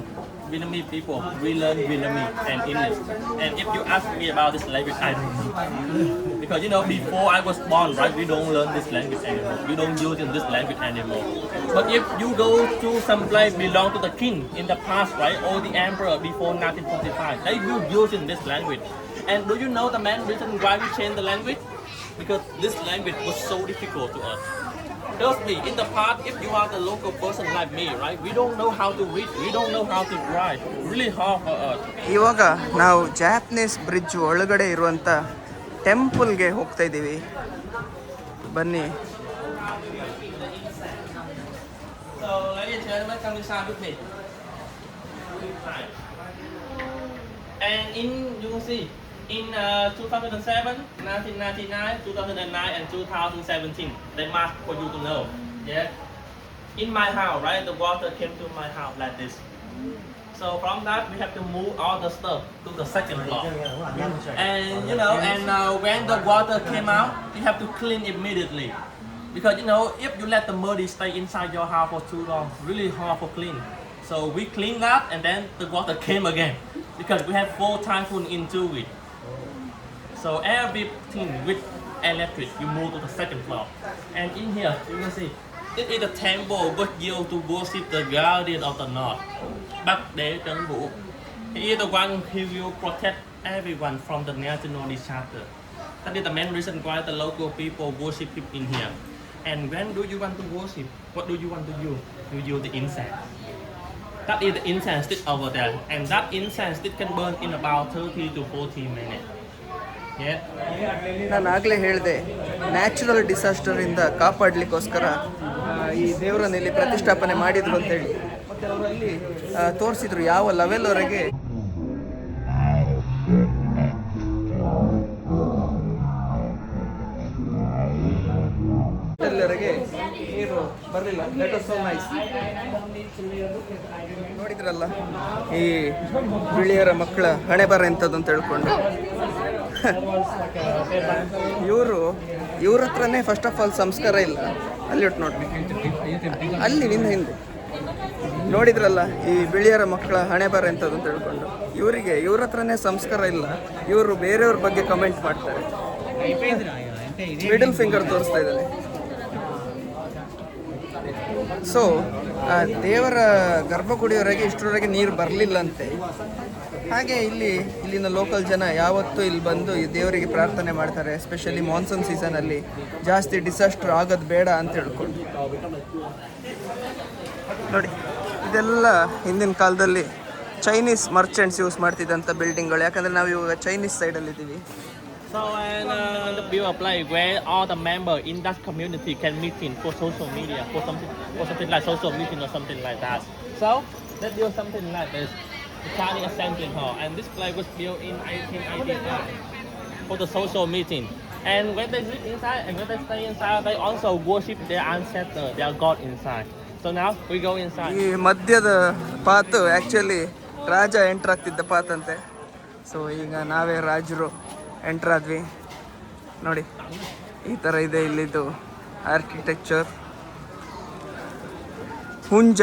Vietnamese people, we learn Vietnamese and English. And if you ask me about this language, I don't know. Because before I was born, right, we don't learn this language anymore. We don't use in this language anymore. But if you go to some place belong to the king in the past, right, or the emperor before 1945, they will use in this language. And do you know the main reason why we changed the language? Because this language was so difficult to us. Trust me, in the past, if you are the local person like me, right, we don't know how to read, we don't know how to write. Really hard for us. ಇವಾಗ ನಾವು ಜಾಪನೀಸ್ ಬ್ರಿಡ್ಜ್ ಒಳಗಡೆ ಇರುವಂಥ ಟೆಂಪಲ್ಗೆ ಹೋಗ್ತಾ ಇದ್ದೀವಿ. ಬನ್ನಿ. So, ladies and gentlemen, come inside with me. And you can see, in 2007, 1999, 2009, and 2017, they marked for you to know. Yeah. In my house, right, the water came to my house like this. So from that, we have to move all the stuff to the second floor. And when the water came out, you have to clean immediately. Because if you let the muddy stay inside your house for too long, really hard for clean. So we clean that, and then the water came again. Because we have 4 typhoons in 2 weeks. So everything with electric, you move to the second floor. And in here, you can see, this is the temple was used to worship the guardian of the north. Bắc Đế Trấn Vũ. He is the one who will protect everyone from the national disaster. That is the main reason why the local people worship him in here. And when do you want to worship? What do you want to use? You use the incense. That is the incense stick over there. And that incense stick can burn in about 30 to 40 minutes. Yeah. ನಾನು ಆಗಲೇ ಹೇಳಿದೆ, ನ್ಯಾಚುರಲ್ ಡಿಸಾಸ್ಟರಿಂದ ಕಾಪಾಡಲಿಕ್ಕೋಸ್ಕರ ಈ ದೇವರನ್ನ ಇಲ್ಲಿ ಪ್ರತಿಷ್ಠಾಪನೆ ಮಾಡಿದ್ರು ಅಂತೇಳಿ. ಮತ್ತು ಅವರಲ್ಲಿ ತೋರಿಸಿದ್ರು ಯಾವ ಲೆವೆಲ್ವರೆಗೆ ನೀರು ಬರಲಿಲ್ಲ. That was so nice. ನೋಡಿದ್ರಲ್ಲ ಈ ಬಿಳಿಯರ ಮಕ್ಕಳ ಹಣೆ ಬರ ಎಂಥದ್ದು ಅಂತ ಹೇಳ್ಕೊಂಡು ಇವ್ರ ಹತ್ರನೇ ಫಸ್ಟ್ ಆಫ್ ಆಲ್ ಸಂಸ್ಕಾರ ಇಲ್ಲ. ಅಲ್ಲಿ ಒಟ್ಟು ನೋಡ್ರಿ, ಅಲ್ಲಿ ಹಿಂದೆ ನೋಡಿದ್ರಲ್ಲ ಈ ಬಿಳಿಯರ ಮಕ್ಕಳ ಹಣೆ ಬರ ಎಂಥದ್ದು ಅಂತ ಹೇಳ್ಕೊಂಡು ಇವ್ರ ಹತ್ರನೇ ಸಂಸ್ಕಾರ ಇಲ್ಲ. ಇವರು ಬೇರೆಯವ್ರ ಬಗ್ಗೆ ಕಮೆಂಟ್ ಮಾಡ್ತಾರೆ. ಮಿಡಲ್ ಫಿಂಗರ್ ತೋರಿಸ್ತಾ ಇದ್ದಾರೆ. ಸೊ ದೇವರ ಗರ್ಭಗುಡಿಯವರೆಗೆ ಇಷ್ಟರವರೆಗೆ ನೀರು ಬರಲಿಲ್ಲಂತೆ. ಹಾಗೆ ಇಲ್ಲಿನ ಲೋಕಲ್ ಜನ ಯಾವತ್ತೂ ಇಲ್ಲಿ ಬಂದು ಈ ದೇವರಿಗೆ ಪ್ರಾರ್ಥನೆ ಮಾಡ್ತಾರೆ. ಎಸ್ಪೆಷಲಿ ಮಾನ್ಸೂನ್ ಸೀಸನಲ್ಲಿ ಜಾಸ್ತಿ ಡಿಸಾಸ್ಟರ್ ಆಗೋದು ಬೇಡ ಅಂತ ಹೇಳ್ಕೊಂಡು. ನೋಡಿ, ಇದೆಲ್ಲ ಹಿಂದಿನ ಕಾಲದಲ್ಲಿ ಚೈನೀಸ್ ಮರ್ಚೆಂಟ್ಸ್ ಯೂಸ್ ಮಾಡ್ತಿದ್ದಂಥ ಬಿಲ್ಡಿಂಗ್ಗಳು. ಯಾಕಂದರೆ ನಾವು ಇವಾಗ Chinese ಸೈಡಲ್ಲಿದ್ದೀವಿ. So the build a place where all the members in that community can meet in for social media, for something like social meeting or something like that. So let's build something like this, the Chinese Assembly Hall, and this place was built in 1885 for the social meeting. And when they live inside and when they stay inside, they also worship their ancestors, their god inside. So now we go inside. ಈ ಮಧ್ಯದ ಪಾತು ಆ್ಯಕ್ಚುಲಿ ರಾಜ ಎಂಟ್ರ್ ಆಗ್ತಿದ್ದ ಪಾತಂತೆ. ಸೊ ಈಗ ನಾವೇ ರಾಜರು ಎಂಟ್ರ್ ಆದ್ವಿ. ನೋಡಿ ಈ ಥರ ಇದೆ ಇಲ್ಲಿದ್ದು ಆರ್ಕಿಟೆಕ್ಚರ್. ಹುಂಜ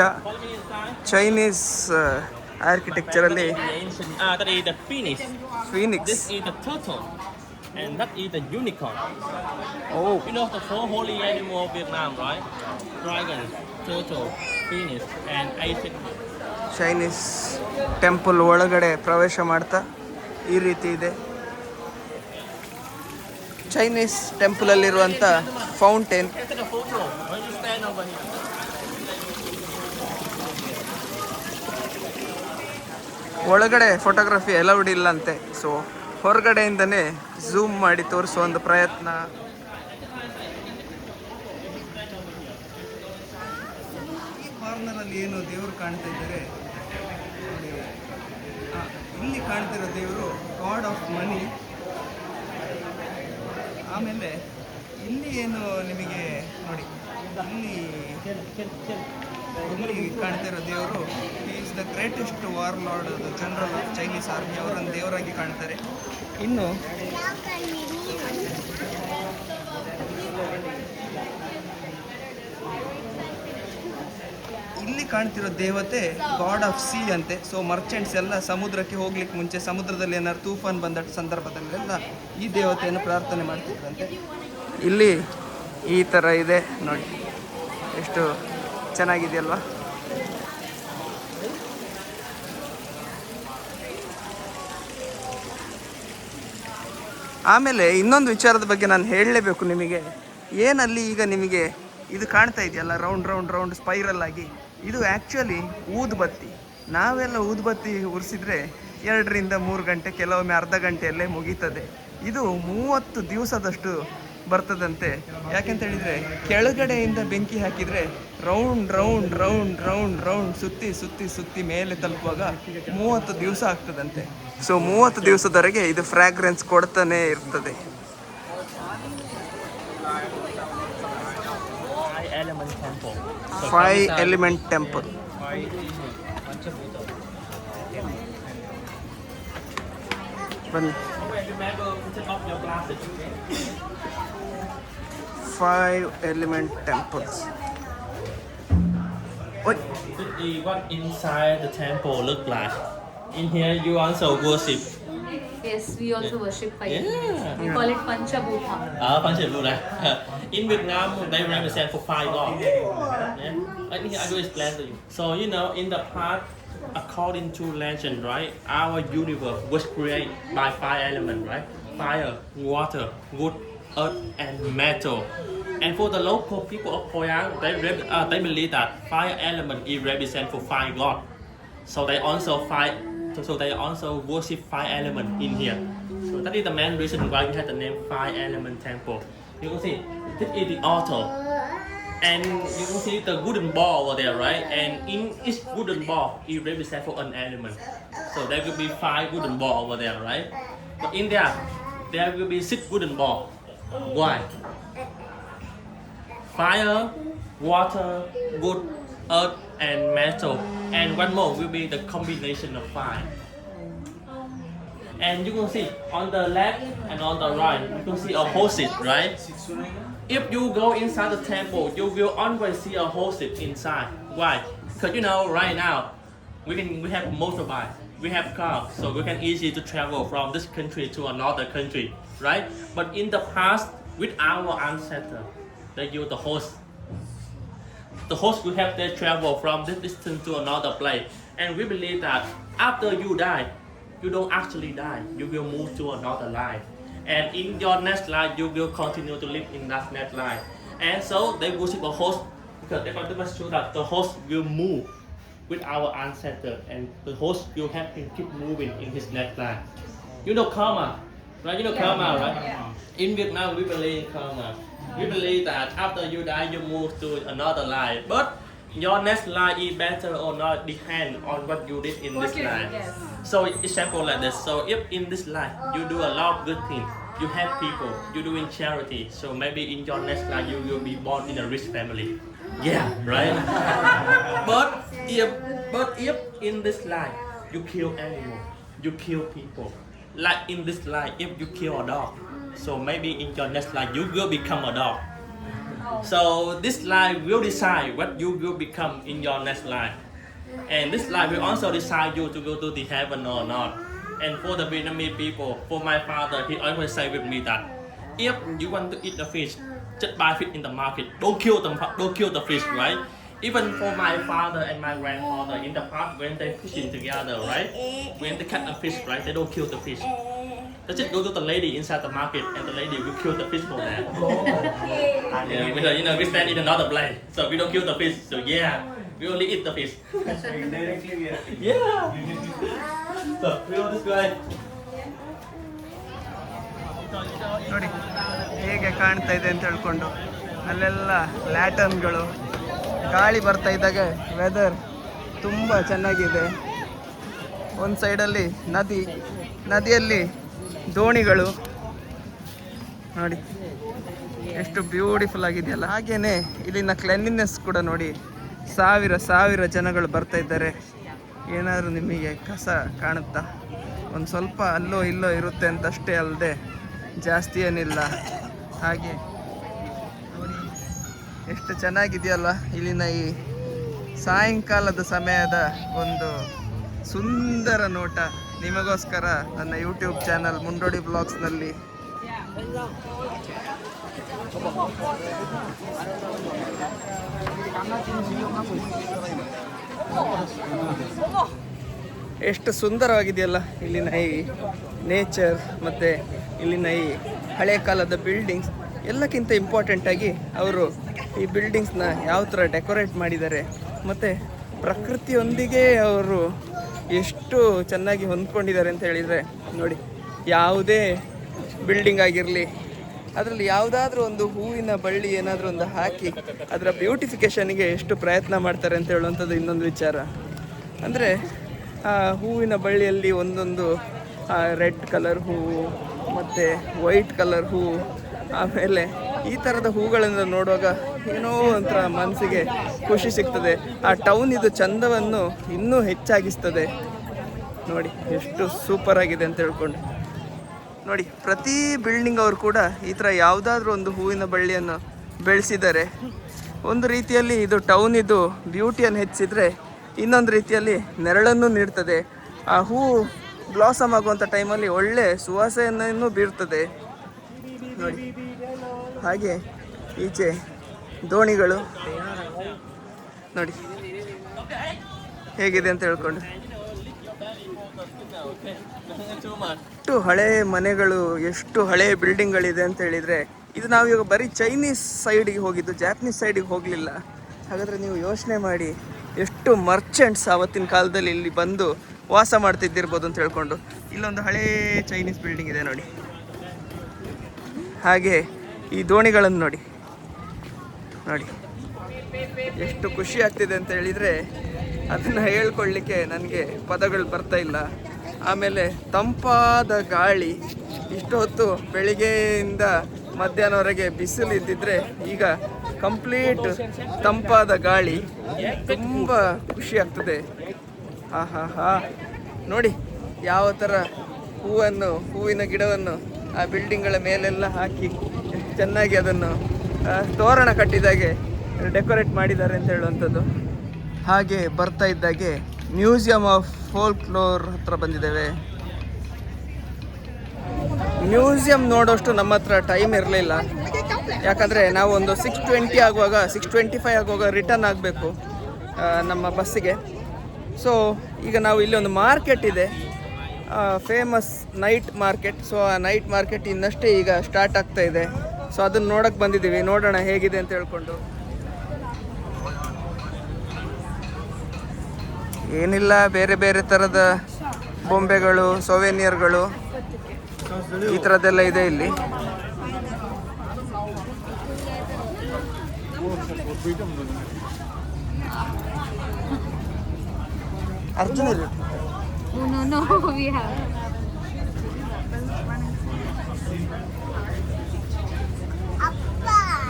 ಚೈನೀಸ್ ಆರ್ಕಿಟೆಕ್ಚರಲ್ಲಿ That is the phoenix. Phoenix. This is the turtle. And that is the unicorn. Oh You know the four holy animal of Vietnam, right? Dragon, turtle, phoenix, and Asian. Chinese temple ಒಳಗಡೆ ಪ್ರವೇಶ ಮಾಡ್ತಾ ಈ ರೀತಿ ಇದೆ. ಚೈನೀಸ್ ಟೆಂಪಲಲ್ಲಿರುವಂಥ fountain. Take a photo. When you stand over here. ಒಳಗಡೆ ಫೋಟೋಗ್ರಫಿ ಅಲೌಡ್ ಇಲ್ಲಂತೆ. ಸೊ ಹೊರಗಡೆಯಿಂದನೇ ಝೂಮ್ ಮಾಡಿ ತೋರಿಸೋ ಒಂದು ಪ್ರಯತ್ನ. ಕಾರ್ನರಲ್ಲಿ ಏನು ದೇವರು ಕಾಣ್ತಾ ಇದ್ದಾರೆ ನೋಡಿ. ಇಲ್ಲಿ ಕಾಣ್ತಿರೋ ದೇವರು ಗಾಡ್ ಆಫ್ ಮನಿ. ಆಮೇಲೆ ಇಲ್ಲಿ ಏನು ನಿಮಗೆ ನೋಡಿ, ಇಲ್ಲಿ ಕಾಣ್ತಿರೋ ದೇವರು is the greatest war lord general of Chinese army. ಅವರನ್ನು ದೇವರಾಗಿ ಕಾಣ್ತಾರೆ. ಇನ್ನು ಇಲ್ಲಿ ಕಾಣ್ತಿರೋ ದೇವತೆ ಗಾಡ್ ಆಫ್ ಸಿ ಅಂತೆ. ಸೊ ಮರ್ಚೆಂಟ್ಸ್ ಎಲ್ಲ ಸಮುದ್ರಕ್ಕೆ ಹೋಗ್ಲಿಕ್ಕೆ ಮುಂಚೆ ಸಮುದ್ರದಲ್ಲಿ ಏನಾದ್ರು ತೂಫಾನ್ ಬಂದ ಸಂದರ್ಭದಲ್ಲೆಲ್ಲ ಈ ದೇವತೆಯನ್ನು ಪ್ರಾರ್ಥನೆ ಮಾಡ್ತಿದ್ರಂತೆ. ಇಲ್ಲಿ ಈ ಥರ ಇದೆ ನೋಡಿ, ಎಷ್ಟು ಚೆನ್ನಾಗಿದೆಯಲ್ವಾ. ಆಮೇಲೆ ಇನ್ನೊಂದು ವಿಚಾರದ ಬಗ್ಗೆ ನಾನು ಹೇಳಲೇಬೇಕು ನಿಮಗೆ. ಏನಲ್ಲಿ ಈಗ ನಿಮಗೆ ಇದು ಕಾಣ್ತಾ ಇದೆಯಲ್ಲ ರೌಂಡ್ ರೌಂಡ್ ರೌಂಡ್ ಸ್ಪೈರಲ್ ಆಗಿ, ಇದು ಆ್ಯಕ್ಚುಲಿ ಊದುಬತ್ತಿ. ನಾವೆಲ್ಲ ಊದುಬತ್ತಿ ಉರಿಸಿದ್ರೆ 2 ರಿಂದ 3 ಗಂಟೆ, ಕೆಲವೊಮ್ಮೆ ಅರ್ಧ ಗಂಟೆಯಲ್ಲೇ ಮುಗೀತದೆ. ಇದು 30 ದಿವಸದಷ್ಟು ಬರ್ತದಂತೆ. ಯಾಕೆಂತ ಹೇಳಿದರೆ ಕೆಳಗಡೆಯಿಂದ ಬೆಂಕಿ ಹಾಕಿದರೆ round round round round round ಸುತ್ತಿ ಸುತ್ತಿ ಸುತ್ತಿ ಮೇಲೆ ತಲುಪುವಾಗ 30 ದಿವಸ ಆಗ್ತದಂತೆ. ಸೊ 30 ದಿವಸದವರೆಗೆ ಇದು ಫ್ರಾಗ್ರೆನ್ಸ್ ಕೊಡ್ತಾನೆ ಇರ್ತದೆ. Element temple. 5 element temple. ಬನ್ನಿ. Remember to take off your glasses. 5 element temples. This is what inside the temple look like. In here you also worship. Yes, we also worship fire. Yeah. We call it Panchabhuta. Panchabhuta. In Vietnam, they represent for 5 gods. Yeah. I think I will explain to you. So you know, in the past, according to legend, right, our universe was created by 5 elements, right? Fire, water, wood, earth, and metal. And for the local people of Hoi An, they believe that 5 element is represent for 5 gods. So they also worship 5 elements in here. So that is the main reason why we have the name 5 element temple. You can see this is the altar, and you can see the wooden ball over there, right? And in each wooden ball it represents for an element. So there will be 5 wooden ball over there, right? But in there will be 6 wooden ball. Why? Fire, water, wood, earth, and metal. And one more will be the combination of 5. And you can see on the left and on the right, you can see a horseshead, right? If you go inside the temple, you will always see a horseshead inside. Why? Because you know, right now, we have motorbike, we have cars, so we can easily to travel from this country to another country, right? But in the past, with our ancestors, they use the horse. The horse will have their travel from this distance to another place, and we believe that after you die, you don't actually die. You will move to another life, and in your next life, you will continue to live in that next life. And so they worship a horse because they want to make sure that the horse will move with our ancestors, and the horse will help him keep moving in his next life. You know karma, right? You know karma, right? In Vietnam, we believe in karma. We believe that after you die, you move to another life. But your next life is better or not depend on what you did in this life. So example like this. So if in this life you do a lot of good things, you help people, you doing charity. So maybe in your next life you will be born in a rich family. Yeah, right. But if in this life you kill animal, you kill people. Like in this life, if you kill a dog, so maybe in your next life you will become a dog. So this life will decide what you will become in your next life. And this life will also decide you to go to the heaven or not. And for the Vietnamese people, for my father, he always say with me that if you want to eat the fish, just buy fish in the market. Don't kill the fish, right? Even for my father and my grandfather in the past when they fishing together, right? When they catch a fish, right? They don't kill the fish. They just go to the lady inside the market and the lady will kill the fish for them. Yeah, because we stand in another place, so we don't kill the fish. So yeah, we only eat the fish. Yeah. So we go this way. ನೋಡಿ ಹೇಗೆ ಕಾಣ್ತಾ ಇದೆ ಅಂತ ಹೇಳ್ಕೊಂಡು ಅಲ್ಲೆಲ್ಲ ಲ್ಯಾಟನ್ಗಳು ಗಾಳಿ ಬರ್ತಾ ಇದ್ದಾಗ ವೆದರ್ ತುಂಬ ಚೆನ್ನಾಗಿದೆ. ಒಂದು ಸೈಡಲ್ಲಿ ನದಿಯಲ್ಲಿ ದೋಣಿಗಳು ನೋಡಿ ಎಷ್ಟು ಬ್ಯೂಟಿಫುಲ್ ಆಗಿದೆಯಲ್ಲ. ಹಾಗೇನೆ ಇಲ್ಲಿನ ಕ್ಲೆನ್ಲಿನೆಸ್ ಕೂಡ ನೋಡಿ, ಸಾವಿರ ಜನಗಳು ಬರ್ತಾ ಇದ್ದಾರೆ. ಏನಾದರೂ ನಿಮಗೆ ಕಸ ಕಾಣುತ್ತಾ? ಒಂದು ಸ್ವಲ್ಪ ಅಲ್ಲೋ ಇಲ್ಲೋ ಇರುತ್ತೆ ಅಂತಷ್ಟೇ ಅಲ್ಲದೆ ಜಾಸ್ತಿ ಏನಿಲ್ಲ. ಹಾಗೆ ನೋಡಿ ಎಷ್ಟು ಚೆನ್ನಾಗಿದೆಯಲ್ಲ ಇಲ್ಲಿನ ಈ ಸಾಯಂಕಾಲದ ಸಮಯದ ಒಂದು ಸುಂದರ ನೋಟ ನಿಮಗೋಸ್ಕರ ನನ್ನ ಯೂಟ್ಯೂಬ್ ಚಾನಲ್ ಮುಂಡೋಡಿ ಬ್ಲಾಗ್ಸ್ನಲ್ಲಿ. ಎಷ್ಟು ಸುಂದರವಾಗಿದೆಯಲ್ಲ ಇಲ್ಲಿನ ಈ ನೇಚರ್ ಮತ್ತು ಇಲ್ಲಿನ ಈ ಹಳೆ ಕಾಲದ ಬಿಲ್ಡಿಂಗ್ಸ್. ಎಲ್ಲಕ್ಕಿಂತ ಇಂಪಾರ್ಟೆಂಟಾಗಿ ಅವರು ಈ ಬಿಲ್ಡಿಂಗ್ಸ್ನ ಯಾವ ಥರ ಡೆಕೋರೇಟ್ ಮಾಡಿದ್ದಾರೆ ಮತ್ತು ಪ್ರಕೃತಿಯೊಂದಿಗೆ ಅವರು ಎಷ್ಟು ಚೆನ್ನಾಗಿ ಹೊಂದ್ಕೊಂಡಿದ್ದಾರೆ ಅಂತ ಹೇಳಿದರೆ ನೋಡಿ, ಯಾವುದೇ ಬಿಲ್ಡಿಂಗ್ ಆಗಿರಲಿ ಅದರಲ್ಲಿ ಯಾವುದಾದ್ರೂ ಒಂದು ಹೂವಿನ ಬಳ್ಳಿ ಏನಾದರೂ ಒಂದು ಹಾಕಿ ಅದರ ಬ್ಯೂಟಿಫಿಕೇಷನ್ಗೆ ಎಷ್ಟು ಪ್ರಯತ್ನ ಮಾಡ್ತಾರೆ ಅಂತ ಹೇಳುವಂಥದ್ದು ಇನ್ನೊಂದು ವಿಚಾರ. ಅಂದರೆ ಆ ಹೂವಿನ ಬಳ್ಳಿಯಲ್ಲಿ ಒಂದೊಂದು ರೆಡ್ ಕಲರ್ ಹೂವು ಮತ್ತು ವೈಟ್ ಕಲರ್ ಹೂವು, ಆಮೇಲೆ ಈ ಥರದ ಹೂಗಳನ್ನು ನೋಡುವಾಗ ಏನೋ ಒಂಥರ ಮನಸ್ಸಿಗೆ ಖುಷಿ ಸಿಗ್ತದೆ. ಆ ಟೌನ್ ಇದು ಚಂದವನ್ನು ಇನ್ನೂ ಹೆಚ್ಚಾಗಿಸ್ತದೆ. ನೋಡಿ ಎಷ್ಟು ಸೂಪರ್ ಆಗಿದೆ ಅಂತ ಹೇಳ್ಕೊಂಡು. ನೋಡಿ ಪ್ರತಿ ಬಿಲ್ಡಿಂಗ್ ಅವರು ಕೂಡ ಈ ಥರ ಯಾವುದಾದ್ರೂ ಒಂದು ಹೂವಿನ ಬಳ್ಳಿಯನ್ನು ಬೆಳೆಸಿದ್ದಾರೆ. ಒಂದು ರೀತಿಯಲ್ಲಿ ಇದು ಟೌನ್ ಇದು ಬ್ಯೂಟಿಯನ್ನು ಹೆಚ್ಚಿದರೆ, ಇನ್ನೊಂದು ರೀತಿಯಲ್ಲಿ ನೆರಳನ್ನು ನೀಡ್ತದೆ. ಆ ಹೂವು ಬ್ಲಾಸಮ್ ಆಗುವಂಥ ಟೈಮಲ್ಲಿ ಒಳ್ಳೆ ಸುವಾಸನೆಯನ್ನು ಬೀರ್ತದೆ ನೋಡಿ. ಹಾಗೆ ಈಚೆ ದೋಣಿಗಳು ನೋಡಿ ಹೇಗಿದೆ ಅಂತ ಹೇಳ್ಕೊಂಡು. ಎಷ್ಟು ಹಳೆ ಮನೆಗಳು, ಎಷ್ಟು ಹಳೆ ಬಿಲ್ಡಿಂಗ್ಗಳಿದೆ ಅಂತ ಹೇಳಿದರೆ, ಇದು ನಾವೀಗ ಬರೀ ಚೈನೀಸ್ ಸೈಡಿಗೆ ಹೋಗಿದ್ದು, ಜಾಪನೀಸ್ ಸೈಡಿಗೆ ಹೋಗಲಿಲ್ಲ. ಹಾಗಾದರೆ ನೀವು ಯೋಚನೆ ಮಾಡಿ ಎಷ್ಟು ಮರ್ಚೆಂಟ್ಸ್ ಆವತ್ತಿನ ಕಾಲದಲ್ಲಿ ಇಲ್ಲಿ ಬಂದು ವಾಸ ಮಾಡ್ತಿದ್ದಿರ್ಬೋದು ಅಂತ ಹೇಳ್ಕೊಂಡು. ಇಲ್ಲೊಂದು ಹಳೇ ಚೈನೀಸ್ ಬಿಲ್ಡಿಂಗ್ ಇದೆ ನೋಡಿ. ಹಾಗೆ ಈ ದೋಣಿಗಳನ್ನು ನೋಡಿ ಎಷ್ಟು ಖುಷಿ ಆಗ್ತಿದೆ ಅಂತ ಹೇಳಿದರೆ ಅದನ್ನು ಹೇಳ್ಕೊಳ್ಳಿಕ್ಕೆ ನನಗೆ ಪದಗಳು ಬರ್ತಾ ಇಲ್ಲ. ಆಮೇಲೆ ತಂಪಾದ ಗಾಳಿ, ಇಷ್ಟು ಹೊತ್ತು ಬೆಳಿಗ್ಗೆಯಿಂದ ಮಧ್ಯಾಹ್ನವರೆಗೆ ಬಿಸಿಲು ಇದ್ದಿದ್ರೆ ಈಗ ಕಂಪ್ಲೀಟ್ ತಂಪಾದ ಗಾಳಿ, ತುಂಬ ಖುಷಿ ಆಗ್ತದೆ. ನೋಡಿ ಯಾವ ಥರ ಹೂವಿನ ಗಿಡವನ್ನು ಆ ಬಿಲ್ಡಿಂಗ್ಗಳ ಮೇಲೆಲ್ಲ ಹಾಕಿ ಎಷ್ಟು ಚೆನ್ನಾಗಿ ಅದನ್ನು ತೋರಣ ಕಟ್ಟಿದಾಗೆ ಡೆಕೋರೇಟ್ ಮಾಡಿದ್ದಾರೆ ಅಂತ ಹೇಳುವಂಥದ್ದು. ಹಾಗೆ ಬರ್ತಾ ಇದ್ದಾಗೆ ಮ್ಯೂಸಿಯಂ ಆಫ್ ಫೋಲ್ಕ್ಲೋರ್ ಹತ್ರ ಬಂದಿದ್ದೇವೆ. ಮ್ಯೂಸಿಯಂ ನೋಡೋಷ್ಟು ನಮ್ಮ ಹತ್ರ ಟೈಮ್ ಇರಲಿಲ್ಲ, ಯಾಕಂದರೆ ನಾವು ಒಂದು 6:25 ಆಗುವಾಗ ರಿಟರ್ನ್ ಆಗಬೇಕು ನಮ್ಮ ಬಸ್ಸಿಗೆ. ಸೊ ಈಗ ನಾವು ಇಲ್ಲಿ ಒಂದು ಮಾರ್ಕೆಟ್ ಇದೆ, ಫೇಮಸ್ ನೈಟ್ ಮಾರ್ಕೆಟ್. ಸೊ ಆ ನೈಟ್ ಮಾರ್ಕೆಟ್ ಇನ್ನಷ್ಟೇ ಈಗ ಸ್ಟಾರ್ಟ್ ಆಗ್ತಾ ಇದೆ. ಸೊ ಅದನ್ನು ನೋಡೋಕ್ಕೆ ಬಂದಿದ್ದೀವಿ, ನೋಡೋಣ ಹೇಗಿದೆ ಅಂತ ಹೇಳ್ಕೊಂಡು. ಏನಿಲ್ಲ, ಬೇರೆ ಬೇರೆ ಥರದ ಬೊಂಬೆಗಳು, ಸೊವೆನಿಯರ್ಗಳು, ಈ ಥರದ್ದೆಲ್ಲ ಇದೆ ಇಲ್ಲಿ. Arjuna No, we have.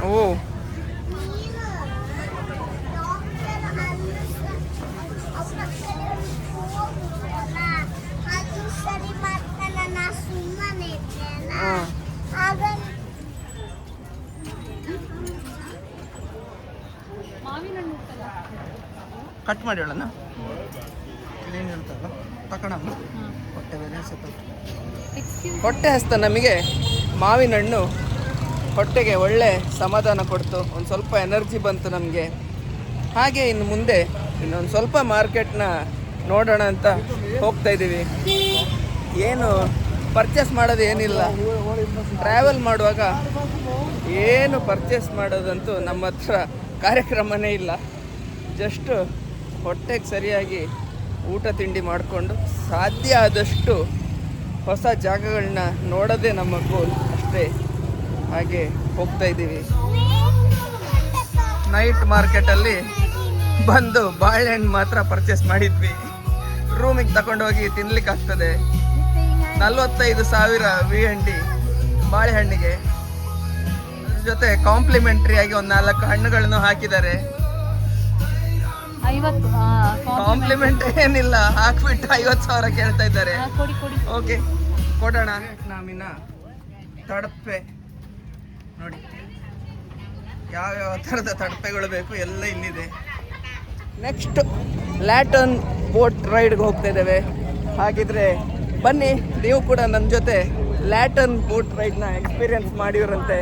ಓ ಕಟ್ ಮಾಡಿ ಹೇಳೋಣ ಇಲ್ಲೇನಿರುತ್ತಲ್ಲ ತಕೋಣ ಹೊಟ್ಟೆ ಬೇರೆ ಹಸುತ್ತೆ. ಹೊಟ್ಟೆ ಹಸ್ತ ನಮಗೆ ಮಾವಿನ ಹಣ್ಣು ಹೊಟ್ಟೆಗೆ ಒಳ್ಳೆ ಸಮಾಧಾನ ಕೊಡ್ತು, ಒಂದು ಸ್ವಲ್ಪ ಎನರ್ಜಿ ಬಂತು ನಮಗೆ. ಹಾಗೆ ಇನ್ನು ಮುಂದೆ ಇನ್ನೊಂದು ಸ್ವಲ್ಪ ಮಾರ್ಕೆಟ್ನ ನೋಡೋಣ ಅಂತ ಹೋಗ್ತಾ ಇದ್ದೀವಿ. ಏನು ಪರ್ಚೇಸ್ ಮಾಡೋದು ಏನಿಲ್ಲ, ಟ್ರಾವೆಲ್ ಮಾಡುವಾಗ ಏನು ಪರ್ಚೇಸ್ ಮಾಡೋದಂತೂ ನಮ್ಮ ಹತ್ರ ಕಾರ್ಯಕ್ರಮನೇ ಇಲ್ಲ. ಜಸ್ಟ್ ಹೊಟ್ಟೆಗೆ ಸರಿಯಾಗಿ ಊಟ ತಿಂಡಿ ಮಾಡಿಕೊಂಡು ಸಾಧ್ಯ ಆದಷ್ಟು ಹೊಸ ಜಾಗಗಳನ್ನ ನೋಡೋದೇ ನಮ್ಮ ಗೋಲ್ ಅಷ್ಟೇ. ಹಾಗೆ ಹೋಗ್ತಾ ಇದ್ದೀವಿ. ನೈಟ್ ಮಾರ್ಕೆಟಲ್ಲಿ ಬಂದು ಬಾಳೆಹಣ್ಣು ಮಾತ್ರ ಪರ್ಚೇಸ್ ಮಾಡಿದ್ವಿ. ರೂಮಿಗೆ ತಗೊಂಡೋಗಿ ತಿನ್ಲಿಕ್ಕೆ ಆಗ್ತದೆ. 45,000 VND ಬಾಳೆಹಣ್ಣಿಗೆ. ಜೊತೆ ಕಾಂಪ್ಲಿಮೆಂಟ್ರಿ ಆಗಿ ಒಂದು 4 ಹಣ್ಣುಗಳನ್ನು ಹಾಕಿದ್ದಾರೆ. 50 ಕಾಂಪ್ಲಿಮೆಂಟ್ ಏನಿಲ್ಲ, ಹಾಕ್ಬಿಟ್ಟು 50,000 ಕೇಳ್ತಾ ಇದ್ದಾರೆ. ಕೊಡಿ ಕೊಡಿ. ಓಕೆ ಕೊಡೋಣ. ವಿಯೆಟ್ನಾಮಿನ ತಡಪೆ ನೋಡಿ, ಯಾವ್ಯಾವ ಥರದ ತಡಪೆಗಳು ಬೇಕು ಎಲ್ಲ ಇಲ್ಲಿದೆ. ನೆಕ್ಸ್ಟ್ ಲ್ಯಾಟನ್ ಬೋಟ್ ರೈಡ್ಗೆ ಹೋಗ್ತಾ ಇದ್ದೇವೆ. ಹಾಗಿದ್ರೆ ಬನ್ನಿ, ನೀವು ಕೂಡ ನನ್ನ ಜೊತೆ ಲ್ಯಾಟನ್ ಬೋಟ್ ರೈಡ್ನ ಎಕ್ಸ್ಪೀರಿಯನ್ಸ್ ಮಾಡಿವ್ರಂತೆ.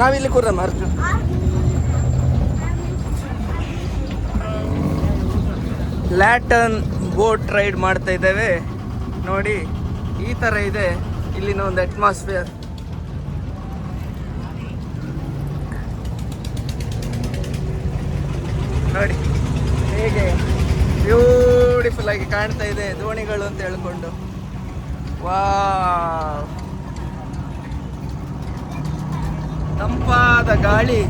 ನಾವಿಲ್ಲಿ ಕೂರಮ್ಮ ಅರ್ಜುನ್. ಲ್ಯಾಟನ್ ಬೋಟ್ ರೈಡ್ ಮಾಡ್ತಾ ಇದ್ದೇವೆ ನೋಡಿ. ಈ ಥರ ಇದೆ ಇಲ್ಲಿನ ಒಂದು ಅಟ್ಮಾಸ್ಫಿಯರ್. ನೋಡಿ ಹೇಗೆ ಬ್ಯೂಟಿಫುಲ್ ಆಗಿ ಕಾಣ್ತಾ ಇದೆ ದೋಣಿಗಳು ಅಂತ ಹೇಳ್ಕೊಂಡು. ವಾವ್, ತಂಪಾದ ಗಾಳಿ.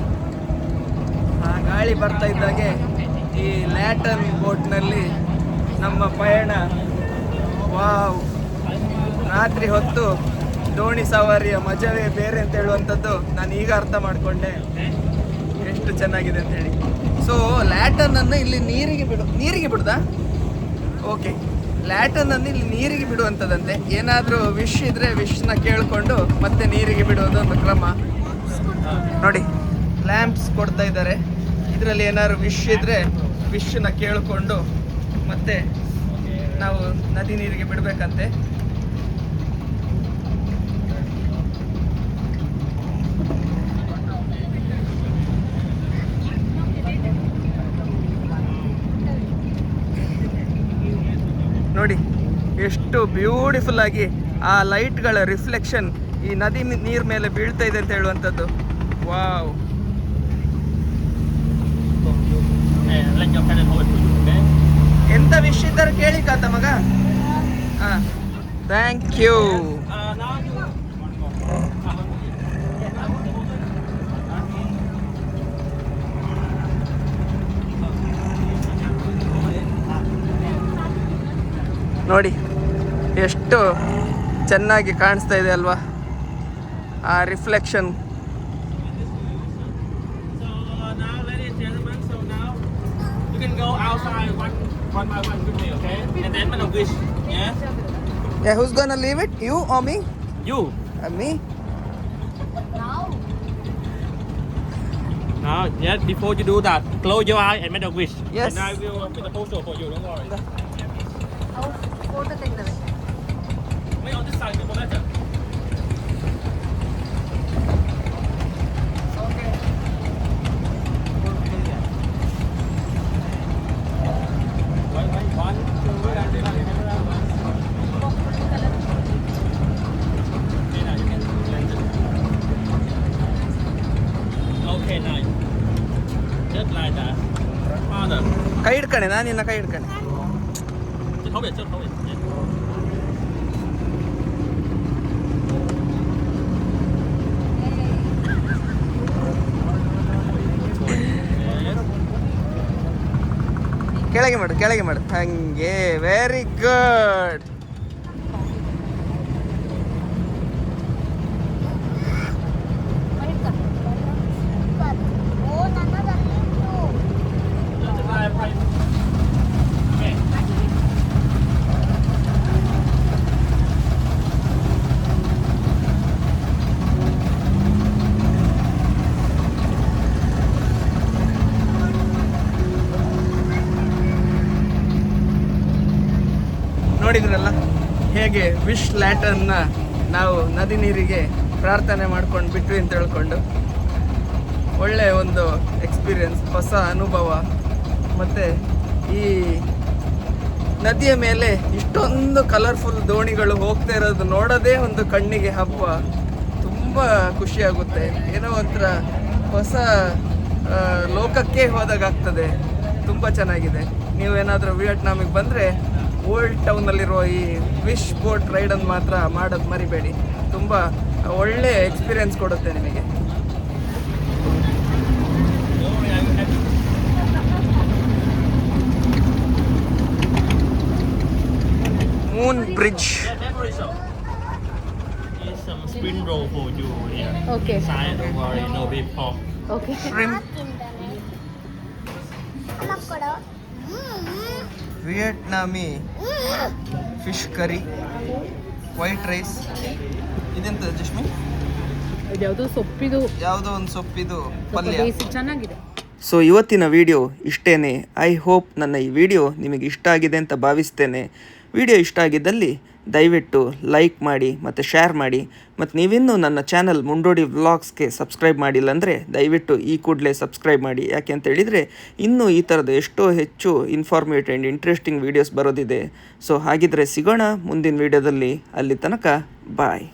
ಆ ಗಾಳಿ ಬರ್ತಾ ಇದ್ದಾಗೆ ಈ ಲ್ಯಾಟನ್ ಬೋಟ್ನಲ್ಲಿ ನಮ್ಮ ಪಯಣ. ವಾವ್, ರಾತ್ರಿ ಹೊತ್ತು ದೋಣಿ ಸವಾರಿಯ ಮಜವೇ ಬೇರೆ ಅಂತ ಹೇಳುವಂಥದ್ದು ನಾನು ಈಗ ಅರ್ಥ ಮಾಡಿಕೊಂಡೆ, ಎಷ್ಟು ಚೆನ್ನಾಗಿದೆ ಅಂತ ಹೇಳಿ. ಸೊ ಲ್ಯಾಟನನ್ನು ಇಲ್ಲಿ ನೀರಿಗೆ ಬಿಡುದಾ? ಓಕೆ, ಲ್ಯಾಟನನ್ನು ಇಲ್ಲಿ ನೀರಿಗೆ ಬಿಡುವಂಥದ್ದಂತೆ. ಏನಾದರೂ ವಿಶ್ ಇದ್ದರೆ ವಿಶ್ನ ಕೇಳಿಕೊಂಡು ಮತ್ತೆ ನೀರಿಗೆ ಬಿಡುವುದು ಒಂದು ಕ್ರಮ. ನೋಡಿ ಲ್ಯಾಂಪ್ಸ್ ಕೊಡ್ತಾ ಇದ್ದಾರೆ. ಇದರಲ್ಲಿ ಏನಾದ್ರು ವಿಶ್ ಇದ್ದರೆ ವಿಶ್ನ ಕೇಳಿಕೊಂಡು ಮತ್ತೆ ನಾವು ನದಿ ನೀರಿಗೆ ಬಿಡಬೇಕಂತೆ. ನೋಡಿ ಎಷ್ಟು ಬ್ಯೂಟಿಫುಲ್ ಆಗಿ ಆ ಲೈಟ್ಗಳ ರಿಫ್ಲೆಕ್ಷನ್ ಈ ನದಿ ನೀರ್ ಮೇಲೆ ಬೀಳ್ತಾ ಇದೆ ಅಂತ ಹೇಳುವಂಥದ್ದು. ವಾವ್, ಎಂತ ವಿಷ್ ಇದ್ದಾರೆ ಕೇಳಿ ಕಾತ ಮಗ. Thank you. ನೋಡಿ ಎಷ್ಟು ಚೆನ್ನಾಗಿ ಕಾಣಿಸ್ತಾ ಇದೆ ಅಲ್ವಾ ಆ reflection. Go outside one by one quickly, okay? And then make a wish, yeah? Yeah, who's gonna leave it? You or me? You. Me? Now, yes, before you do that, close your eye and make a wish. Yes. And I will make a photo for you, don't worry. Photo ತೆಗೆದವೆ. Wait on this side, before that. Okay, nice. Just like that. Father. ಕೈ ಹಿಡ್ಕಣೆ, ನಾನು ನಿನ್ನ ಕೈ ಹಿಡ್ಕಣೆ. Just hold it, just hold it. Yeah. ಕೆಳಗೆ ಮಾಡು, ಕೆಳಗೆ ಮಾಡು, ಹಂಗೆ. Very good. ನೋಡಿದ್ರಲ್ಲ ಹೇಗೆ ವಿಶ್ ಲ್ಯಾಟರ್ನ ನಾವು ನದಿ ನೀರಿಗೆ ಪ್ರಾರ್ಥನೆ ಮಾಡ್ಕೊಂಡು ಬಿಟ್ವಿ ಅಂತ ಹೇಳ್ಕೊಂಡು ಒಳ್ಳೆಯ ಒಂದು ಎಕ್ಸ್ಪೀರಿಯನ್ಸ್, ಹೊಸ ಅನುಭವ. ಮತ್ತು ಈ ನದಿಯ ಮೇಲೆ ಇಷ್ಟೊಂದು ಕಲರ್ಫುಲ್ ದೋಣಿಗಳು ಹೋಗ್ತಾ ಇರೋದು ನೋಡೋದೇ ಒಂದು ಕಣ್ಣಿಗೆ ಹಬ್ಬ. ತುಂಬ ಖುಷಿಯಾಗುತ್ತೆ, ಏನೋ ಒಂಥರ ಹೊಸ ಲೋಕಕ್ಕೆ ಹೋದಾಗಾಗ್ತದೆ. ತುಂಬ ಚೆನ್ನಾಗಿದೆ. ನೀವೇನಾದರೂ ವಿಯೆಟ್ನಾಮಿಗೆ ಬಂದರೆ ಓಲ್ಡ್ ಟೌನಲ್ಲಿರೋ ಈ ವಿಶ್ ಬೋಟ್ ರೈಡನ್ನು ಮಾತ್ರ ಮಾಡೋದು ಮರಿಬೇಡಿ. ತುಂಬ ಒಳ್ಳೆ ಎಕ್ಸ್ಪೀರಿಯನ್ಸ್ ಕೊಡುತ್ತೆ ನಿಮಗೆ. Moon bridge. Here's some spring roll for you here. Okay. Inside, don't worry, no beef pork. Okay. Vietnamese fish curry, white rice. ಇದೆಂತ ಜಸ್ಮಿನ್? ಇದ್ಯಾವುದೋ ಸೊಪ್ಪಿದು, ಯಾವುದೋ ಒಂದು ಸೊಪ್ಪಿದು ಪಲ್ಯ. ಬೇಯಿಸಿ ಚೆನ್ನಾಗಿದೆ. ಸೊ ಇವತ್ತಿನ ವಿಡಿಯೋ ಇಷ್ಟೇನೆ. ಐ ಹೋಪ್ ನನ್ನ ಈ ವಿಡಿಯೋ ನಿಮಗೆ ಇಷ್ಟ ಆಗಿದೆ ಅಂತ ಭಾವಿಸ್ತೇನೆ. ವಿಡಿಯೋ ಇಷ್ಟ ಆಗಿದ್ದಲ್ಲಿ ದಯವಿಟ್ಟು ಲೈಕ್ ಮಾಡಿ ಮತ್ತು ಶೇರ್ ಮಾಡಿ. ಮತ್ತು ನೀವಿನ್ನೂ ನನ್ನ ಚಾನಲ್ ಮುಂಡೋಡಿ ವ್ಲಾಗ್ಸ್ಗೆ ಸಬ್ಸ್ಕ್ರೈಬ್ ಮಾಡಿಲ್ಲ ಅಂದರೆ ದಯವಿಟ್ಟು ಈ ಕೂಡಲೇ ಸಬ್ಸ್ಕ್ರೈಬ್ ಮಾಡಿ. ಯಾಕೆ ಅಂತ ಹೇಳಿದರೆ ಇನ್ನೂ ಈ ಥರದ ಎಷ್ಟೋ ಹೆಚ್ಚು ಇನ್ಫಾರ್ಮೇಟಿವ್ ಆ್ಯಂಡ್ ಇಂಟ್ರೆಸ್ಟಿಂಗ್ ವೀಡಿಯೋಸ್ ಬರೋದಿದೆ. ಸೊ ಹಾಗಿದ್ರೆ ಸಿಗೋಣ ಮುಂದಿನ ವೀಡಿಯೋದಲ್ಲಿ. ಅಲ್ಲಿ ತನಕ ಬಾಯ್.